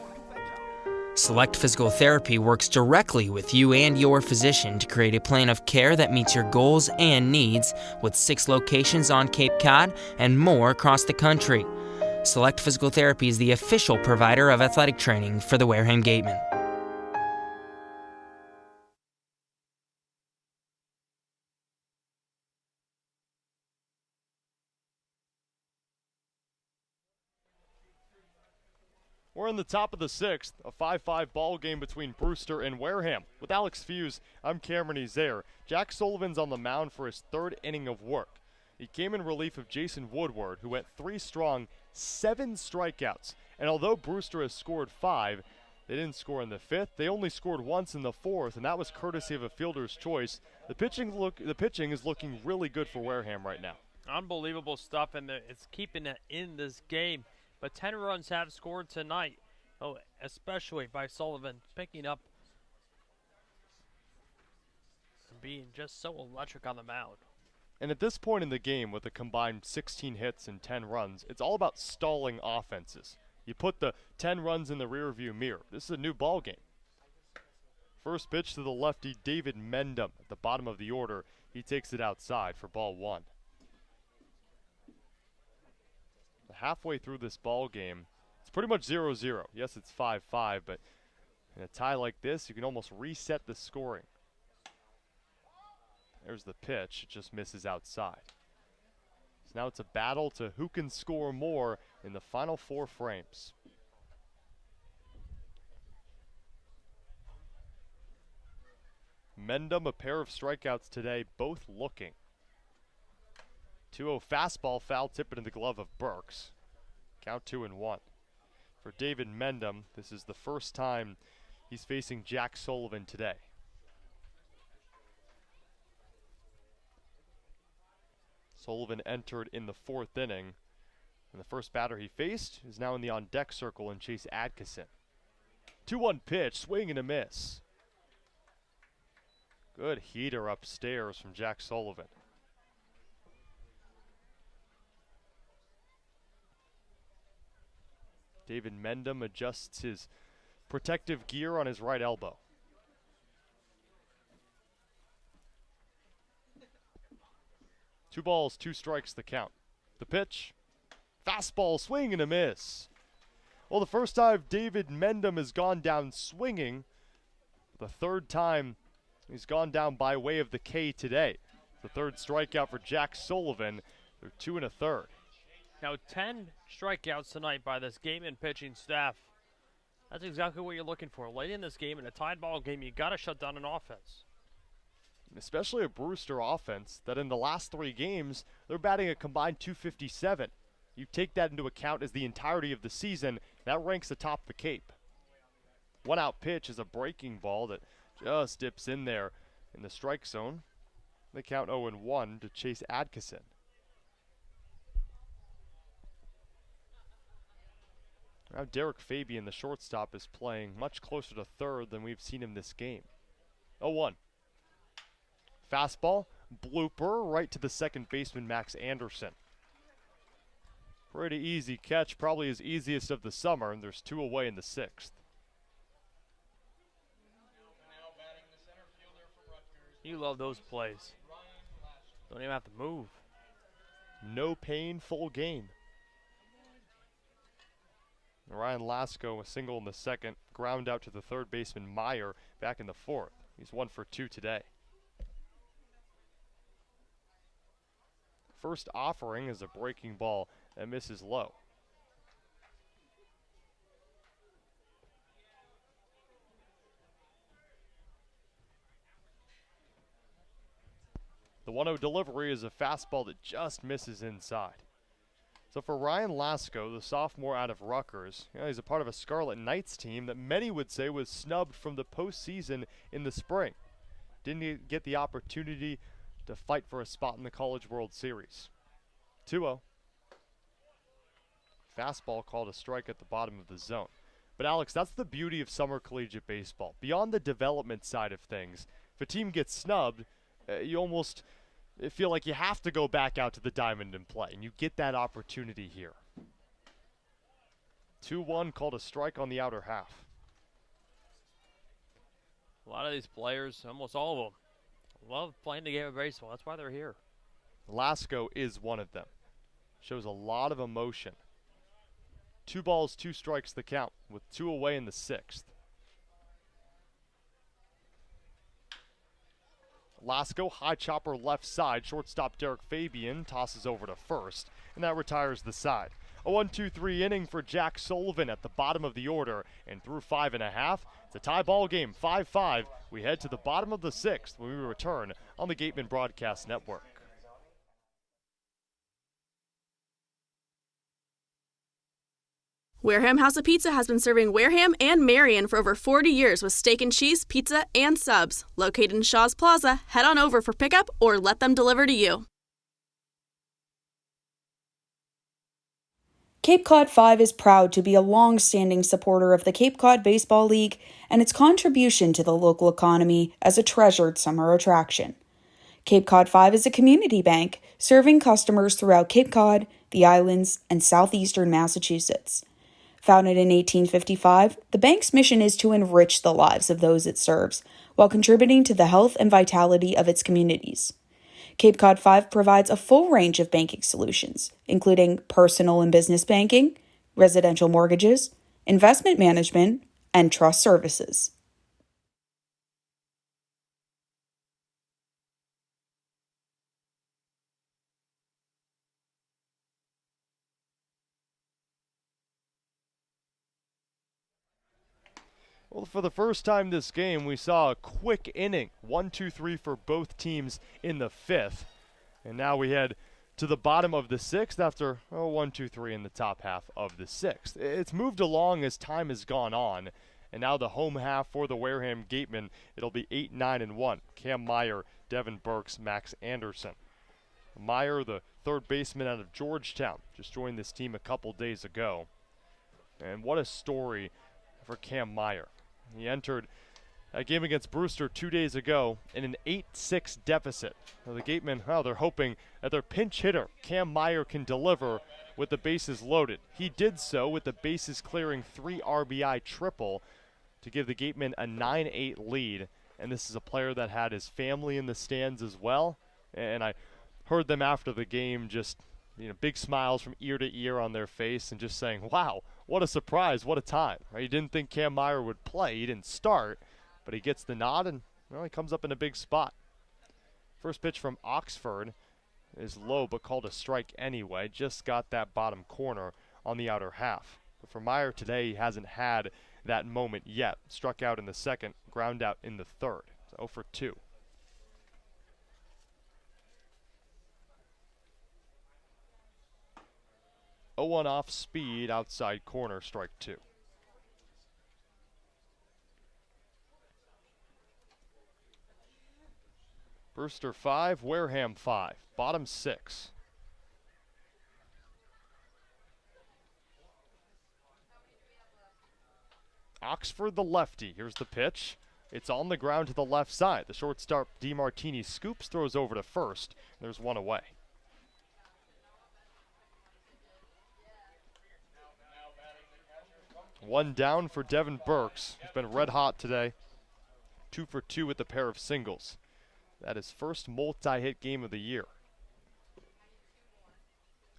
Select Physical Therapy works directly with you and your physician to create a plan of care that meets your goals and needs, with 6 locations on Cape Cod and more across the country. Select Physical Therapy is the official provider of athletic training for the Wareham Gatemen. We're in the top of the 6th, a 5-5 ball game between Brewster and Wareham. With Alex Feuz, I'm Cameron Ezeir. Jack Sullivan's on the mound for his 3rd inning of work. He came in relief of Jason Woodward, who went 3 strong, 7 strikeouts. And although Brewster has scored 5, they didn't score in the 5th. They only scored once in the 4th, and that was courtesy of a fielder's choice. The pitching is looking really good for Wareham right now. Unbelievable stuff, and it's keeping it in this game. But 10 runs have scored tonight, especially by Sullivan, picking up and being just so electric on the mound. And at this point in the game, with a combined 16 hits and 10 runs, it's all about stalling offenses. You put the 10 runs in the rearview mirror. This is a new ball game. First pitch to the lefty, David Mendenham, at the bottom of the order. He takes it outside for ball one. Halfway through this ball game, it's pretty much 0-0. Yes, it's 5-5, but in a tie like this, you can almost reset the scoring. There's the pitch. It just misses outside. So now it's a battle to who can score more in the final 4 frames. Mendenham, a pair of strikeouts today, both looking. 2-0 fastball, foul tip it in the glove of Burks. Count 2-1. For David Mendenham, this is the first time he's facing Jack Sullivan today. Sullivan entered in the 4th inning, and the first batter he faced is now in the on-deck circle in Chase Adkison. 2-1 pitch, swing and a miss. Good heater upstairs from Jack Sullivan. David Mendenham adjusts his protective gear on his right elbow. Two balls, 2 strikes the count. The pitch, fastball, swing and a miss. Well, the first time David Mendenham has gone down swinging, the third time he's gone down by way of the K today. The 3rd strikeout for Jack Sullivan. They're 2 1/3. Now 10 strikeouts tonight by this game and pitching staff. That's exactly what you're looking for. Late in this game, in a tied ball game, you got to shut down an offense. Especially a Brewster offense that in the last 3 games, they're batting a combined .257. You take that into account as the entirety of the season, that ranks atop the Cape. 1-out pitch is a breaking ball that just dips in there in the strike zone. They count 0-1 to Chase Adkison. Now Derrick Fabian, the shortstop, is playing much closer to third than we've seen him this game. 0-1. Fastball, blooper, right to the second baseman, Max Anderson. Pretty easy catch, probably his easiest of the summer, and there's 2 away in the 6th. You love those plays. Don't even have to move. No pain, full gain. Ryan Lasko, a single in the 2nd, ground out to the third baseman Meyer back in the 4th. He's 1 for 2 today. First offering is a breaking ball that misses low. The 1-0 delivery is a fastball that just misses inside. So for Ryan Lasko, the sophomore out of Rutgers, he's a part of a Scarlet Knights team that many would say was snubbed from the postseason in the spring. Didn't get the opportunity to fight for a spot in the College World Series. 2-0. Fastball called a strike at the bottom of the zone. But Alex, that's the beauty of summer collegiate baseball. Beyond the development side of things, if a team gets snubbed, you almost feel like you have to go back out to the diamond and play, and you get that opportunity here. 2-1 called a strike on the outer half. A lot of these players, almost all of them, love playing the game of baseball. That's why they're here. Lasko is one of them. Shows a lot of emotion. 2 balls, 2 strikes the count, with 2 away in the 6th. Lasko, high chopper left side. Shortstop Derrick Fabian tosses over to first, and that retires the side. A 1-2-3 inning for Jack Sullivan at the bottom of the order, and through 5 1/2, it's a tie ball game, 5-5. We head to the bottom of the 6th when we return on the Gateman Broadcast Network. Wareham House of Pizza has been serving Wareham and Marion for over 40 years with steak and cheese, pizza, and subs. Located in Shaw's Plaza, head on over for pickup or let them deliver to you. Cape Cod 5 is proud to be a long-standing supporter of the Cape Cod Baseball League and its contribution to the local economy as a treasured summer attraction. Cape Cod 5 is a community bank serving customers throughout Cape Cod, the islands, and southeastern Massachusetts. Founded in 1855, the bank's mission is to enrich the lives of those it serves while contributing to the health and vitality of its communities. Cape Cod 5 provides a full range of banking solutions, including personal and business banking, residential mortgages, investment management, and trust services. Well, for the first time this game, we saw a quick inning, 1-2-3 for both teams in the fifth. And now we head to the bottom of the sixth after 1-2-3 in the top half of the sixth. It's moved along as time has gone on. And now the home half for the Wareham Gatemen, it'll be 8-9-1. Cam Meyer, Devin Burks, Max Anderson. Meyer, the third baseman out of Georgetown, just joined this team a couple days ago. And what a story for Cam Meyer. He entered a game against Brewster 2 days ago in an 8-6 deficit. Now the Gatemen, they're hoping that their pinch hitter, Cam Meyer, can deliver with the bases loaded. He did so with the bases clearing 3 RBI triple to give the Gatemen a 9-8 lead. And this is a player that had his family in the stands as well. And I heard them after the game just, big smiles from ear to ear on their face and just saying, wow, what a surprise, what a time. You didn't think Cam Meyer would play. He didn't start, but he gets the nod and he comes up in a big spot. First pitch from Oxford is low but called a strike anyway. Just got that bottom corner on the outer half. But for Meyer today, he hasn't had that moment yet. Struck out in the second, ground out in the third. So 0 for 2. 0-1 off speed, outside corner, strike 2. Brewster 5, Wareham 5, bottom 6. Oxford the lefty, here's the pitch. It's on the ground to the left side. The shortstop DeMartini scoops, throws over to first. There's one away. One down for Devin Burks. He's been red hot today. 2 for 2 with a pair of singles. That is first multi-hit game of the year.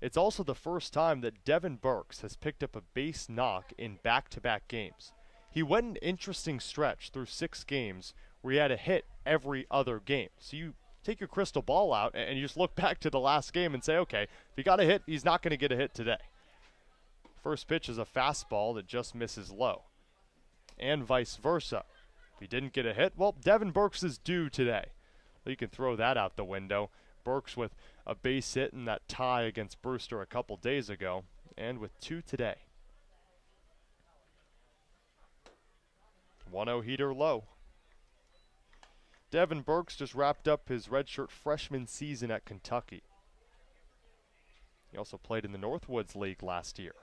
It's also the first time that Devin Burks has picked up a base knock in back-to-back games. He went an interesting stretch through 6 games where he had a hit every other game. So you take your crystal ball out and you just look back to the last game and say, okay, if he got a hit, he's not going to get a hit today. First pitch is a fastball that just misses low. And vice versa. If he didn't get a hit, well, Devin Burks is due today. Well, you can throw that out the window. Burks with a base hit in that tie against Brewster a couple days ago, and with 2 today. 1-0 heater low. Devin Burks just wrapped up his redshirt freshman season at Kentucky. He also played in the Northwoods League last year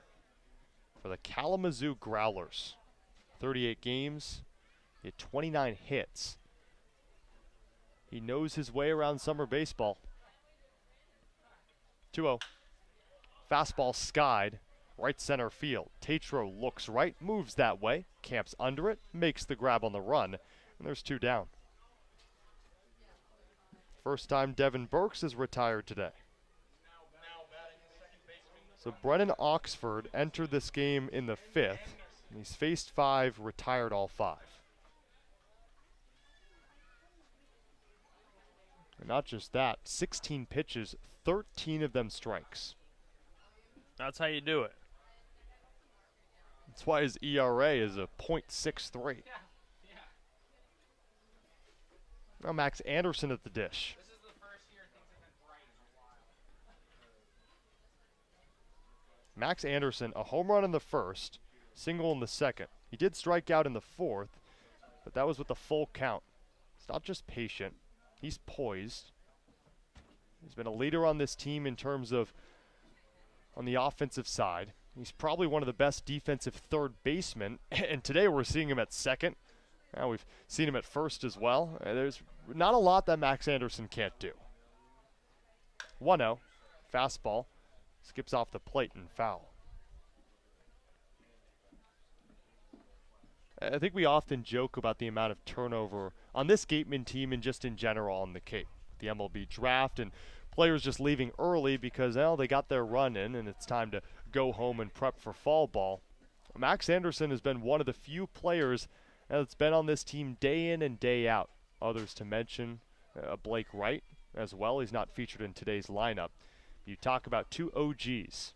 for the Kalamazoo Growlers. 38 games, he had 29 hits. He knows his way around summer baseball. 2-0. Fastball skied, right center field. Tatro looks right, moves that way, camps under it, makes the grab on the run, and there's 2 down. First time Devin Burks is retired today. So Brennan Oxford entered this game in the 5th. And he's faced 5, retired all 5. And not just that, 16 pitches, 13 of them strikes. That's how you do it. That's why his ERA is a .63. Now Max Anderson at the dish. Max Anderson, a home run in the first, single in the second. He did strike out in the 4th, but that was with a full count. He's not just patient, he's poised. He's been a leader on this team in terms of on the offensive side. He's probably one of the best defensive third basemen, and today we're seeing him at second. Now we've seen him at first as well. There's not a lot that Max Anderson can't do. 1-0, fastball. Skips off the plate and foul. I think we often joke about the amount of turnover on this Gateman team and just in general on the Cape. The MLB draft and players just leaving early because, well, they got their run in and it's time to go home and prep for fall ball. Max Anderson has been one of the few players that's been on this team day in and day out. Others to mention, Blake Wright as well. He's not featured in today's lineup. You talk about two OGs.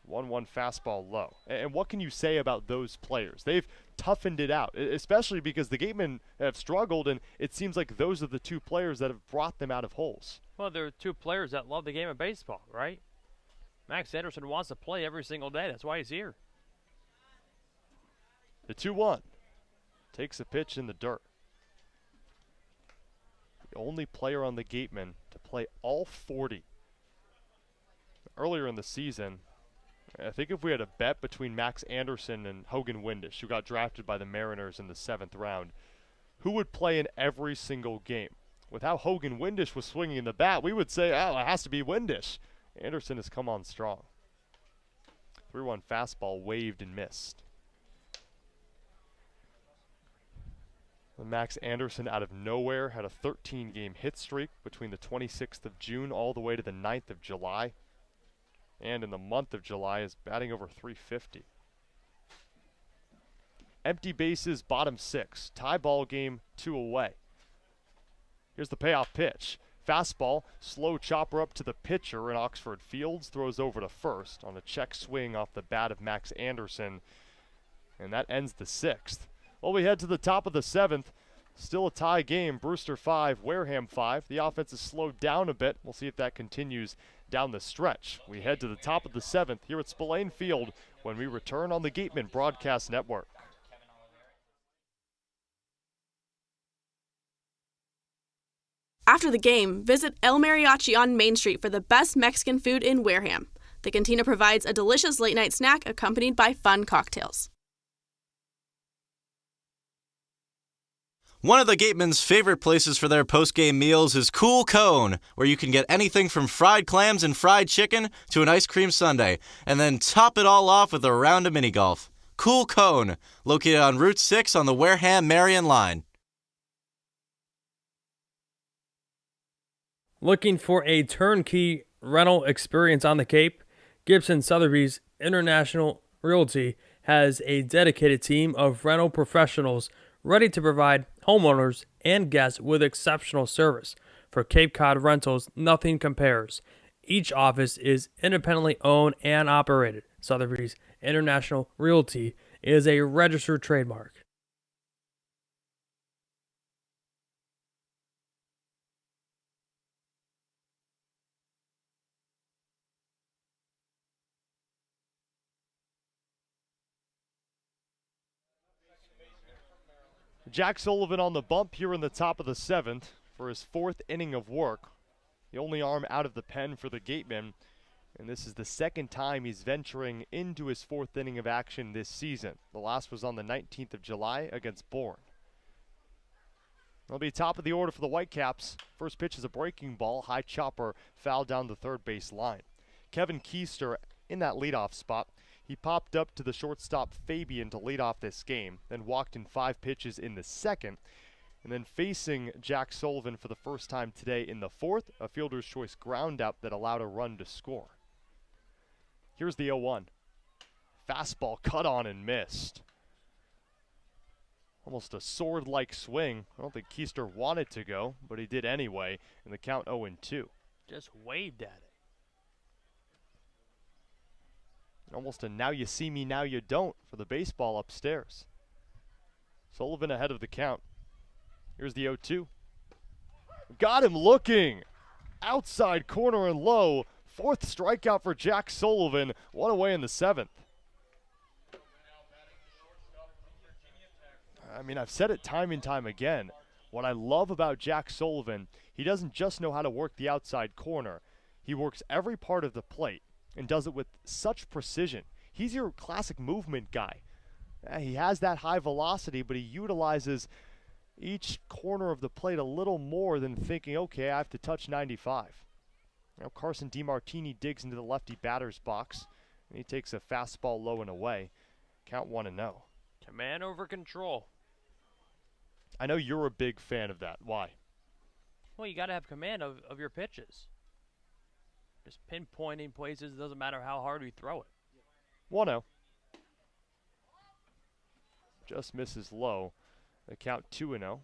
1-1 fastball low. And what can you say about those players? They've toughened it out, especially because the Gatemen have struggled, and it seems like those are the two players that have brought them out of holes. Well, there are two players that love the game of baseball, right? Max Anderson wants to play every single day. That's why he's here. The 2-1 takes a pitch in the dirt. The only player on the Gatemen to play all 40. Earlier in the season, I think if we had a bet between Max Anderson and Hogan Windish, who got drafted by the Mariners in the 7th round, who would play in every single game? With how Hogan Windish was swinging in the bat, we would say, oh, it has to be Windish. Anderson has come on strong. 3-1 fastball waved and missed. Max Anderson out of nowhere had a 13-game hit streak between the 26th of June all the way to the 9th of July. And in the month of July is batting over 350. Empty bases, bottom 6. Tie ball game, 2 away. Here's the payoff pitch. Fastball, slow chopper up to the pitcher in Oxford Fields, throws over to first on a check swing off the bat of Max Anderson. And that ends the 6th. Well, we head to the top of the 7th. Still a tie game. Brewster 5, Wareham 5. The offense has slowed down a bit. We'll see if that continues down the stretch. We head to the top of the 7th here at Spillane Field when we return on the Gateman Broadcast Network. After the game, visit El Mariachi on Main Street for the best Mexican food in Wareham. The cantina provides a delicious late-night snack accompanied by fun cocktails. One of the Gatemen's favorite places for their post-game meals is Cool Cone, where you can get anything from fried clams and fried chicken to an ice cream sundae, and then top it all off with a round of mini golf. Cool Cone, located on Route 6 on the Wareham-Marion line. Looking for a turnkey rental experience on the Cape? Gibson Sotheby's International Realty has a dedicated team of rental professionals ready to provide homeowners and guests with exceptional service. For Cape Cod rentals, nothing compares. Each office is independently owned and operated. Sotheby's International Realty is a registered trademark. Jack Sullivan on the bump here in the top of the 7th for his 4th inning of work. The only arm out of the pen for the Gatemen, and this is the 2nd time he's venturing into his 4th inning of action this season. The last was on the 19th of July against Bourne. It'll be top of the order for the Whitecaps. First pitch is a breaking ball, high chopper, foul down the third base line. Kevin Keister in that leadoff spot. He popped up to the shortstop Fabian to lead off this game, then walked in 5 pitches in the 2nd, and then facing Jack Sullivan for the first time today in the 4th, a fielder's choice ground out that allowed a run to score. Here's the 0-1. Fastball cut on and missed. Almost a sword-like swing. I don't think Keister wanted to go, but he did anyway, and the count 0-2. Just waved at it. Almost a now you see me, now you don't for the baseball upstairs. Sullivan ahead of the count. Here's the 0-2. Got him looking. Outside corner and low. 4th strikeout for Jack Sullivan. One away in the 7th. I mean, I've said it time and time again. What I love about Jack Sullivan, he doesn't just know how to work the outside corner. He works every part of the plate and does it with such precision. He's your classic movement guy. He has that high velocity, but he utilizes each corner of the plate a little more than thinking, okay, I have to touch 95. Now Carson DiMartini digs into the lefty batter's box, and he takes a fastball low and away. Count 1-0. Command over control. I know you're a big fan of that. Why? Well, you got to have command of your pitches. Just pinpointing places, it doesn't matter how hard we throw it. 1-0. Just misses low. The count 2-0.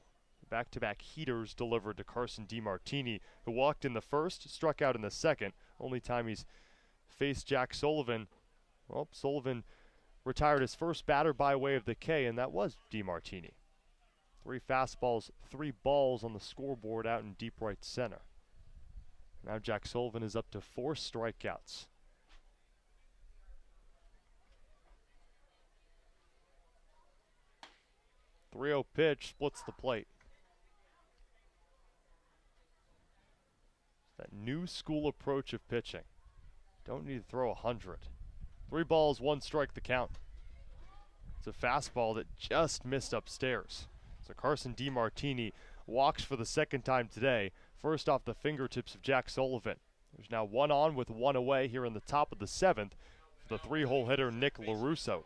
Back-to-back heaters delivered to Carson DiMartini, who walked in the first, struck out in the second. Only time he's faced Jack Sullivan. Well, Sullivan retired his first batter by way of the K, and that was DiMartini. 3 fastballs, 3 balls on the scoreboard out in deep right center. Now Jack Sullivan is up to 4 strikeouts. .30 pitch splits the plate. That new school approach of pitching. Don't need to throw 100. 3 balls, 1 strike the count. It's a fastball that just missed upstairs. So Carson DiMartini walks for the second time today, first off the fingertips of Jack Sullivan. There's now 1 on with 1 away here in the top of the 7th for the 3-hole hitter Nick LaRusso.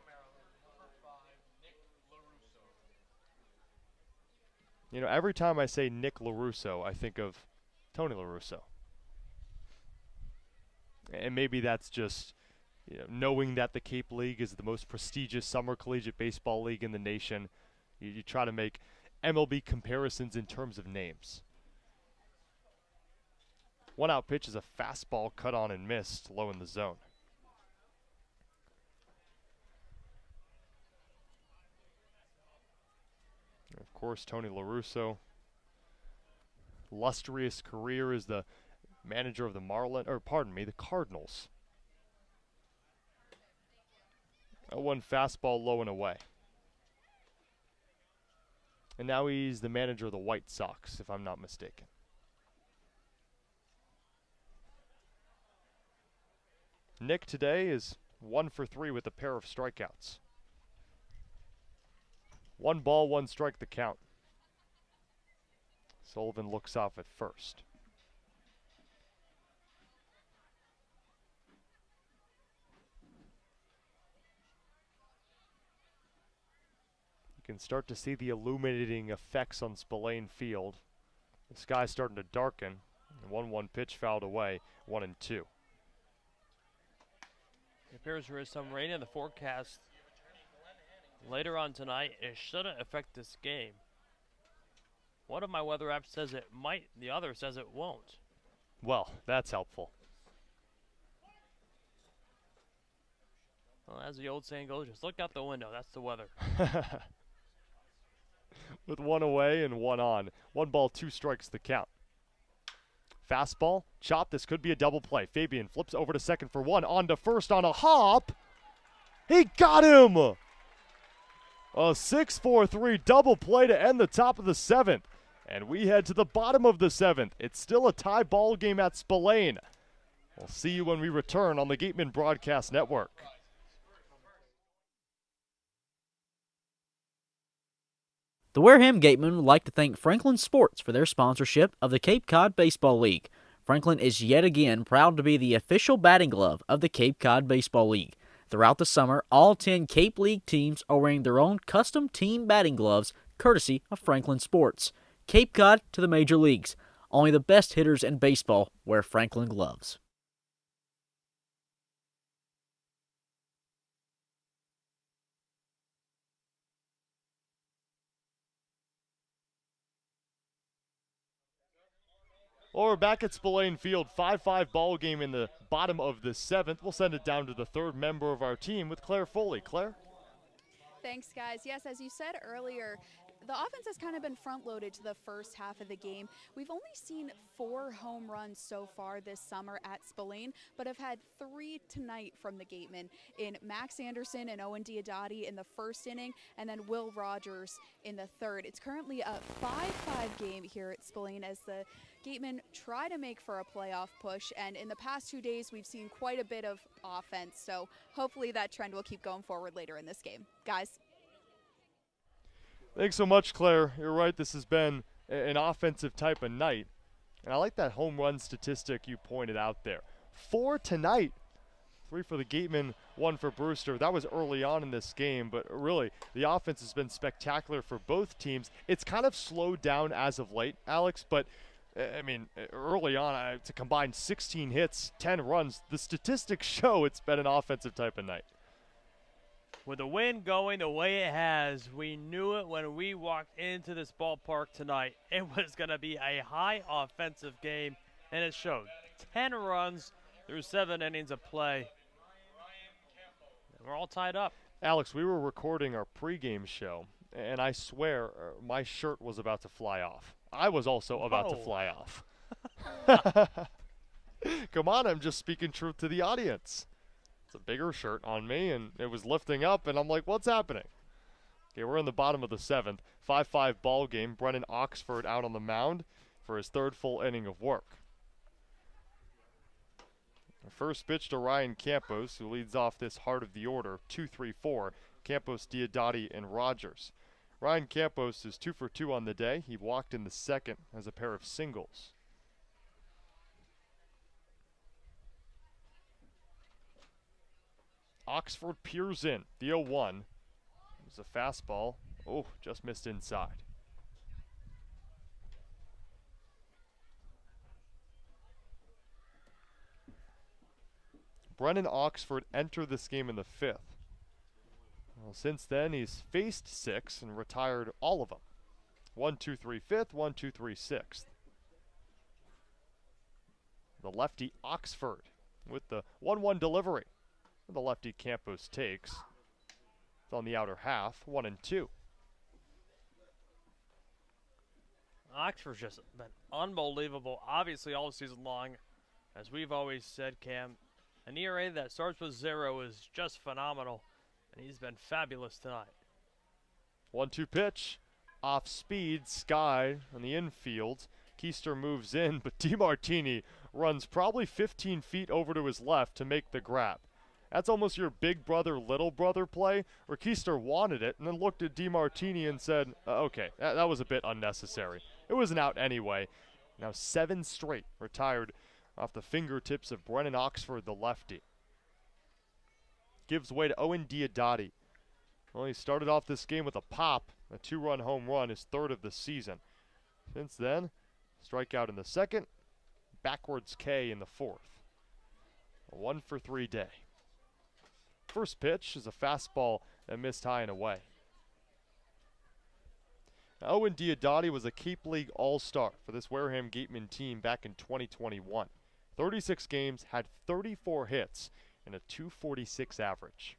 You know, every time I say Nick LaRusso, I think of Tony LaRusso. And maybe that's just, you know, knowing that the Cape League is the most prestigious summer collegiate baseball league in the nation. You try to make MLB comparisons in terms of names. 1-out pitch is a fastball cut on and missed low in the zone. And of course, Tony LaRusso, illustrious career as the manager of the the Cardinals. 0-1 fastball low and away. And now he's the manager of the White Sox, if I'm not mistaken. Nick today is 1 for 3 with a pair of strikeouts. 1 ball, 1 strike the count. Sullivan looks off at first. You can start to see the illuminating effects on Spillane Field. The sky's starting to darken. 1-1 pitch fouled away, 1-2. It appears there is some rain in the forecast later on tonight. It shouldn't affect this game. One of my weather apps says it might, the other says it won't. Well, that's helpful. Well, as the old saying goes, just look out the window. That's the weather. With 1 away and 1 on. 1 ball, 2 strikes the count. Fastball, chop. This could be a double play. Fabian flips over to second for 1. On to first on a hop. He got him! A 6-4-3 double play to end the top of the 7th. And we head to the bottom of the 7th. It's still a tie ball game at Spillane. We'll see you when we return on the Gateman Broadcast Network. The Wareham Gatemen would like to thank Franklin Sports for their sponsorship of the Cape Cod Baseball League. Franklin is yet again proud to be the official batting glove of the Cape Cod Baseball League. Throughout the summer, all 10 Cape League teams are wearing their own custom team batting gloves, courtesy of Franklin Sports. Cape Cod to the major leagues. Only the best hitters in baseball wear Franklin gloves. Well, we're back at Spillane Field, 5-5 ball game in the bottom of the 7th. We'll send it down to the 3rd member of our team with Claire Foley. Claire? Thanks, guys. Yes, as you said earlier, the offense has kind of been front-loaded to the first half of the game. We've only seen 4 home runs so far this summer at Spillane, but have had 3 tonight from the Gatemen in Max Anderson and Owen Diodati in the first inning, and then Will Rogers in the 3rd. It's currently a 5-5 game here at Spillane as the Gatemen try to make for a playoff push, and in the past 2 days we've seen quite a bit of offense, so hopefully that trend will keep going forward later in this game. Guys. Thanks so much, Claire. You're right, this has been an offensive type of night. And I like that home run statistic you pointed out there. 4 tonight. 3 for the Gatemen one for Brewster. That was early on in this game, but really the offense has been spectacular for both teams. It's kind of slowed down as of late, Alex, but I mean, early on, to combine 16 hits, 10 runs, the statistics show it's been an offensive type of night. With the wind going the way it has, we knew it when we walked into this ballpark tonight. It was going to be a high offensive game, and it showed. 10 runs through 7 innings of play. And we're all tied up. Alex, we were recording our pregame show, and I swear my shirt was about to fly off. I was also about to fly off. Come on, I'm just speaking truth to the audience. It's a bigger shirt on me, and it was lifting up, and I'm like, what's happening? Okay, we're in the bottom of the 7th. 5-5 ball game. Brennan Oxford out on the mound for his 3rd full inning of work. First pitch to Ryan Campos, who leads off this heart of the order, 2-3-4. Campos, Diodati, and Rogers. Ryan Campos is 2 for 2 on the day. He walked in the 2nd as a pair of singles. Oxford peers in. The 0-1. It was a fastball. Oh, just missed inside. Brennan Oxford entered this game in the 5th. Well, since then, he's faced 6 and retired all of them. 1-2-3 5th, 1-2-3 6th. The lefty Oxford with the 1-1 delivery. The lefty Campos takes. It's on the outer half, 1-2. Oxford's just been unbelievable, obviously all season long. As we've always said, Cam, an ERA that starts with 0 is just phenomenal. And he's been fabulous tonight. 1-2 pitch. Off speed, Sky on the infield. Keister moves in, but DeMartini runs probably 15 feet over to his left to make the grab. That's almost your big brother, little brother play, where Keister wanted it and then looked at DeMartini and said, okay, that was a bit unnecessary. It was an out anyway. Now 7 straight retired off the fingertips of Brennan Oxford, the lefty. Gives way to Owen Diodati. Well, he started off this game with a pop, a 2-run home run, his 3rd of the season. Since then, strikeout in the 2nd, backwards K in the 4th. A 1 for 3 day. First pitch is a fastball that missed high and away. Now, Owen Diodati was a Cape League All-Star for this Wareham Gateman team back in 2021. 36 games, had 34 hits, and a 246 average.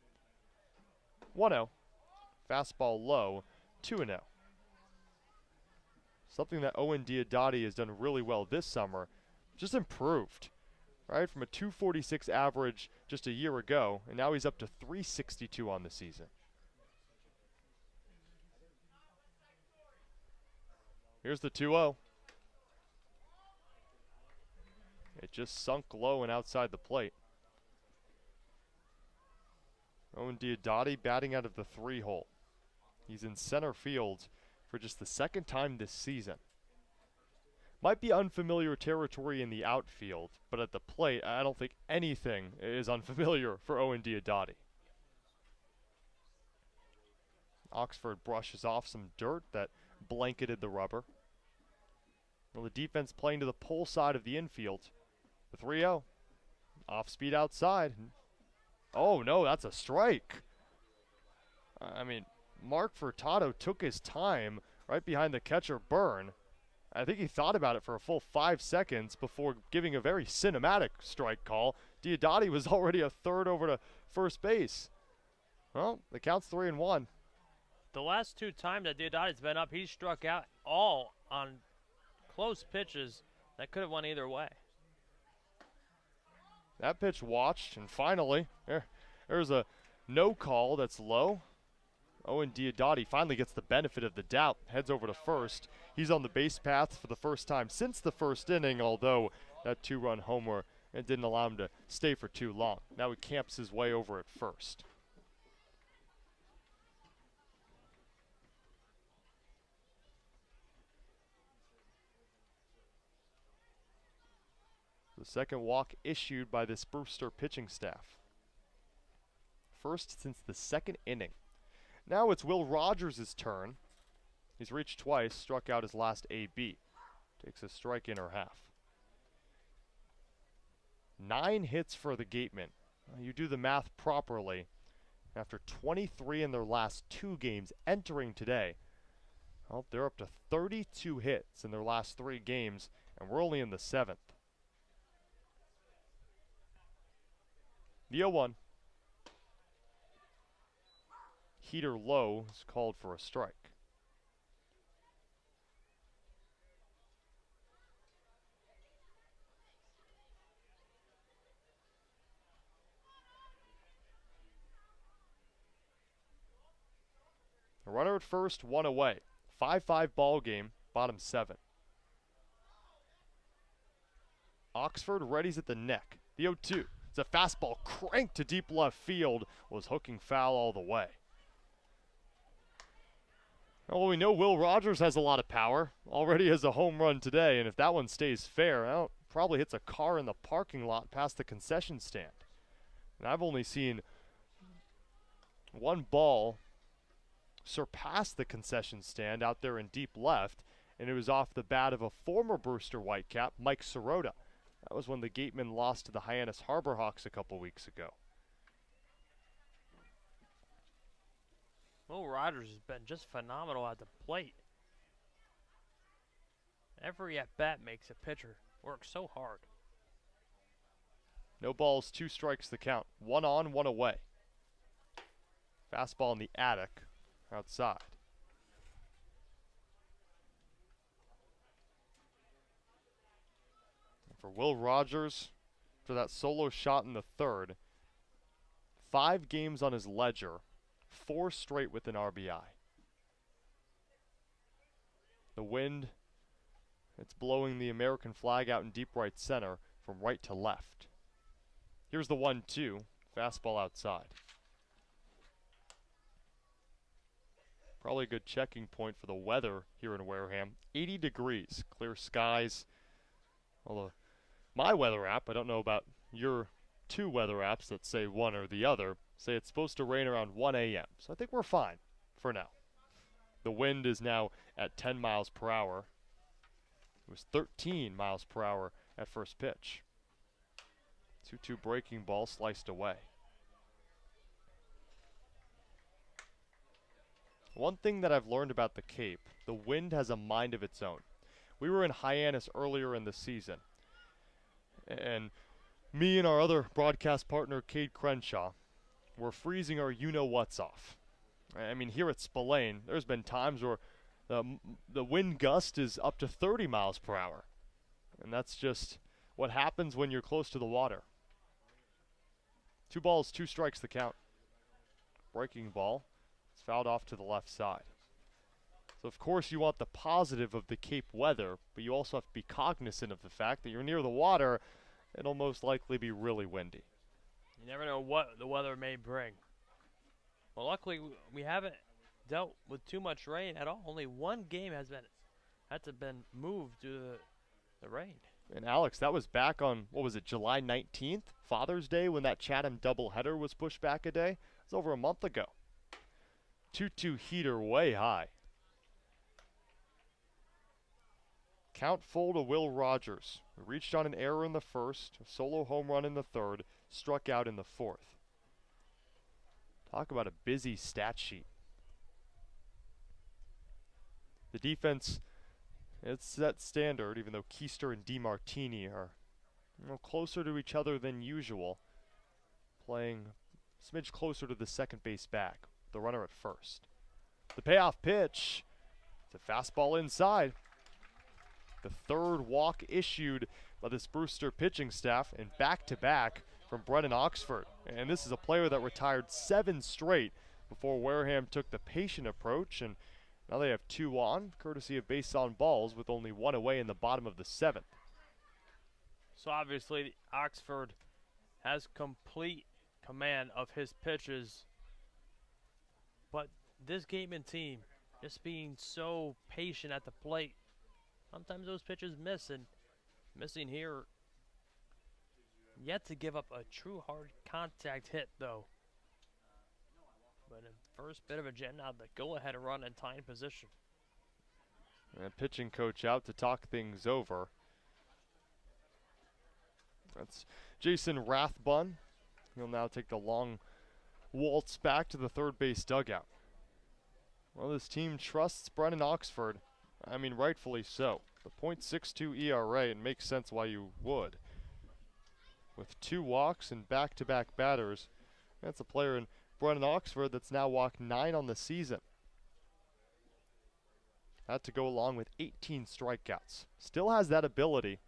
1-0. Fastball low, 2-0. Something that Owen Diodati has done really well this summer, just improved, right? From a 246 average just a year ago, and now he's up to 362 on the season. Here's the 2-0. It just sunk low and outside the plate. Owen Diodati batting out of the 3-hole. He's in center field for just the 2nd time this season. Might be unfamiliar territory in the outfield, but at the plate, I don't think anything is unfamiliar for Owen Diodati. Oxford brushes off some dirt that blanketed the rubber. Well, the defense playing to the pull side of the infield. The 3-0. Off speed outside. Oh, no, that's a strike. I mean, Mark Furtado took his time right behind the catcher Byrne. I think he thought about it for a full 5 seconds before giving a very cinematic strike call. Diodati was already a 3rd over to first base. Well, the count's 3-1. The last 2 times that Diodati's been up, he struck out all on close pitches that could have went either way. That pitch watched, and finally, there's a no call that's low. Owen Diodati finally gets the benefit of the doubt, heads over to first. He's on the base path for the first time since the 1st inning, although that 2-run homer didn't allow him to stay for too long. Now he camps his way over at first. The second walk issued by this Brewster pitching staff. first since the second inning. Now it's Will Rogers' turn. He's reached twice, struck out his last AB. Takes a strike in or half. 9 hits for the Gatemen. You do the math properly. After 23 in their last 2 games entering today, well, they're up to 32 hits in their last 3 games, and we're only in the 7th. The 0-1. Heater low is called for a strike. A runner at first, 1 away. 5-5 ball game, bottom 7. Oxford readies at the neck. The 0-2. It's a fastball cranked to deep left field. Was hooking foul all the way. Well, we know Will Rogers has a lot of power. Already has a home run today, and if that one stays fair, well, probably hits a car in the parking lot past the concession stand. And I've only seen one ball surpass the concession stand out there in deep left, and it was off the bat of a former Brewster Whitecap, Mike Sirota. That was when the Gatemen lost to the Hyannis Harbor Hawks a couple weeks ago. Will Rogers has been just phenomenal at the plate. Every at-bat makes a pitcher work so hard. No balls, 2 strikes the count. 1 on, 1 away. Fastball in the attic, outside. And for Will Rogers, for that solo shot in the 3rd, 5 games on his ledger, 4 straight with an RBI. The wind, it's blowing the American flag out in deep right center from right to left. Here's the 1-2, fastball outside. Probably a good checking point for the weather here in Wareham. 80 degrees, clear skies. Although my weather app, I don't know about your 2 weather apps that say one or the other, say it's supposed to rain around 1 a.m. So I think we're fine for now. The wind is now at 10 miles per hour. It was 13 miles per hour at first pitch. 2-2 breaking ball sliced away. One thing that I've learned about the Cape, the wind has a mind of its own. We were in Hyannis earlier in the season, and me and our other broadcast partner, Cade Crenshaw, were freezing our you-know-whats off. I mean, here at Spillane, there's been times where the wind gust is up to 30 miles per hour, and that's just what happens when you're close to the water. 2 balls, 2 strikes the count. Breaking ball. It's fouled off to the left side. So, of course, you want the positive of the Cape weather, but you also have to be cognizant of the fact that you're near the water. It'll most likely be really windy. You never know what the weather may bring. Well, luckily, we haven't dealt with too much rain at all. Only 1 game had to been moved due to the rain. And Alex, that was back on, what was it, July 19th, Father's Day, when that Chatham doubleheader was pushed back a day? It was over a month ago. 2-2 heater way high. Count full to Will Rogers, who reached on an error in the 1st, a solo home run in the 3rd, struck out in the 4th. Talk about a busy stat sheet. The defense, it's set standard, even though Keister and DiMartini are closer to each other than usual, playing a smidge closer to the second base back. The runner at first. The payoff pitch. It's a fastball inside. The 3rd walk issued by this Brewster pitching staff, and back-to-back from Brennan Oxford. And this is a player that retired 7 straight before Wareham took the patient approach, and now they have 2 on, courtesy of base on balls, with only 1 away in the bottom of the 7th. So obviously Oxford has complete command of his pitches. But this Gateman team, just being so patient at the plate, sometimes those pitches miss, and missing here, yet to give up a true hard contact hit, though. But first bit of a jet now, the go-ahead run and tying position. And pitching coach out to talk things over. That's Jason Rathbun. He'll now take the long waltz back to the third base dugout. Well, this team trusts Brennan Oxford. I mean, rightfully so. The .62 ERA, it makes sense why you would. With 2 walks and back-to-back batters, that's a player in Brennan Oxford that's now walked 9 on the season. That to go along with 18 strikeouts. Still has that ability.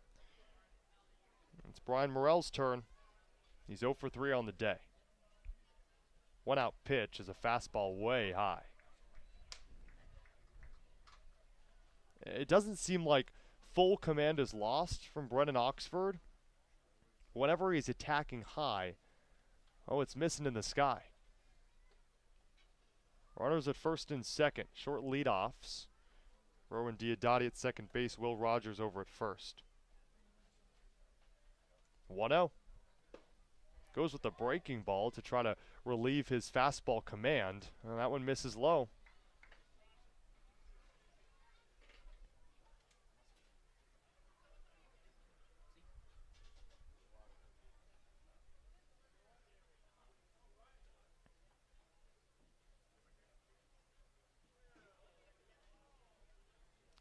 It's Brian Morell's turn. He's 0 for 3 on the day. 1-out pitch is a fastball way high. It doesn't seem like full command is lost from Brennan Oxford. Whenever he's attacking high, oh, it's missing in the sky. Runners at first and second. Short leadoffs. Rowan Diodati at second base. Will Rogers over at first. 1-0. Goes with the breaking ball to try to relieve his fastball command. And that one misses low.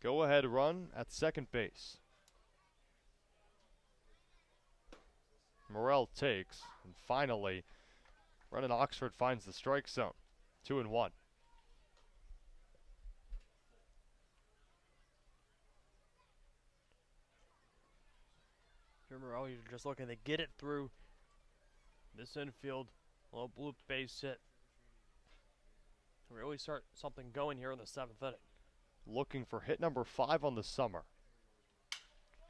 Go-ahead run at second base. Morell takes, and finally, Brennan Oxford finds the strike zone. 2-1. Morell, you're just looking to get it through this infield. Low bloop base hit. Really start something going here in the 7th inning. Looking for hit number 5 on the summer.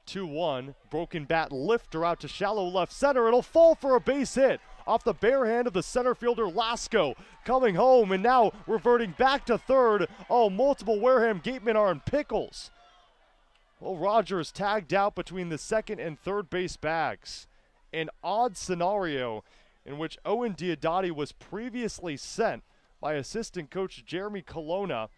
2-1, broken bat lifter out to shallow left center. It'll fall for a base hit off the bare hand of the center fielder Lasko. Coming home and now reverting back to third. Oh, multiple Wareham gatemen are in pickles. Well, Rogers tagged out between the second and third base bags. An odd scenario in which Owen Diodati was previously sent by assistant coach Jeremy Colonna,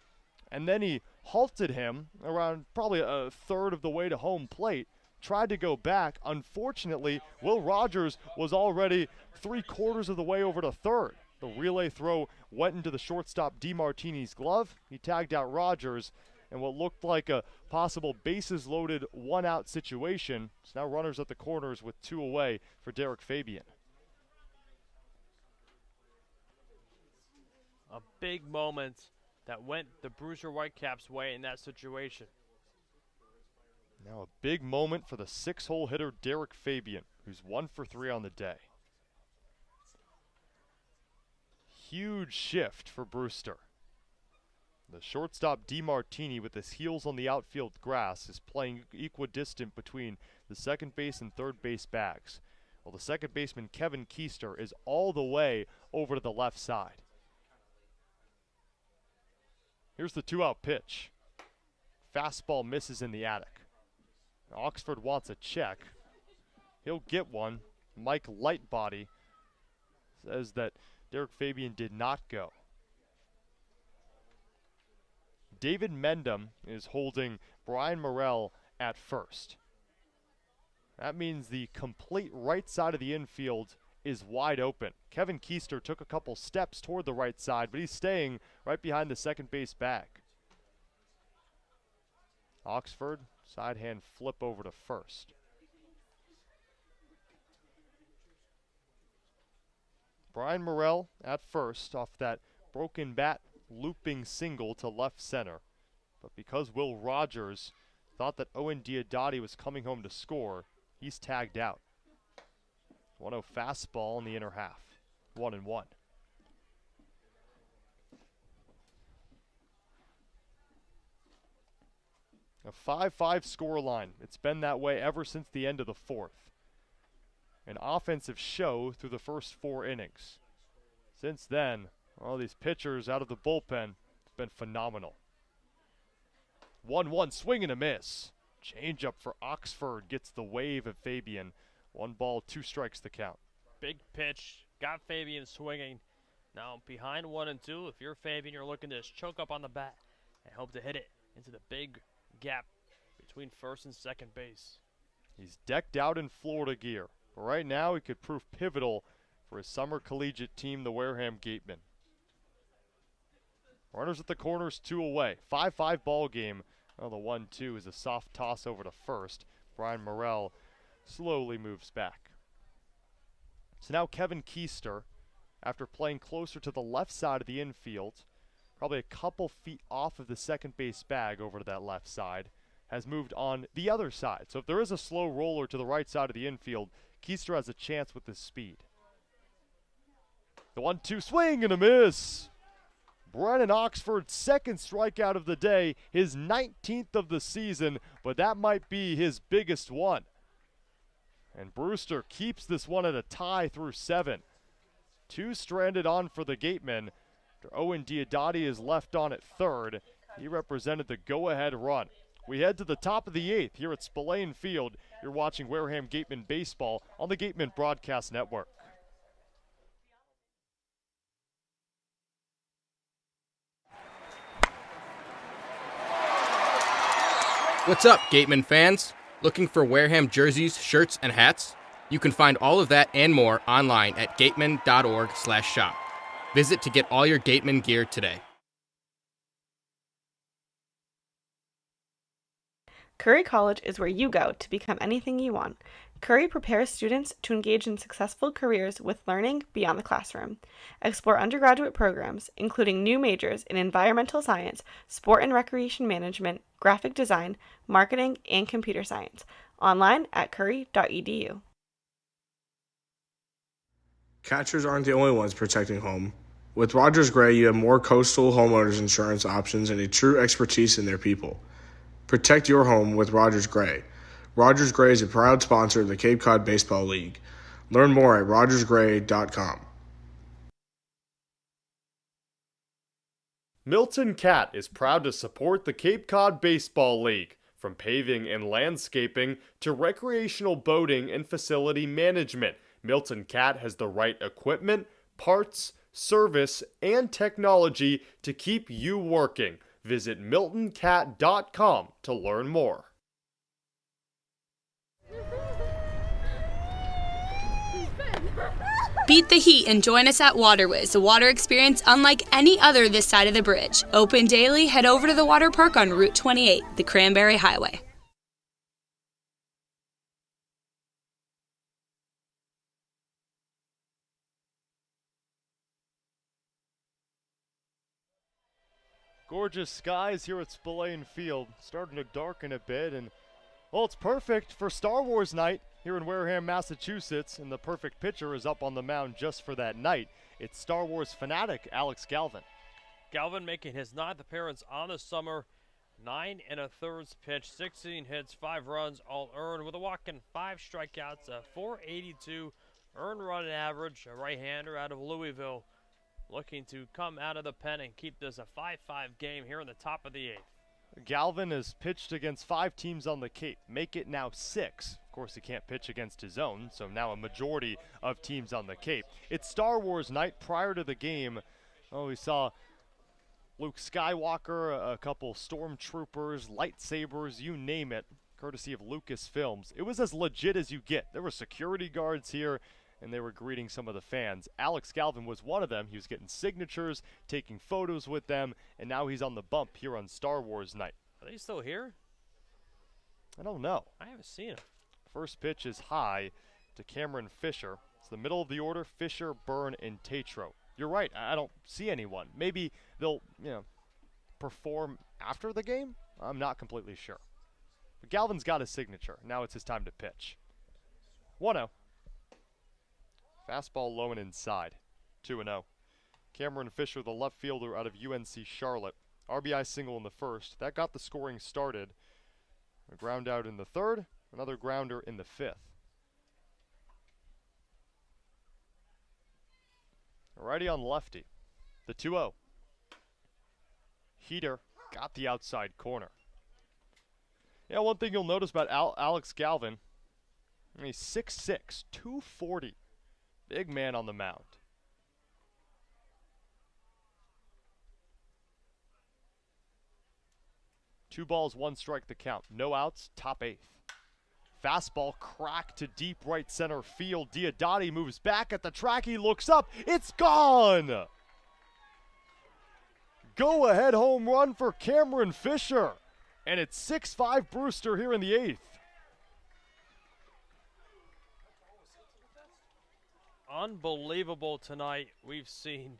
and then he halted him around probably a third of the way to home plate, tried to go back. Unfortunately, Will Rogers was already 3/4 of the way over to third. The relay throw went into the shortstop DeMartini's glove. He tagged out Rogers, and what looked like a possible bases-loaded 1-out situation. So now runners at the corners with 2 away for Derrick Fabian. A big moment that went the Brewster Whitecaps' way in that situation. Now a big moment for the 6-hole hitter Derrick Fabian, who's 1 for 3 on the day. Huge shift for Brewster. The shortstop DeMartini, with his heels on the outfield grass, is playing equidistant between the second base and third base bags. Well, the second baseman Kevin Keister is all the way over to the left side. Here's the 2-out pitch. Fastball misses in the attic. Oxford wants a check. He'll get one. Mike Lightbody says that Derrick Fabian did not go. David Mendenham is holding Brian Morell at first. That means the complete right side of the infield is wide open. Kevin Keister took a couple steps toward the right side, but he's staying right behind the second base bag. Oxford, side hand flip over to first. Brian Morell at first off that broken bat looping single to left center. But because Will Rogers thought that Owen Diodati was coming home to score, he's tagged out. 1-0 fastball in the inner half. 1-1. A 5-5 scoreline. It's been that way ever since the end of the 4th. An offensive show through the first 4 innings. Since then, all these pitchers out of the bullpen, it's been phenomenal. 1-1 swing and a miss. Change up for Oxford gets the wave of Fabian. 1 ball, 2 strikes the count. Big pitch, got Fabian swinging. Now behind 1 and 2, if you're Fabian, you're looking to just choke up on the bat and hope to hit it into the big gap between first and second base. He's decked out in Florida gear, but right now he could prove pivotal for his summer collegiate team, the Wareham Gatemen. Runners at the corners, 2 away. 5-5 ball game. Well, the 1-2 is a soft toss over to first. Brian Morrell slowly moves back. So now Kevin Keister, after playing closer to the left side of the infield, probably a couple feet off of the second base bag over to that left side, has moved on the other side. So if there is a slow roller to the right side of the infield, Keister has a chance with his speed. The 1-2 swing and a miss. Brennan Oxford's second strikeout of the day, his 19th of the season, but that might be his biggest one. And Brewster keeps this one at a tie through 7. 2 stranded on for the Gatemen. After Owen Diodati is left on at third, he represented the go-ahead run. We head to the top of the 8th here at Spillane Field. You're watching Wareham Gatemen baseball on the Gatemen Broadcast Network. What's up, Gatemen fans? Looking for Wareham jerseys, shirts, and hats? You can find all of that and more online at gateman.org/shop. Visit to get all your Gatemen gear today. Curry College is where you go to become anything you want. Curry prepares students to engage in successful careers with learning beyond the classroom. Explore undergraduate programs, including new majors in environmental science, sport and recreation management, graphic design, marketing, and computer science. Online at curry.edu. Catchers aren't the only ones protecting home. With Rogers Gray, you have more coastal homeowners insurance options and a true expertise in their people. Protect your home with Rogers Gray. Rogers Gray is a proud sponsor of the Cape Cod Baseball League. Learn more at rogersgray.com. Milton Cat is proud to support the Cape Cod Baseball League. From paving and landscaping to recreational boating and facility management, Milton Cat has the right equipment, parts, service, and technology to keep you working. Visit miltoncat.com to learn more. Beat the heat and join us at Waterways, a water experience unlike any other this side of the bridge. Open daily, head over to the water park on Route 28, the Cranberry Highway. Gorgeous skies here at Spillane Field. Starting to darken a bit, and well, it's perfect for Star Wars night here in Wareham, Massachusetts, and the perfect pitcher is up on the mound just for that night. It's Star Wars fanatic Alex Galvin. Galvin making his 9th appearance on the summer. 9 1/3 pitch, 16 hits, 5 runs, all earned with a walk and 5 strikeouts, a .482 earned run average. A right-hander out of Louisville looking to come out of the pen and keep this a 5-5 game here in the top of the 8th. Galvin has pitched against 5 teams on the Cape, make it now 6. Of course, he can't pitch against his own, so now a majority of teams on the Cape. It's Star Wars night. Prior to the game, we saw Luke Skywalker, a couple stormtroopers, lightsabers, you name it, courtesy of Lucasfilms. It was as legit as you get. There were security guards here, and they were greeting some of the fans. Alex Galvin was one of them. He was getting signatures, taking photos with them, and now he's on the bump here on Star Wars night. Are they still here? I don't know. I haven't seen them. First pitch is high to Cameron Fisher. It's the middle of the order: Fisher, Byrne, and Tatro. You're right. I don't see anyone. Maybe they'll, perform after the game. I'm not completely sure. But Galvin's got his signature. Now it's his time to pitch. 1-0. Fastball low and inside. 2-0. Cameron Fisher, the left fielder out of UNC Charlotte. RBI single in the first. That got the scoring started. A ground out in the third. Another grounder in the fifth. Righty on lefty. The 2-0. Heater got the outside corner. Yeah, one thing you'll notice about Alex Galvin, he's 6'6", 240. Big man on the mound. 2 balls, 1 strike the count. No outs, top 8th. Fastball cracked to deep right center field. Diodati moves back at the track. He looks up. It's gone! Go-ahead home run for Cameron Fisher. And it's 6-5 Brewster here in the 8th. Unbelievable tonight. We've seen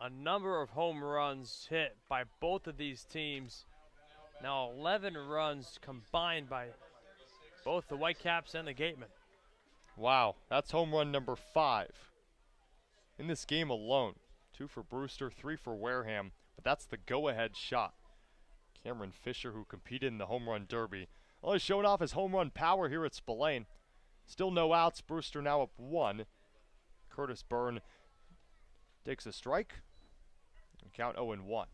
a number of home runs hit by both of these teams. Now 11 runs combined by both the Whitecaps and the Gatemen. Wow, that's home run number 5 in this game alone. 2 for Brewster, 3 for Wareham, but that's the go-ahead shot. Cameron Fisher, who competed in the home run derby, only showing off his home run power here at Spillane. Still no outs. Brewster now up 1. Curtis Byrne takes a strike. And count 0-1.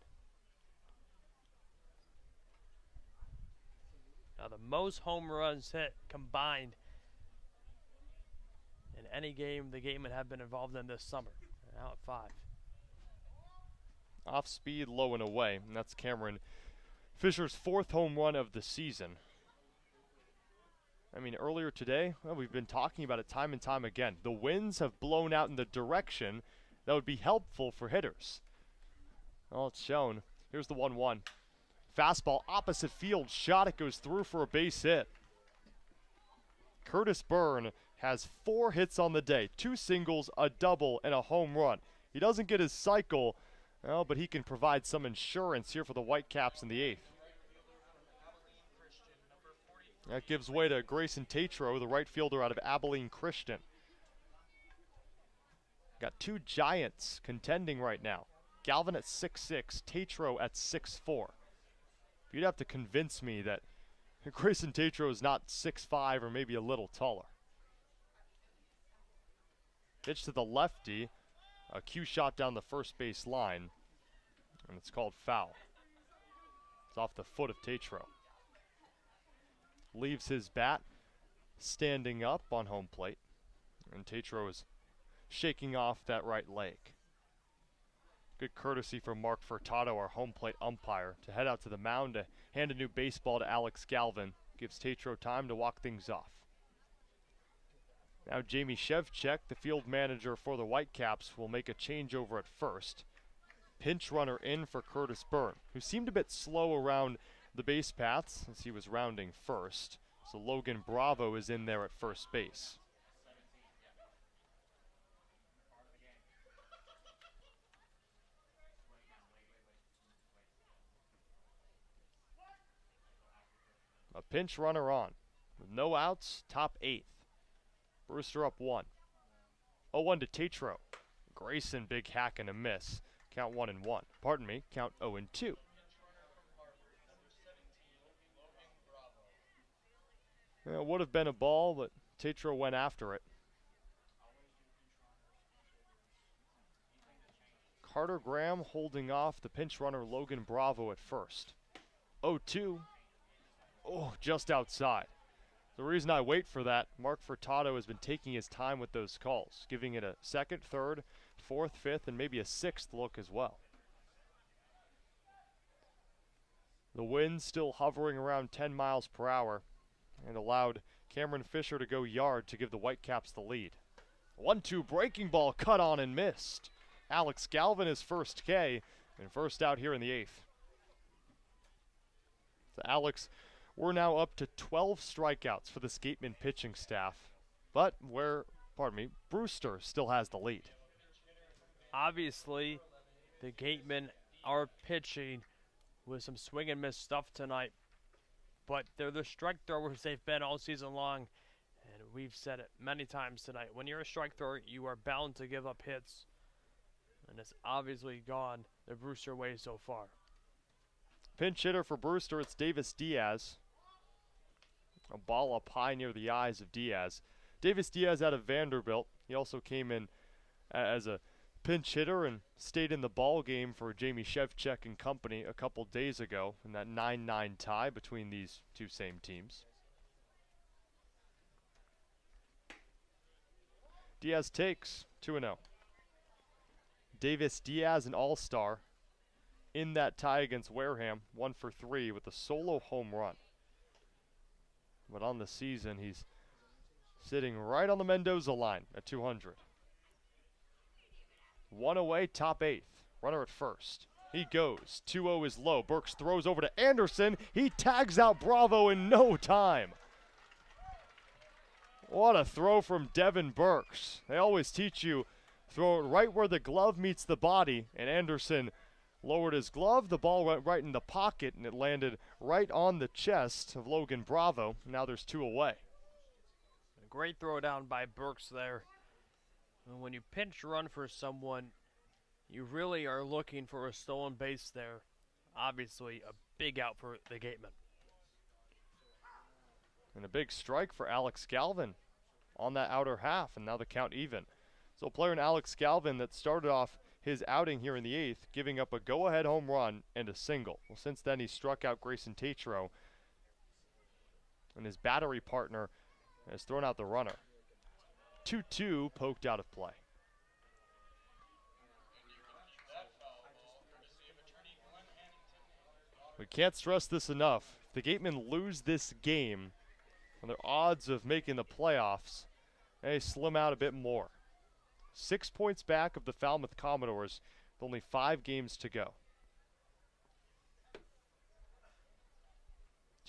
Now the most home runs hit combined in any game the Gatemen have been involved in this summer. Now at 5. Off speed, low and away. And that's Cameron Fisher's 4th home run of the season. I mean, earlier today, well, we've been talking about it time and time again. The winds have blown out in the direction that would be helpful for hitters. Well, it's shown. Here's the 1-1. Fastball, opposite field, shot. It goes through for a base hit. Curtis Byrne has 4 hits on the day. 2 singles, a double, and a home run. He doesn't get his cycle, well, but he can provide some insurance here for the Whitecaps in the 8th. That gives way to Grayson Tatro, the right fielder out of Abilene Christian. Got 2 giants contending right now. Galvin at 6'6", Tatro at 6'4". You'd have to convince me that Grayson Tatro is not 6'5", or maybe a little taller. Pitch to the lefty, a cue shot down the first base line, and it's called foul. It's off the foot of Tatro. Leaves his bat standing up on home plate, and Tatro is shaking off that right leg. Good courtesy from Mark Furtado, our home plate umpire, to head out to the mound to hand a new baseball to Alex Galvin. Gives Tatro time to walk things off. Now Jamie Shevchek, the field manager for the Whitecaps, will make a changeover at first. Pinch runner in for Curtis Byrne, who seemed a bit slow around the base paths as he was rounding first. So Logan Bravo is in there at first base. A pinch runner on. With no outs, top 8th. Brewster up 1. 0-1 to Tatro. Grayson, big hack and a miss. Count 1-1. Pardon me, count 0-2. It would have been a ball, but Tatro went after it. Carter Graham holding off the pinch runner Logan Bravo at first. 0-2. Oh, just outside. The reason I wait for that, Mark Furtado has been taking his time with those calls, giving it a 2nd, 3rd, 4th, 5th, and maybe a 6th look as well. The wind still hovering around 10 miles per hour and allowed Cameron Fisher to go yard to give the Whitecaps the lead. 1-2 breaking ball cut on and missed. Alex Galvin is first K and first out here in the 8th. So Alex, we're now up to 12 strikeouts for the Gatemen pitching staff, but Brewster still has the lead. Obviously, the Gatemen are pitching with some swing and miss stuff tonight, but they're the strike throwers they've been all season long, and we've said it many times tonight. When you're a strike thrower, you are bound to give up hits, and it's obviously gone the Brewster way so far. Pinch hitter for Brewster, it's Davis Diaz. A ball up high near the eyes of Diaz. Davis Diaz out of Vanderbilt. He also came in as a pinch hitter and stayed in the ball game for Jamie Shevchek and company a couple days ago in that 9-9 tie between these two same teams. Diaz takes 2-0. Davis Diaz, an all-star. in that tie against Wareham, 1 for 3 with a solo home run. But on the season, he's sitting right on the Mendoza line at 200. One away, top 8th. Runner at first. He goes. 2-0 is low. Burks throws over to Anderson. He tags out Bravo in no time. What a throw from Devin Burks. They always teach you throw it right where the glove meets the body, and Anderson lowered his glove. The ball went right in the pocket, and it landed right on the chest of Logan Bravo. Now there's 2 away. A great throw down by Burks there. And when you pinch run for someone, you really are looking for a stolen base there. Obviously, a big out for the Gatemen. And a big strike for Alex Galvin on that outer half, and now the count even. So player in Alex Galvin that started off his outing here in the 8th, giving up a go-ahead home run and a single. Well, since then, he struck out Grayson Tatro, and his battery partner has thrown out the runner. 2-2 poked out of play. We can't stress this enough. If the Gatemen lose this game, and their odds of making the playoffs, they slim out a bit more. 6 points back of the Falmouth Commodores with only 5 games to go.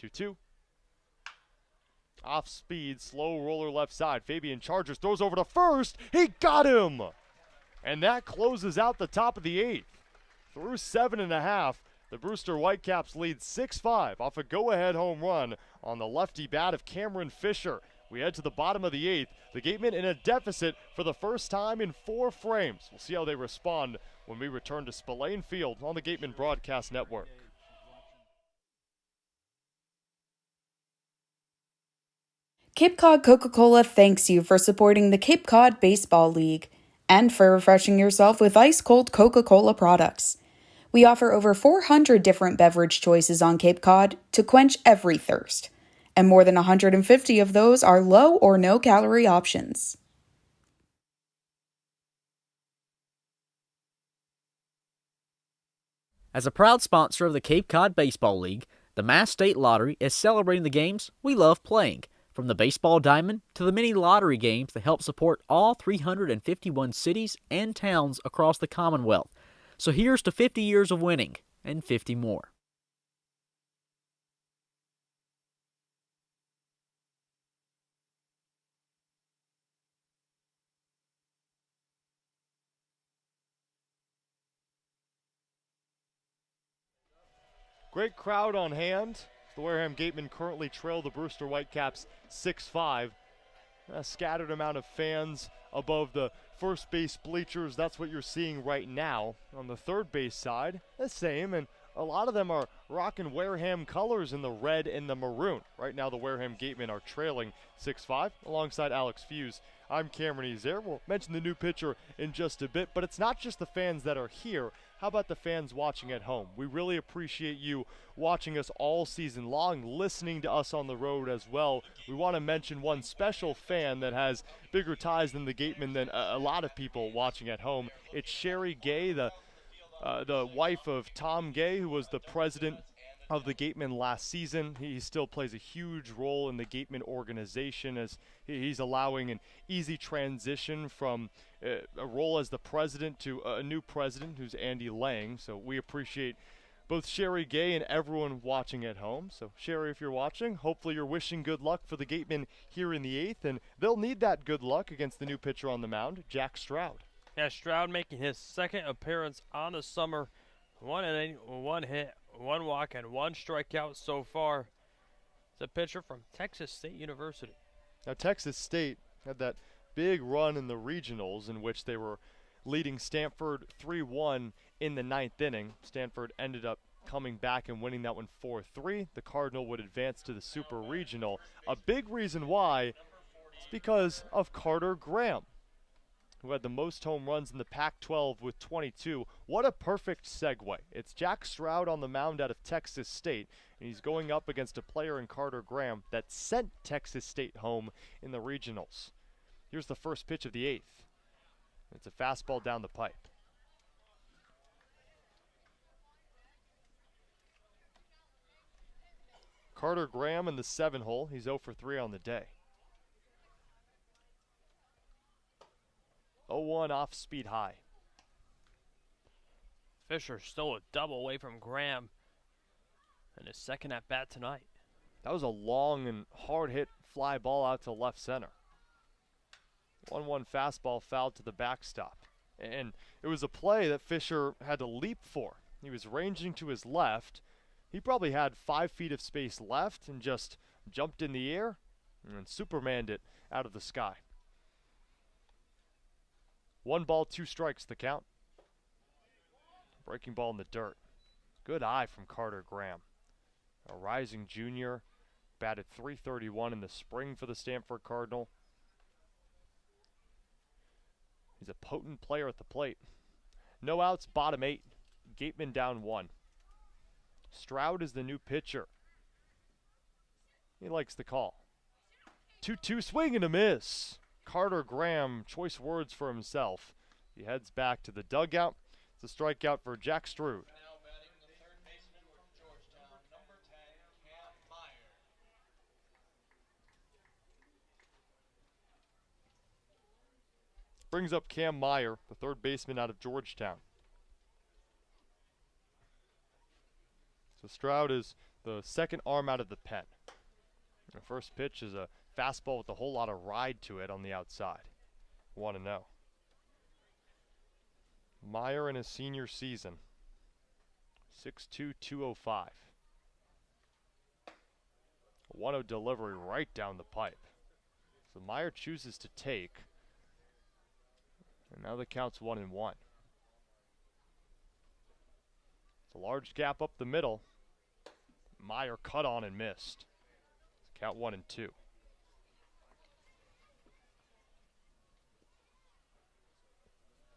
2-2. Off speed, slow roller left side. Fabian charges, throws over to first. He got him! And that closes out the top of the 8th. Through 7.5, the Brewster Whitecaps lead 6-5 off a go-ahead home run on the lefty bat of Cameron Fisher. We head to the bottom of the 8th. The Gatemen in a deficit for the first time in 4 frames. We'll see how they respond when we return to Spillane Field on the Gatemen Broadcast Network. Cape Cod Coca-Cola thanks you for supporting the Cape Cod Baseball League and for refreshing yourself with ice-cold Coca-Cola products. We offer over 400 different beverage choices on Cape Cod to quench every thirst, and more than 150 of those are low or no-calorie options. As a proud sponsor of the Cape Cod Baseball League, the Mass State Lottery is celebrating the games we love playing, from the baseball diamond to the many lottery games that help support all 351 cities and towns across the Commonwealth. So here's to 50 years of winning and 50 more. Great crowd on hand. The Wareham Gatemen currently trail the Brewster Whitecaps 6-5. A scattered amount of fans above the first base bleachers. That's what you're seeing right now. On the third base side, the same, and a lot of them are rocking Wareham colors in the red and the maroon. Right now the Wareham Gatemen are trailing 6-5 alongside Alex Feuz. I'm Cameron Ezeir. We'll mention the new pitcher in just a bit, but it's not just the fans that are here. How about the fans watching at home? We really appreciate you watching us all season long, listening to us on the road as well. We want to mention one special fan that has bigger ties than the Gatemen than a lot of people watching at home. It's Sherry Gay, the wife of Tom Gay, who was the president of the Gatemen last season. He still plays a huge role in the Gatemen organization as he's allowing an easy transition from a role as the president to a new president who's Andy Lang. So we appreciate both Sherry Gay and everyone watching at home. So Sherry, if you're watching, hopefully you're wishing good luck for the Gatemen here in the 8th, and they'll need that good luck against the new pitcher on the mound, Jack Stroud. Yeah, Stroud making his second appearance on the summer. 1 inning, 1 hit, 1 walk, and 1 strikeout so far. It's a pitcher from Texas State University. Now, Texas State had that big run in the regionals in which they were leading Stanford 3-1 in the 9th inning. Stanford ended up coming back and winning that one 4-3. The Cardinal would advance to the Super Regional. A big reason why is because of Carter Graham, who had the most home runs in the Pac-12 with 22. What a perfect segue. It's Jack Stroud on the mound out of Texas State, and he's going up against a player in Carter Graham that sent Texas State home in the regionals. Here's the first pitch of the 8th. It's a fastball down the pipe. Carter Graham in the 7-hole. He's 0 for 3 on the day. 0-1 off speed high. Fisher stole a double away from Graham in his second at bat tonight. That was a long and hard hit fly ball out to left center. 1-1 fastball fouled to the backstop. And it was a play that Fisher had to leap for. He was ranging to his left. He probably had 5 feet of space left and just jumped in the air and Supermaned it out of the sky. 1 ball, 2 strikes the count. Breaking ball in the dirt. Good eye from Carter Graham. A rising junior, batted .331 in the spring for the Stanford Cardinal. He's a potent player at the plate. No outs, bottom 8. Gateman down 1. Stroud is the new pitcher. He likes the call. 2-2 swing and a miss. Carter Graham, choice words for himself. He heads back to the dugout. It's a strikeout for Jack Stroud. Brings up Cam Meyer, the third baseman out of Georgetown. So Stroud is the second arm out of the pen. The first pitch is a fastball with a whole lot of ride to it on the outside. 1-0. Meyer in his senior season. 6'2", 205. 1-0 delivery right down the pipe. So Meyer chooses to take. And now the count's 1-1. It's a large gap up the middle. Meyer cut on and missed. Count 1-2.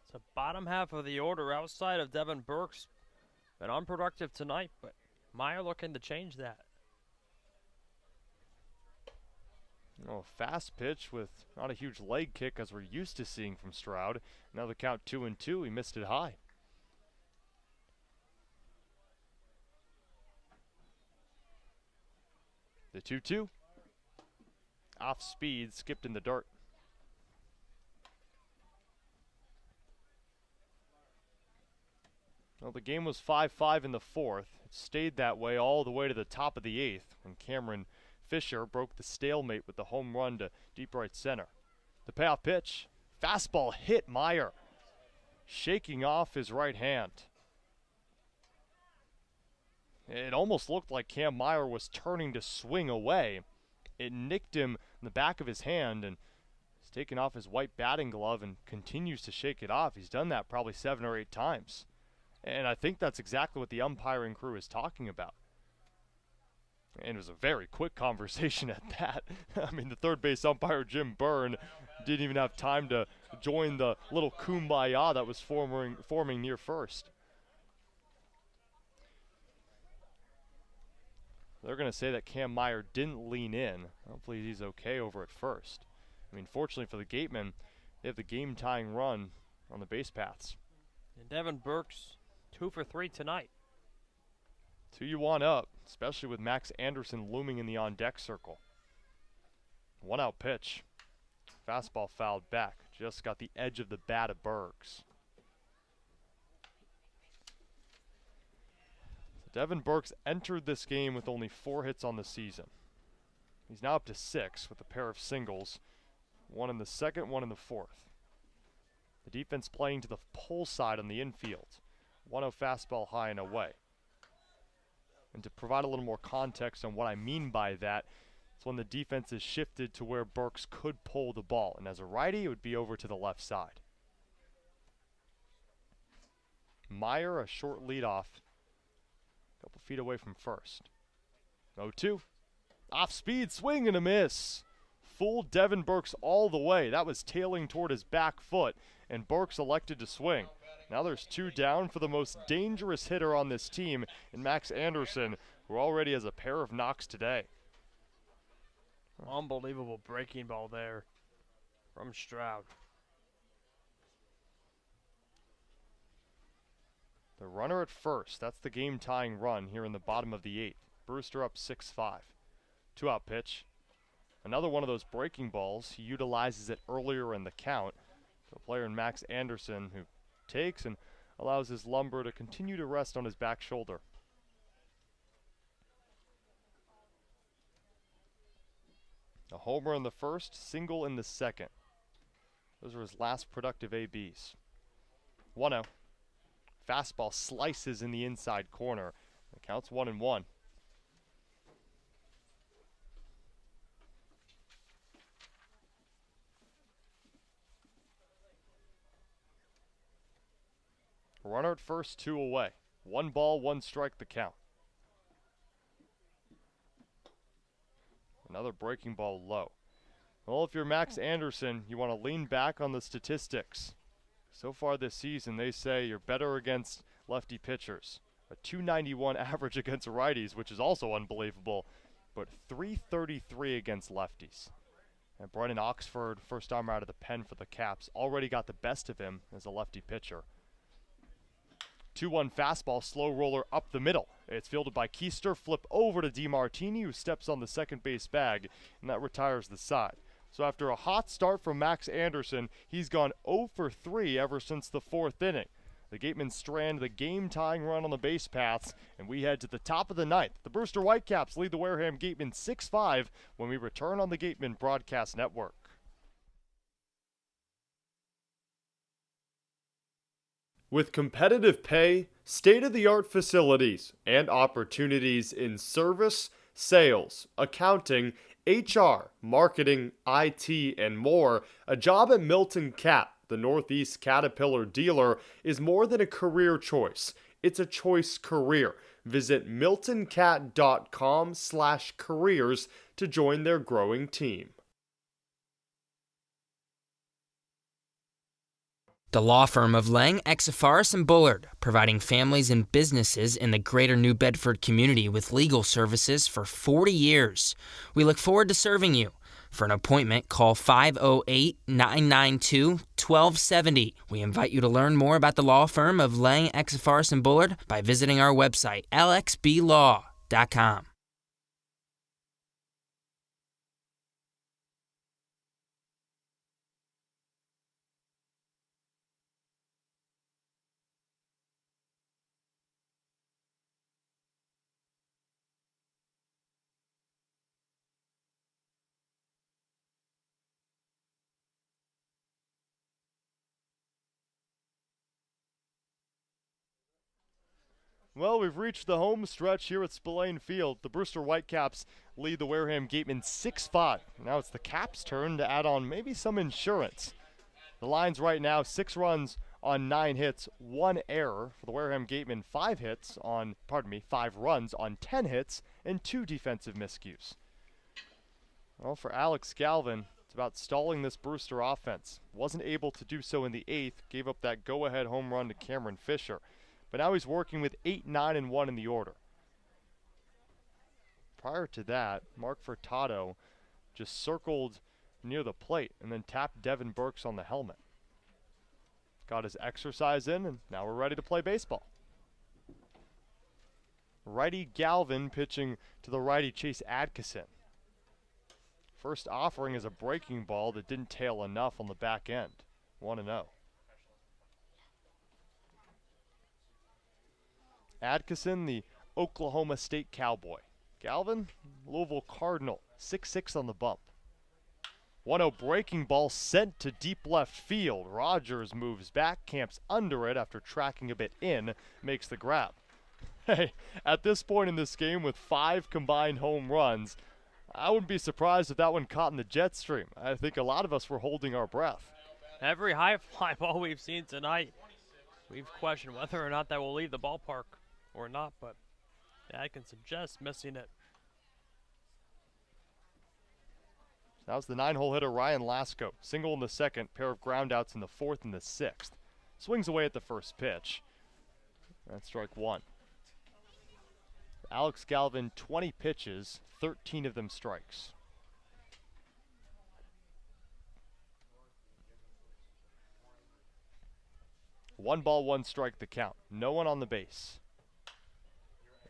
It's the bottom half of the order outside of Devin Burks. Been unproductive tonight, but Meyer looking to change that. Oh, fast pitch with not a huge leg kick as we're used to seeing from Stroud. Now the count 2-2. He missed it high. The 2-2. Off speed, skipped in the dirt. Well, the game was 5-5 in the 4th. It stayed that way all the way to the top of the 8th when Cameron Fisher broke the stalemate with the home run to deep right center. The payoff pitch. Fastball hit Meyer, shaking off his right hand. It almost looked like Cam Meyer was turning to swing away. It nicked him in the back of his hand, and he's taken off his white batting glove and continues to shake it off. He's done that probably 7 or 8 times. And I think that's exactly what the umpiring crew is talking about. And it was a very quick conversation at that. I mean, the third base umpire, Jim Byrne, didn't even have time to join the little kumbaya that was forming near first. They're going to say that Cam Meyer didn't lean in. Hopefully he's okay over at first. I mean, fortunately for the Gatemen, they have the game-tying run on the base paths. And Devin Burks, 2 for 3 tonight. 2-1 up, especially with Max Anderson looming in the on-deck circle. 1-out pitch. Fastball fouled back. Just got the edge of the bat of Burks. Devin Burks entered this game with only 4 hits on the season. He's now up to 6 with a pair of singles, 1 in the 2nd, 1 in the 4th. The defense playing to the pull side on the infield. 1-0 fastball high and away. And to provide a little more context on what I mean by that, it's when the defense is shifted to where Burks could pull the ball. And as a righty, it would be over to the left side. Meyer, a short leadoff. A couple feet away from first. 0-2. Off speed, swing and a miss. Fooled Devin Burks all the way. That was tailing toward his back foot, and Burks elected to swing. Now there's 2 down for the most dangerous hitter on this team in Max Anderson, who already has a pair of knocks today. Unbelievable breaking ball there from Stroud. The runner at first. That's the game-tying run here in the bottom of the 8th. Brewster up 6-5. 2-out pitch. Another one of those breaking balls. He utilizes it earlier in the count. The player in Max Anderson who takes and allows his lumber to continue to rest on his back shoulder. A homer in the first, single in the second. Those are his last productive ABs. 1-0. Fastball slices in the inside corner. It counts 1-1. Runner at first, 2 away. 1 ball, 1 strike the count. Another breaking ball low. Well, if you're Max Anderson, you want to lean back on the statistics. So far this season, they say you're better against lefty pitchers. A .291 average against righties, which is also unbelievable, but .333 against lefties. And Brennan Oxford, first timer out of the pen for the Caps, already got the best of him as a lefty pitcher. 2-1 fastball, slow roller up the middle. It's fielded by Keister, flip over to DeMartini, who steps on the second base bag, and that retires the side. So after a hot start from Max Anderson, he's gone 0 for 3 ever since the 4th inning. The Gatemen strand the game-tying run on the base paths, and we head to the top of the 9th. The Brewster Whitecaps lead the Wareham Gatemen 6-5 when we return on the Gatemen Broadcast Network. With competitive pay, state-of-the-art facilities, and opportunities in service, sales, accounting, HR, marketing, IT, and more, a job at Milton Cat, the Northeast Caterpillar dealer, is more than a career choice. It's a choice career. Visit miltoncat.com/careers to join their growing team. The law firm of Lang, Exifaris & Bullard, providing families and businesses in the greater New Bedford community with legal services for 40 years. We look forward to serving you. For an appointment, call 508-992-1270. We invite you to learn more about the law firm of Lang, Exifaris & Bullard by visiting our website, lxblaw.com. Well, we've reached the home stretch here at Spillane Field. The Brewster Whitecaps lead the Wareham Gatemen 6-5. Now it's the Caps' turn to add on maybe some insurance. The line's right now 6 runs on 9 hits, 1 error. For the Wareham Gatemen, 5 runs on 10 hits and 2 defensive miscues. Well, for Alex Galvin, it's about stalling this Brewster offense. Wasn't able to do so in the 8th, gave up that go-ahead home run to Cameron Fisher. But now he's working with 8, 9, and 1 in the order. Prior to that, Mark Furtado just circled near the plate and then tapped Devin Burks on the helmet. Got his exercise in, and now we're ready to play baseball. Righty Galvin pitching to the righty Chase Adkison. First offering is a breaking ball that didn't tail enough on the back end. 1-0. Adkison, the Oklahoma State Cowboy. Galvin, Louisville Cardinal, 6-6 on the bump. 1-0 breaking ball sent to deep left field. Rogers moves back, camps under it after tracking a bit in, makes the grab. Hey, at this point in this game with 5 combined home runs, I wouldn't be surprised if that one caught in the jet stream. I think a lot of us were holding our breath. Every high fly ball we've seen tonight, we've questioned whether or not that will leave the ballpark or not, but I can suggest missing it. That was the 9-hole hitter Ryan Lasko. Single in the 2nd, pair of groundouts in the 4th and the 6th. Swings away at the first pitch. That's strike 1. Alex Galvin, 20 pitches, 13 of them strikes. One ball, 1 strike the count. No one on the base.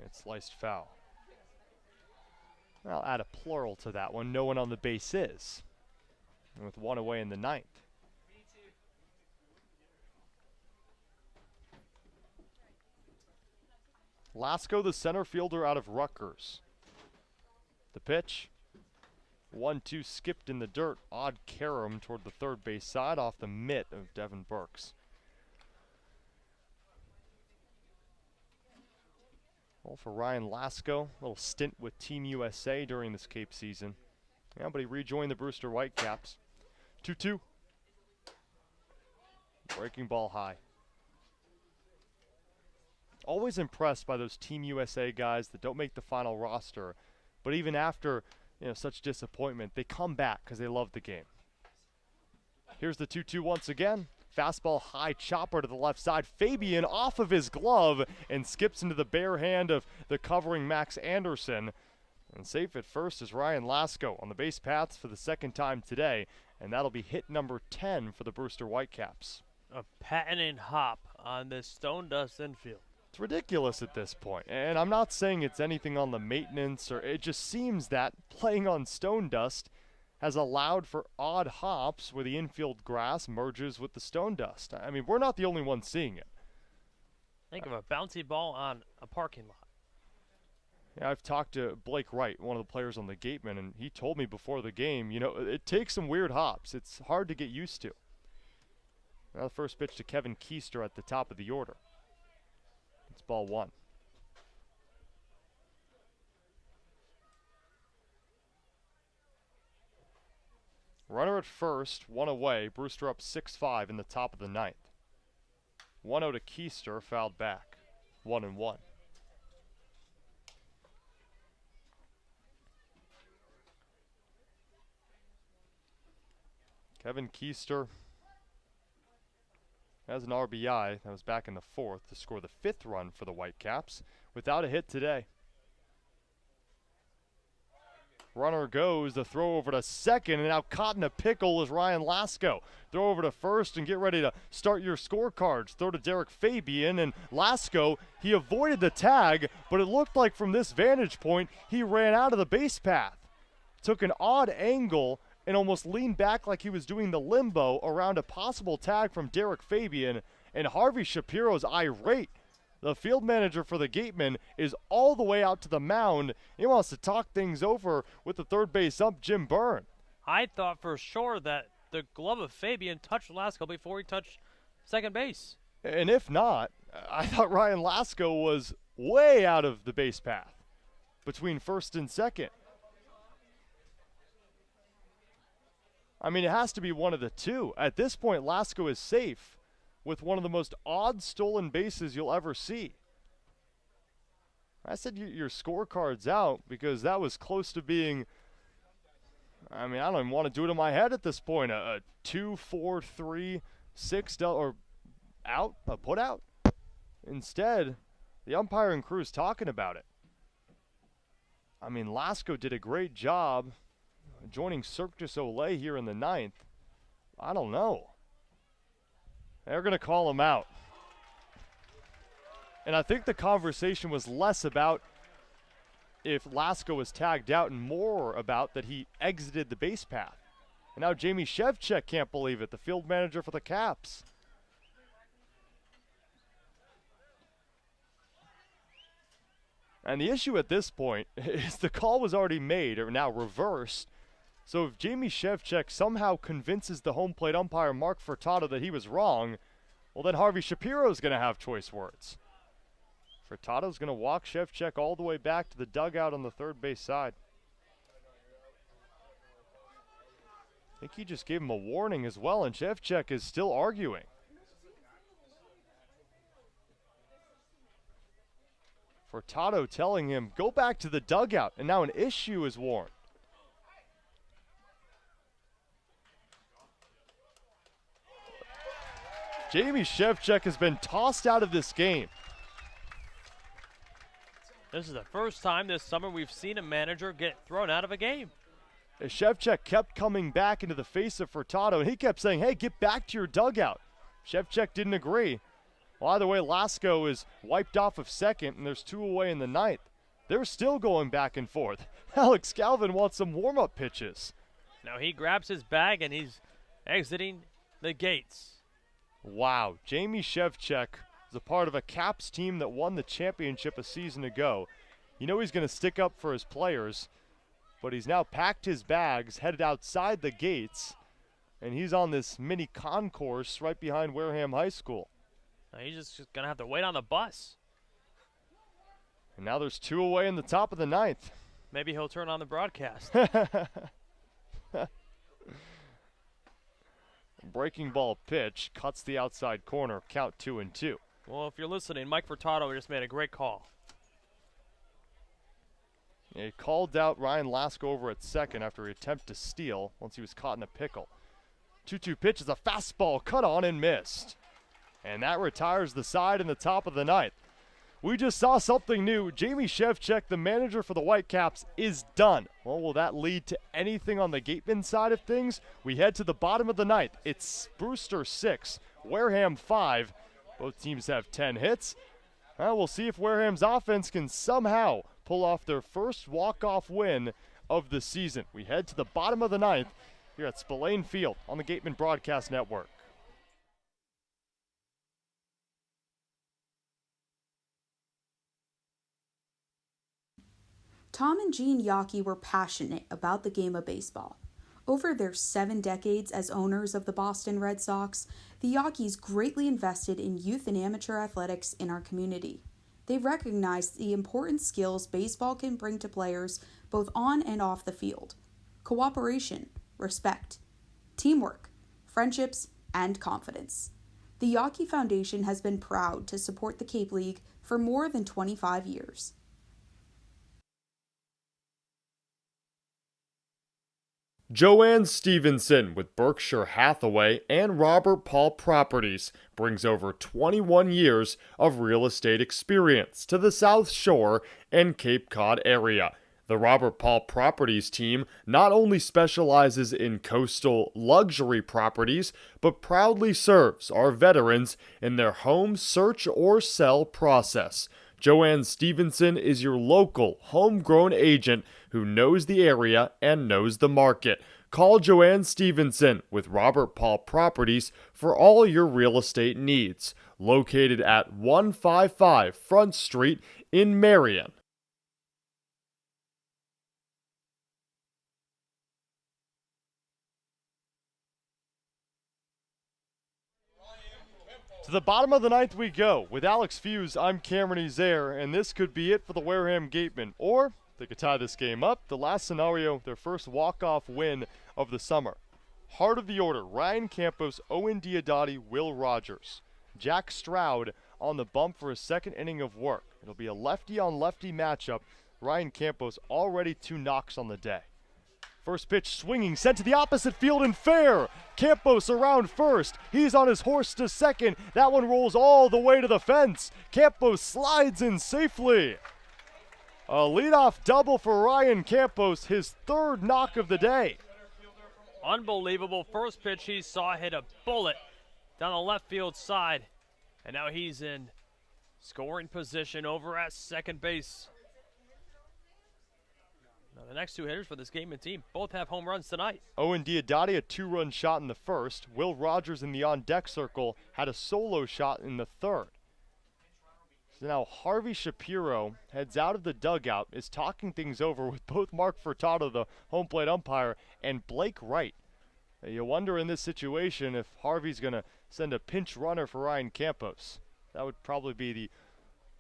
It's sliced foul. I'll add a plural to that one. No one on the base is. And with one away in the ninth. Lasko, the center fielder out of Rutgers. The pitch. 1-2 skipped in the dirt. Odd carom toward the third base side off the mitt of Devin Burks. Well, for Ryan Lasko, a little stint with Team USA during this Cape season. Yeah, but he rejoined the Brewster Whitecaps. 2-2. Breaking ball high. Always impressed by those Team USA guys that don't make the final roster, but even after such disappointment, they come back because they love the game. Here's the 2-2 once again. Fastball high chopper to the left side. Fabian off of his glove and skips into the bare hand of the covering Max Anderson. And safe at first is Ryan Lasko on the base paths for the second time today, and that'll be hit number 10 for the Brewster Whitecaps. A patented hop on this stone dust infield. It's ridiculous at this point, and I'm not saying it's anything on the maintenance, or it just seems that playing on stone dust has allowed for odd hops where the infield grass merges with the stone dust. I mean, we're not the only ones seeing it. Think of a bouncy ball on a parking lot. Yeah, I've talked to Blake Wright, one of the players on the Gateman, and he told me before the game, it takes some weird hops. It's hard to get used to. Now the first pitch to Kevin Keister at the top of the order. It's ball one. Runner at first, one away. Brewster up 6-5 in the top of the ninth. 1-0 to Keister, fouled back. 1-1. Kevin Keister has an RBI that was back in the fourth to score the fifth run for the Whitecaps without a hit today. Runner goes, the throw over to second, and now caught in a pickle is Ryan Lasko. Throw over to first and get ready to start your scorecards. Throw to Derrick Fabian, and Lasko, he avoided the tag, but it looked like from this vantage point, he ran out of the base path. Took an odd angle and almost leaned back like he was doing the limbo around a possible tag from Derrick Fabian, and Harvey Shapiro's irate. The field manager for the Gatemen is all the way out to the mound. He wants to talk things over with the third base ump, Jim Byrne. I thought for sure that the glove of Fabian touched Lasko before he touched second base. And if not, I thought Ryan Lasko was way out of the base path between first and second. I mean, it has to be one of the two. At this point, Lasko is safe with one of the most odd stolen bases you'll ever see. I said your scorecard's out because that was close to being, I mean, I don't even want to do it in my head at this point. A 2, 4, 3, 6, or out, a put out. Instead, the umpire and crew's talking about it. I mean, Lasko did a great job joining Cirque du Soleil here in the ninth. I don't know. They're going to call him out. And I think the conversation was less about if Lasko was tagged out and more about that he exited the base path. And now Jamie Shevchuk can't believe it, the field manager for the Caps. And the issue at this point is the call was already made, or now reversed. So if Jamie Shevchuk somehow convinces the home plate umpire Mark Furtado that he was wrong, well then Harvey Shapiro's going to have choice words. Furtado's going to walk Shevchuk all the way back to the dugout on the third base side. I think he just gave him a warning as well, and Shevchuk is still arguing. Furtado telling him, go back to the dugout, and now an issue is warned. Jamie Shevchuk has been tossed out of this game. This is the first time this summer we've seen a manager get thrown out of a game. Shevchuk kept coming back into the face of Furtado, and he kept saying, hey, get back to your dugout. Shevchuk didn't agree. Well, either way, Lasko is wiped off of second, and there's 2 away in the ninth. They're still going back and forth. Alex Galvin wants some warm-up pitches. Now he grabs his bag and he's exiting the gates. Wow, Jamie Shevchuk is a part of a Caps team that won the championship a season ago. You know he's going to stick up for his players, but he's now packed his bags, headed outside the gates, and he's on this mini concourse right behind Wareham High School. Now he's just going to have to wait on the bus. And now there's 2 away in the top of the 9th. Maybe he'll turn on the broadcast. Breaking ball pitch cuts the outside corner, count 2-2. Well, if you're listening, Mike Furtado just made a great call. Yeah, he called out Ryan Lasko over at second after he attempted to steal once he was caught in a pickle. 2-2 pitch is a fastball cut on and missed. And that retires the side in the top of the 9th. We just saw something new. Jamie Shevchuk, the manager for the Whitecaps, is done. Well, will that lead to anything on the Gateman side of things? We head to the bottom of the 9th. It's Brewster 6, Wareham 5. Both teams have 10 hits. We'll see if Wareham's offense can somehow pull off their first walk-off win of the season. We head to the bottom of the 9th here at Spillane Field on the Gateman Broadcast Network. Tom and Jean Yockey were passionate about the game of baseball. Over their 7 decades as owners of the Boston Red Sox, the Yockeys greatly invested in youth and amateur athletics in our community. They recognized the important skills baseball can bring to players both on and off the field: cooperation, respect, teamwork, friendships, and confidence. The Yockey Foundation has been proud to support the Cape League for more than 25 years. Joanne Stevenson with Berkshire Hathaway and Robert Paul Properties brings over 21 years of real estate experience to the South Shore and Cape Cod area. The Robert Paul Properties team not only specializes in coastal luxury properties, but proudly serves our veterans in their home search or sell process. Joanne Stevenson is your local, homegrown agent who knows the area and knows the market. Call Joanne Stevenson with Robert Paul Properties for all your real estate needs. Located at 155 Front Street in Marion. To the bottom of the 9th we go. With Alex Feuz, I'm Cameron Ezeir, and this could be it for the Wareham Gatemen. Or they could tie this game up. The last scenario, their first walk-off win of the summer. Heart of the order, Ryan Campos, Owen Diodati, Will Rogers. Jack Stroud on the bump for his second inning of work. It'll be a lefty-on-lefty matchup. Ryan Campos already 2 knocks on the day. First pitch swinging, sent to the opposite field and fair. Campos around first. He's on his horse to second. That one rolls all the way to the fence. Campos slides in safely. A leadoff double for Ryan Campos, his 3rd knock of the day. Unbelievable. First pitch he saw hit a bullet down the left field side. And now he's in scoring position over at second base. Now the next 2 hitters for this Gateman team both have home runs tonight. Owen Diodati, a 2-run shot in the first. Will Rogers in the on-deck circle had a solo shot in the 3rd. So now Harvey Shapiro heads out of the dugout, is talking things over with both Mark Furtado, the home plate umpire, and Blake Wright. You wonder in this situation if Harvey's going to send a pinch runner for Ryan Campos. That would probably be the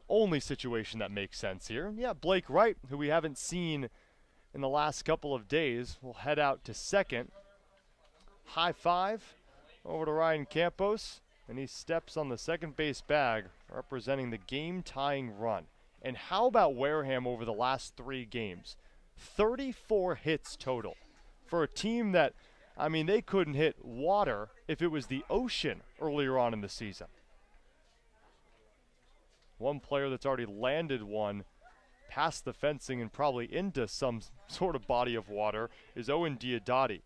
only situation that makes sense here. Yeah, Blake Wright, who we haven't seen in the last couple of days, will head out to second. High five over to Ryan Campos, and he steps on the second base bag, representing the game-tying run. And how about Wareham over the last 3 games? 34 hits total for a team that, I mean, they couldn't hit water if it was the ocean earlier on in the season. One player that's already landed one past the fencing and probably into some sort of body of water is Owen Diodati.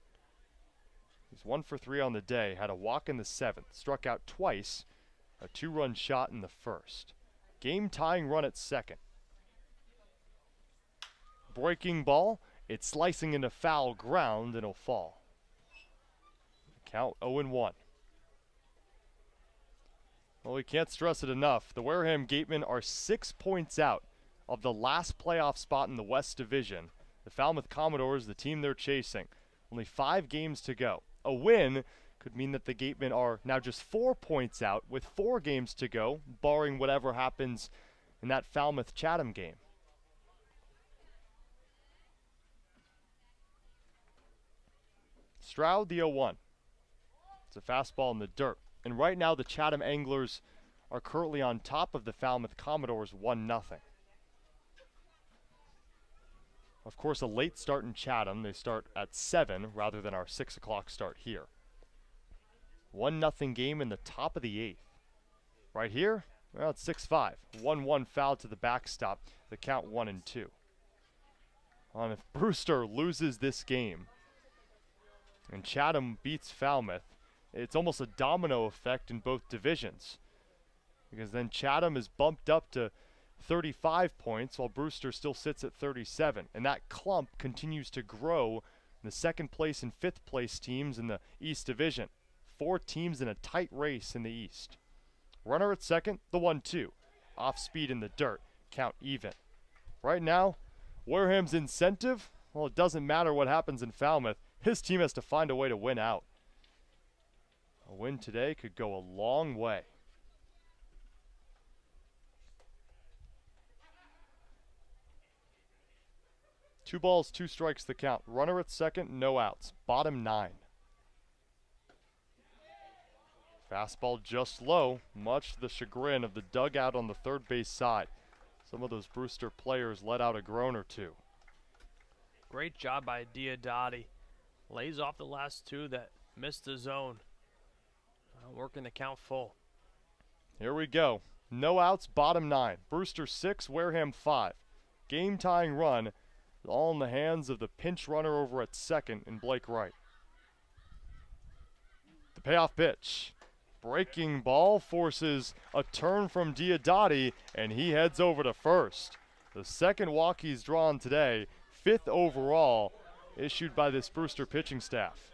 He's 1 for 3 on the day, had a walk in the 7th, struck out twice, a 2-run shot in the 1st. Game-tying run at second. breaking ball. It's slicing into foul ground and it'll fall. Count 0-1. Well, we can't stress it enough. The Wareham Gatemen are 6 points out of the last playoff spot in the West Division. The Falmouth Commodores, the team they're chasing. Only 5 games to go. A win could mean that the Gatemen are now just 4 points out with 4 games to go, barring whatever happens in that Falmouth-Chatham game. Stroud, the 0-1. It's a fastball in the dirt. And right now the Chatham Anglers are currently on top of the Falmouth Commodores 1-0. Of course, a late start in Chatham. They start at 7 rather than our 6 o'clock start here. 1-0 game in the top of the 8th. Right here, well, it's 6-5. 1-1 foul to the backstop. The count 1-2. And if Brewster loses this game and Chatham beats Falmouth, it's almost a domino effect in both divisions. Because then Chatham is bumped up to 35 points while Brewster still sits at 37. And that clump continues to grow in the 2nd place and 5th place teams in the East Division. 4 teams in a tight race in the East. Runner at second, the 1-2. Off speed in the dirt, count even. Right now, Wareham's incentive, well, it doesn't matter what happens in Falmouth. His team has to find a way to win out. A win today could go a long way. Two balls, 2 strikes the count. Runner at second, no outs. Bottom 9. Fastball just low, much to the chagrin of the dugout on the third base side. Some of those Brewster players let out a groan or two. Great job by Diodati. Lays off the last 2 that missed the zone. Working the count full. Here we go. No outs, bottom 9. Brewster 6, Wareham 5. Game tying run, all in the hands of the pinch runner over at second in Blake Wright. The payoff pitch. Breaking ball forces a turn from Diodati, and he heads over to first. The second walk he's drawn today, 5th overall, issued by this Brewster pitching staff.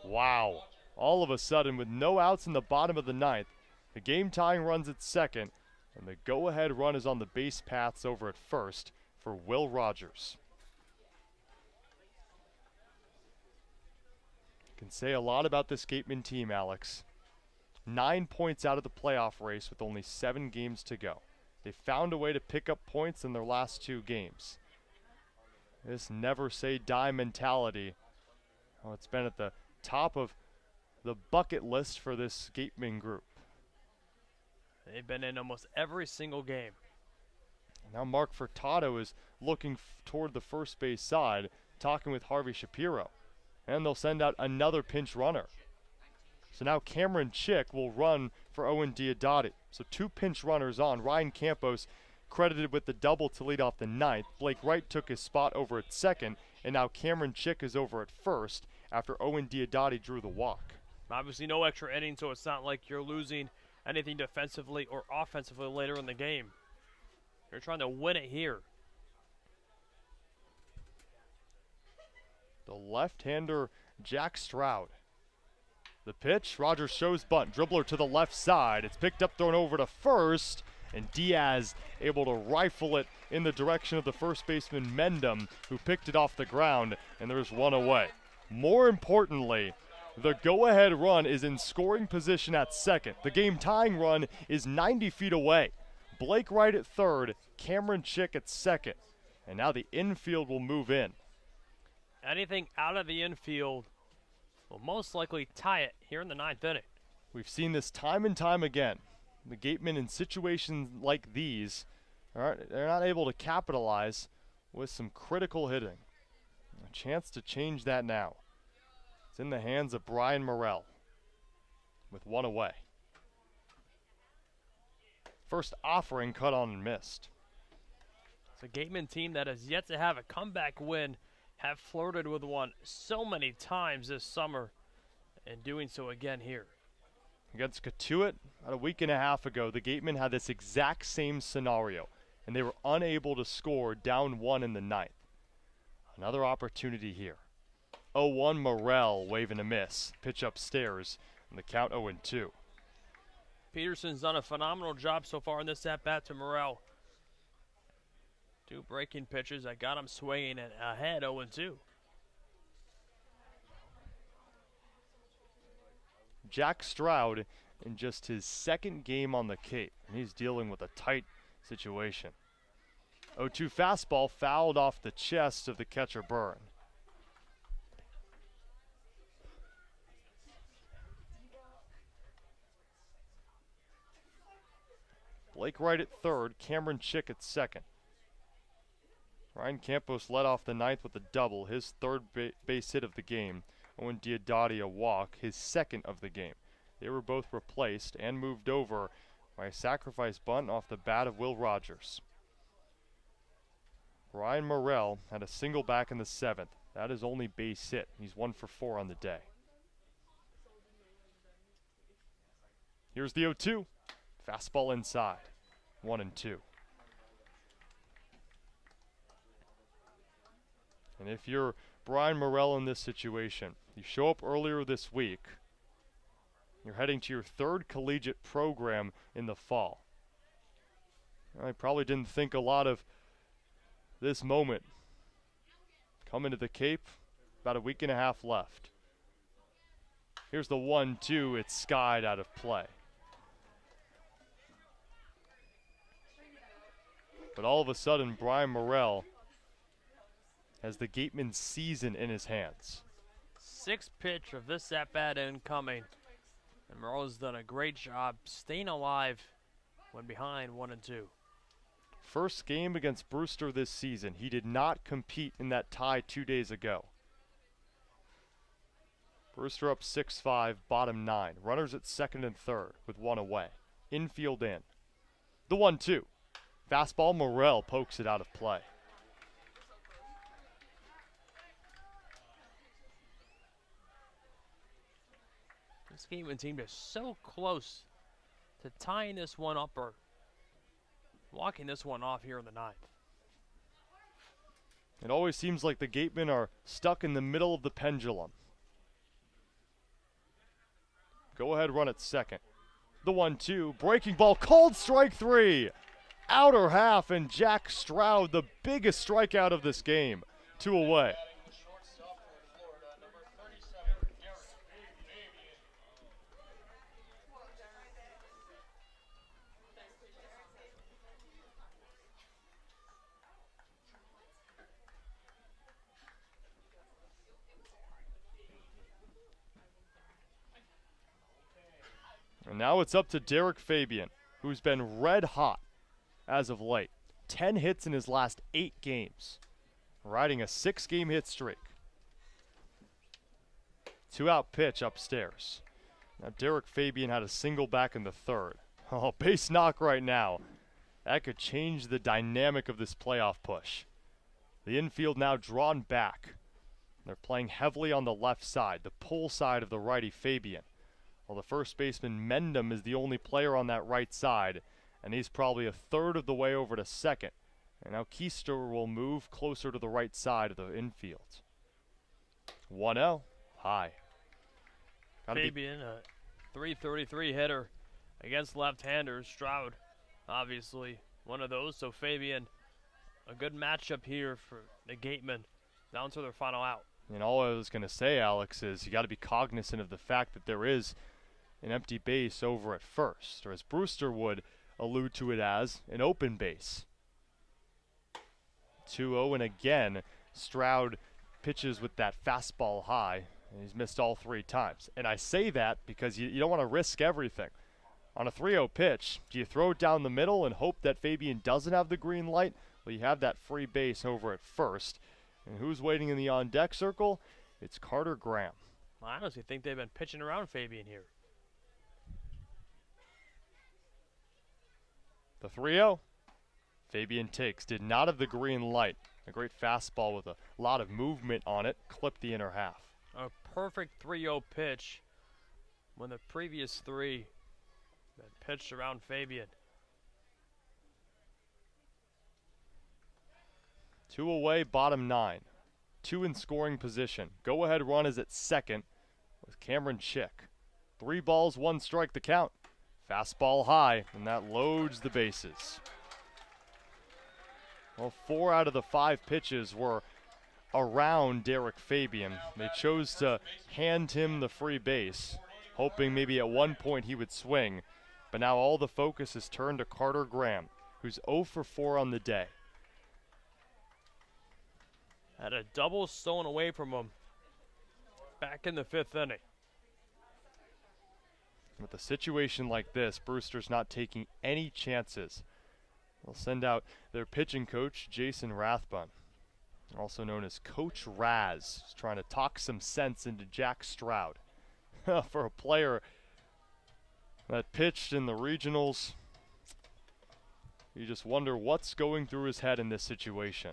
Wow. All of a sudden, with no outs in the bottom of the 9th, the game-tying run's at second, and the go-ahead run is on the base paths over at first for Will Rogers. Can say a lot about this Gateman team, Alex. 9 points out of the playoff race with only 7 games to go. They found a way to pick up points in their last 2 games. This never-say-die mentality, well, it's been at the top of the bucket list for this Gateman group. They've been in almost every single game. Now Mark Furtado is looking toward the first base side, talking with Harvey Shapiro. And they'll send out another pinch runner. So now Cameron Chick will run for Owen Diodati. So 2 pinch runners on. Ryan Campos credited with the double to lead off the 9th. Blake Wright took his spot over at second, and now Cameron Chick is over at first after Owen Diodati drew the walk. Obviously no extra inning, so it's not like you're losing anything defensively or offensively later in the game. You're trying to win it here. The left-hander, Jack Stroud. The pitch, Rogers shows bunt. Dribbler to the left side. It's picked up, thrown over to first, and Diaz able to rifle it in the direction of the first baseman, Mendenham, who picked it off the ground, and there's one away. More importantly, the go-ahead run is in scoring position at second. The game-tying run is 90 feet away. Blake Wright at third, Cameron Chick at second. And now the infield will move in. Anything out of the infield will most likely tie it here in the 9th inning. We've seen this time and time again. The Gatemen in situations like these, they're not able to capitalize with some critical hitting. A chance to change that now. It's in the hands of Brian Morrell with one away. First offering cut on and missed. It's a Gateman team that has yet to have a comeback win, have flirted with one so many times this summer, and doing so again here. Against Katuitt, about a week and a half ago, the Gatemen had this exact same scenario. and they were unable to score, down 1 in the 9th. Another opportunity here. 0-1 Morel waving a miss. Pitch upstairs, and the count 0-2. Peterson's done a phenomenal job so far in this at-bat to Morel. 2 breaking pitches that got him swinging and ahead 0-2. Jack Stroud in just his 2nd game on the Cape, and he's dealing with a tight situation. 0-2 fastball fouled off the chest of the catcher Byrne. Blake Wright at 3rd, Cameron Chick at 2nd. Ryan Campos led off the 9th with a double, his 3rd base hit of the game. Owen Diodati a walk, his 2nd of the game. They were both replaced and moved over by a sacrifice bunt off the bat of Will Rogers. Ryan Morel had a single back in the 7th. That is only base hit. He's 1 for 4 on the day. Here's the 0-2. Fastball inside. 1-2. And if you're Brian Morel in this situation, you show up earlier this week, you're heading to your 3rd collegiate program in the fall. I probably didn't think a lot of this moment. Coming to the Cape, about a week and a half left. Here's the 1-2, it's skied out of play. But all of a sudden, Brian Morel has the Gateman season in his hands. 6th pitch of this at-bat incoming. And Morel's done a great job staying alive when behind 1-2. First game against Brewster this season. He did not compete in that tie 2 days ago. Brewster up 6-5, bottom 9. Runners at 2nd and 3rd with 1 away. Infield in. The 1-2. Fastball, Morel pokes it out of play. This Gateman team is so close to tying this one up or walking this one off here in the 9th. It always seems like the Gatemen are stuck in the middle of the pendulum. Go ahead, run at 2nd. The 1-2, breaking ball, called strike 3. Outer half, and Jack Stroud, the biggest strikeout of this game. 2 away. And now it's up to Derrick Fabian, who's been red hot as of late. 10 hits in his last 8 games, riding a 6-game hit streak. 2-out pitch upstairs. Now Derrick Fabian had a single back in the 3rd. Oh, base knock right now. That could change the dynamic of this playoff push. The infield now drawn back. They're playing heavily on the left side, the pull side of the righty Fabian. Well, the first baseman, Mendenham, is the only player on that right side, and he's probably a 1/3 of the way over to 2nd. And now Keister will move closer to the right side of the infield. 1-0, high. Fabian, a .333 hitter against left-handers. Stroud, obviously, one of those. So Fabian, a good matchup here for the Gatemen down to their final out. And all I was going to say, Alex, is you got to be cognizant of the fact that there is an empty base over at first, or as Brewster would allude to it as, an open base. 2-0, and again, Stroud pitches with that fastball high, and he's missed all 3 times. And I say that because you don't want to risk everything. On a 3-0 pitch, do you throw it down the middle and hope that Fabian doesn't have the green light? Well, you have that free base over at first. And who's waiting in the on-deck circle? It's Carter Graham. I honestly think they've been pitching around Fabian here. The 3-0. Fabian takes. Did not have the green light. A great fastball with a lot of movement on it. Clipped the inner half. A perfect 3-0 pitch when the previous 3 that pitched around Fabian. 2 away, bottom 9. 2 in scoring position. Go-ahead run is at second with Cameron Chick. 3 balls, 1 strike the count. Fastball high, and that loads the bases. Well, 4 out of the 5 pitches were around Derrick Fabian. They chose to hand him the free base, hoping maybe at one point he would swing. But now all the focus is turned to Carter Graham, who's 0 for 4 on the day. Had a double stolen away from him back in the 5th inning. With a situation like this, Brewster's not taking any chances. They'll send out their pitching coach, Jason Rathbun, also known as Coach Raz. He's trying to talk some sense into Jack Stroud. For a player that pitched in the regionals, you just wonder what's going through his head in this situation.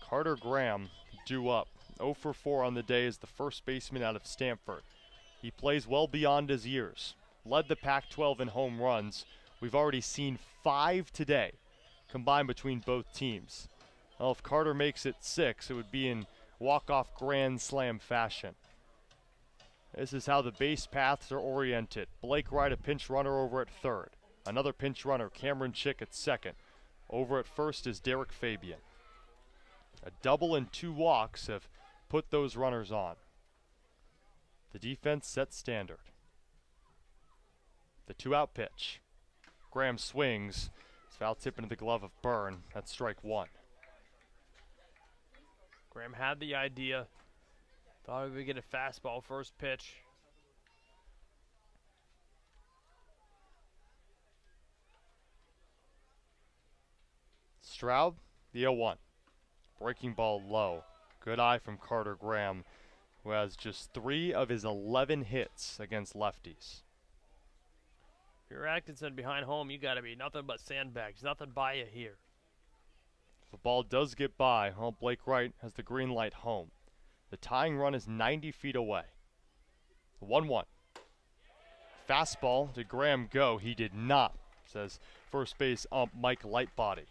Carter Graham due up. 0 for 4 on the day as the first baseman out of Stanford. He plays well beyond his years. Led the Pac-12 in home runs. We've already seen 5 today combined between both teams. Well, if Carter makes it 6, it would be in walk-off grand slam fashion. This is how the base paths are oriented. Blake Wright, a pinch runner over at third. Another pinch runner, Cameron Chick at second. Over at first is Derrick Fabian. A double and 2 walks have put those runners on. The defense sets standard. The 2-out pitch. Graham swings. It's foul tip into the glove of Byrne. That's strike 1. Graham had the idea. Thought we would get a fastball first pitch. Stroud, the 0-1. Breaking ball low. Good eye from Carter Graham, who has just 3 of his 11 hits against lefties. If you're Atkinson behind home, you got to be nothing but sandbags. Nothing by you here. If the ball does get by, well, Blake Wright has the green light home. The tying run is 90 feet away. 1-1. Fastball. Did Graham go? He did not, says first base ump Mike Lightbody.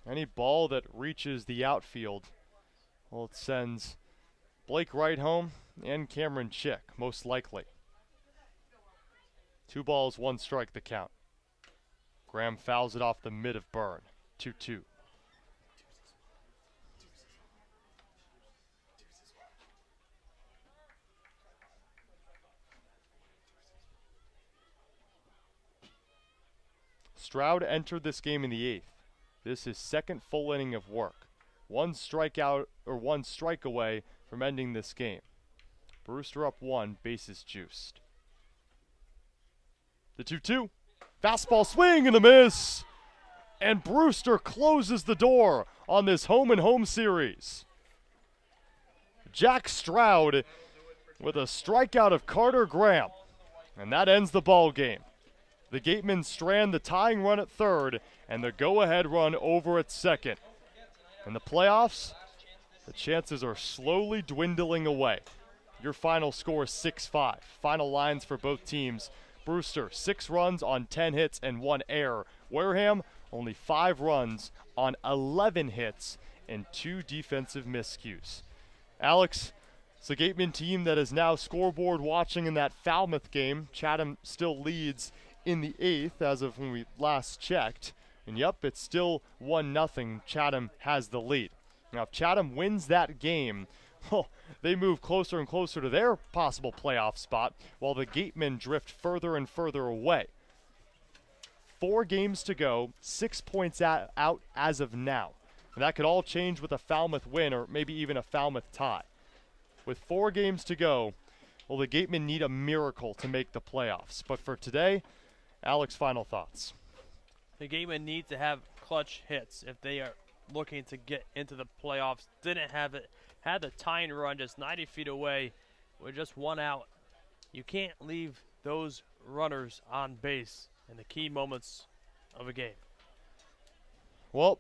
Any ball that reaches the outfield, well, it sends Blake Wright home and Cameron Chick, most likely. 2 balls, 1 strike the count. Graham fouls it off the mid of Byrne. 2-2. Stroud entered this game in the 8th. This is second full inning of work. 1 strikeout or 1 strike away from ending this game. Brewster up 1, bases juiced. The 2-2. Fastball swing and a miss. And Brewster closes the door on this home-and-home series. Jack Stroud with a strikeout of Carter Graham. And that ends the ball game. The Gatemen strand the tying run at third and the go-ahead run over at second. In the playoffs, the chances are slowly dwindling away. Your final score is 6-5. Final lines for both teams. Brewster, 6 runs on 10 hits and 1 error. Wareham, only 5 runs on 11 hits and 2 defensive miscues. Alex, it's the Gateman team that is now scoreboard watching in that Falmouth game. Chatham still leads in the 8th as of when we last checked. And yep, it's still 1-0. Chatham has the lead. Now, if Chatham wins that game, they move closer and closer to their possible playoff spot, while the Gatemen drift further and further away. 4 games to go, 6 points out as of now. And that could all change with a Falmouth win or maybe even a Falmouth tie. With 4 games to go, well, the Gatemen need a miracle to make the playoffs. But for today, Alex, final thoughts. The Gatemen need to have clutch hits if they are looking to get into the playoffs. Didn't have it. Had the tying run just 90 feet away with just 1 out. You can't leave those runners on base in the key moments of a game. Well,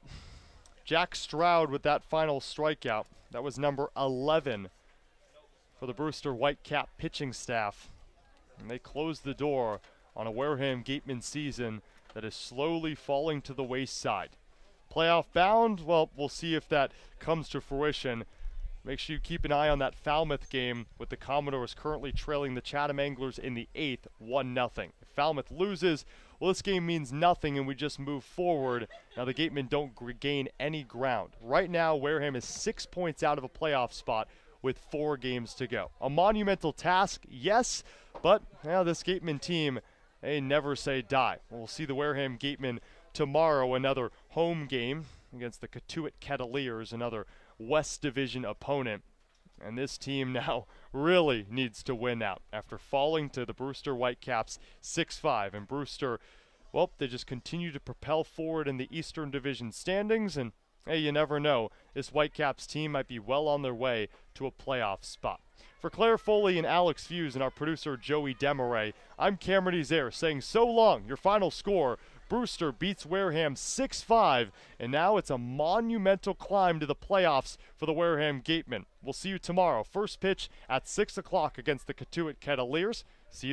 Jack Stroud with that final strikeout. That was number 11 for the Brewster Whitecap pitching staff. And they close the door on a Wareham Gateman season that is slowly falling to the wayside. Playoff bound, well, we'll see if that comes to fruition. Make sure you keep an eye on that Falmouth game with the Commodores currently trailing the Chatham Anglers in the 8th, 1-0. If Falmouth loses, well, this game means nothing and we just move forward. Now the Gatemen don't gain any ground. Right now, Wareham is 6 points out of a playoff spot with 4 games to go. A monumental task, yes, but this Gateman team, they never say die. We'll see the Wareham Gatemen tomorrow, another home game against the Cotuit Kettleers, another West Division opponent. And this team now really needs to win out after falling to the Brewster Whitecaps 6-5. And Brewster, well, they just continue to propel forward in the Eastern Division standings. And hey, you never know, this Whitecaps team might be well on their way to a playoff spot. For Claire Foley and Alex Feuz and our producer Joey Demaray, I'm Cameron Ezeir saying so long. Your final score, Brewster beats Wareham 6-5, and now it's a monumental climb to the playoffs for the Wareham Gatemen. We'll see you tomorrow. First pitch at 6 o'clock against the Cotuit Kettleers.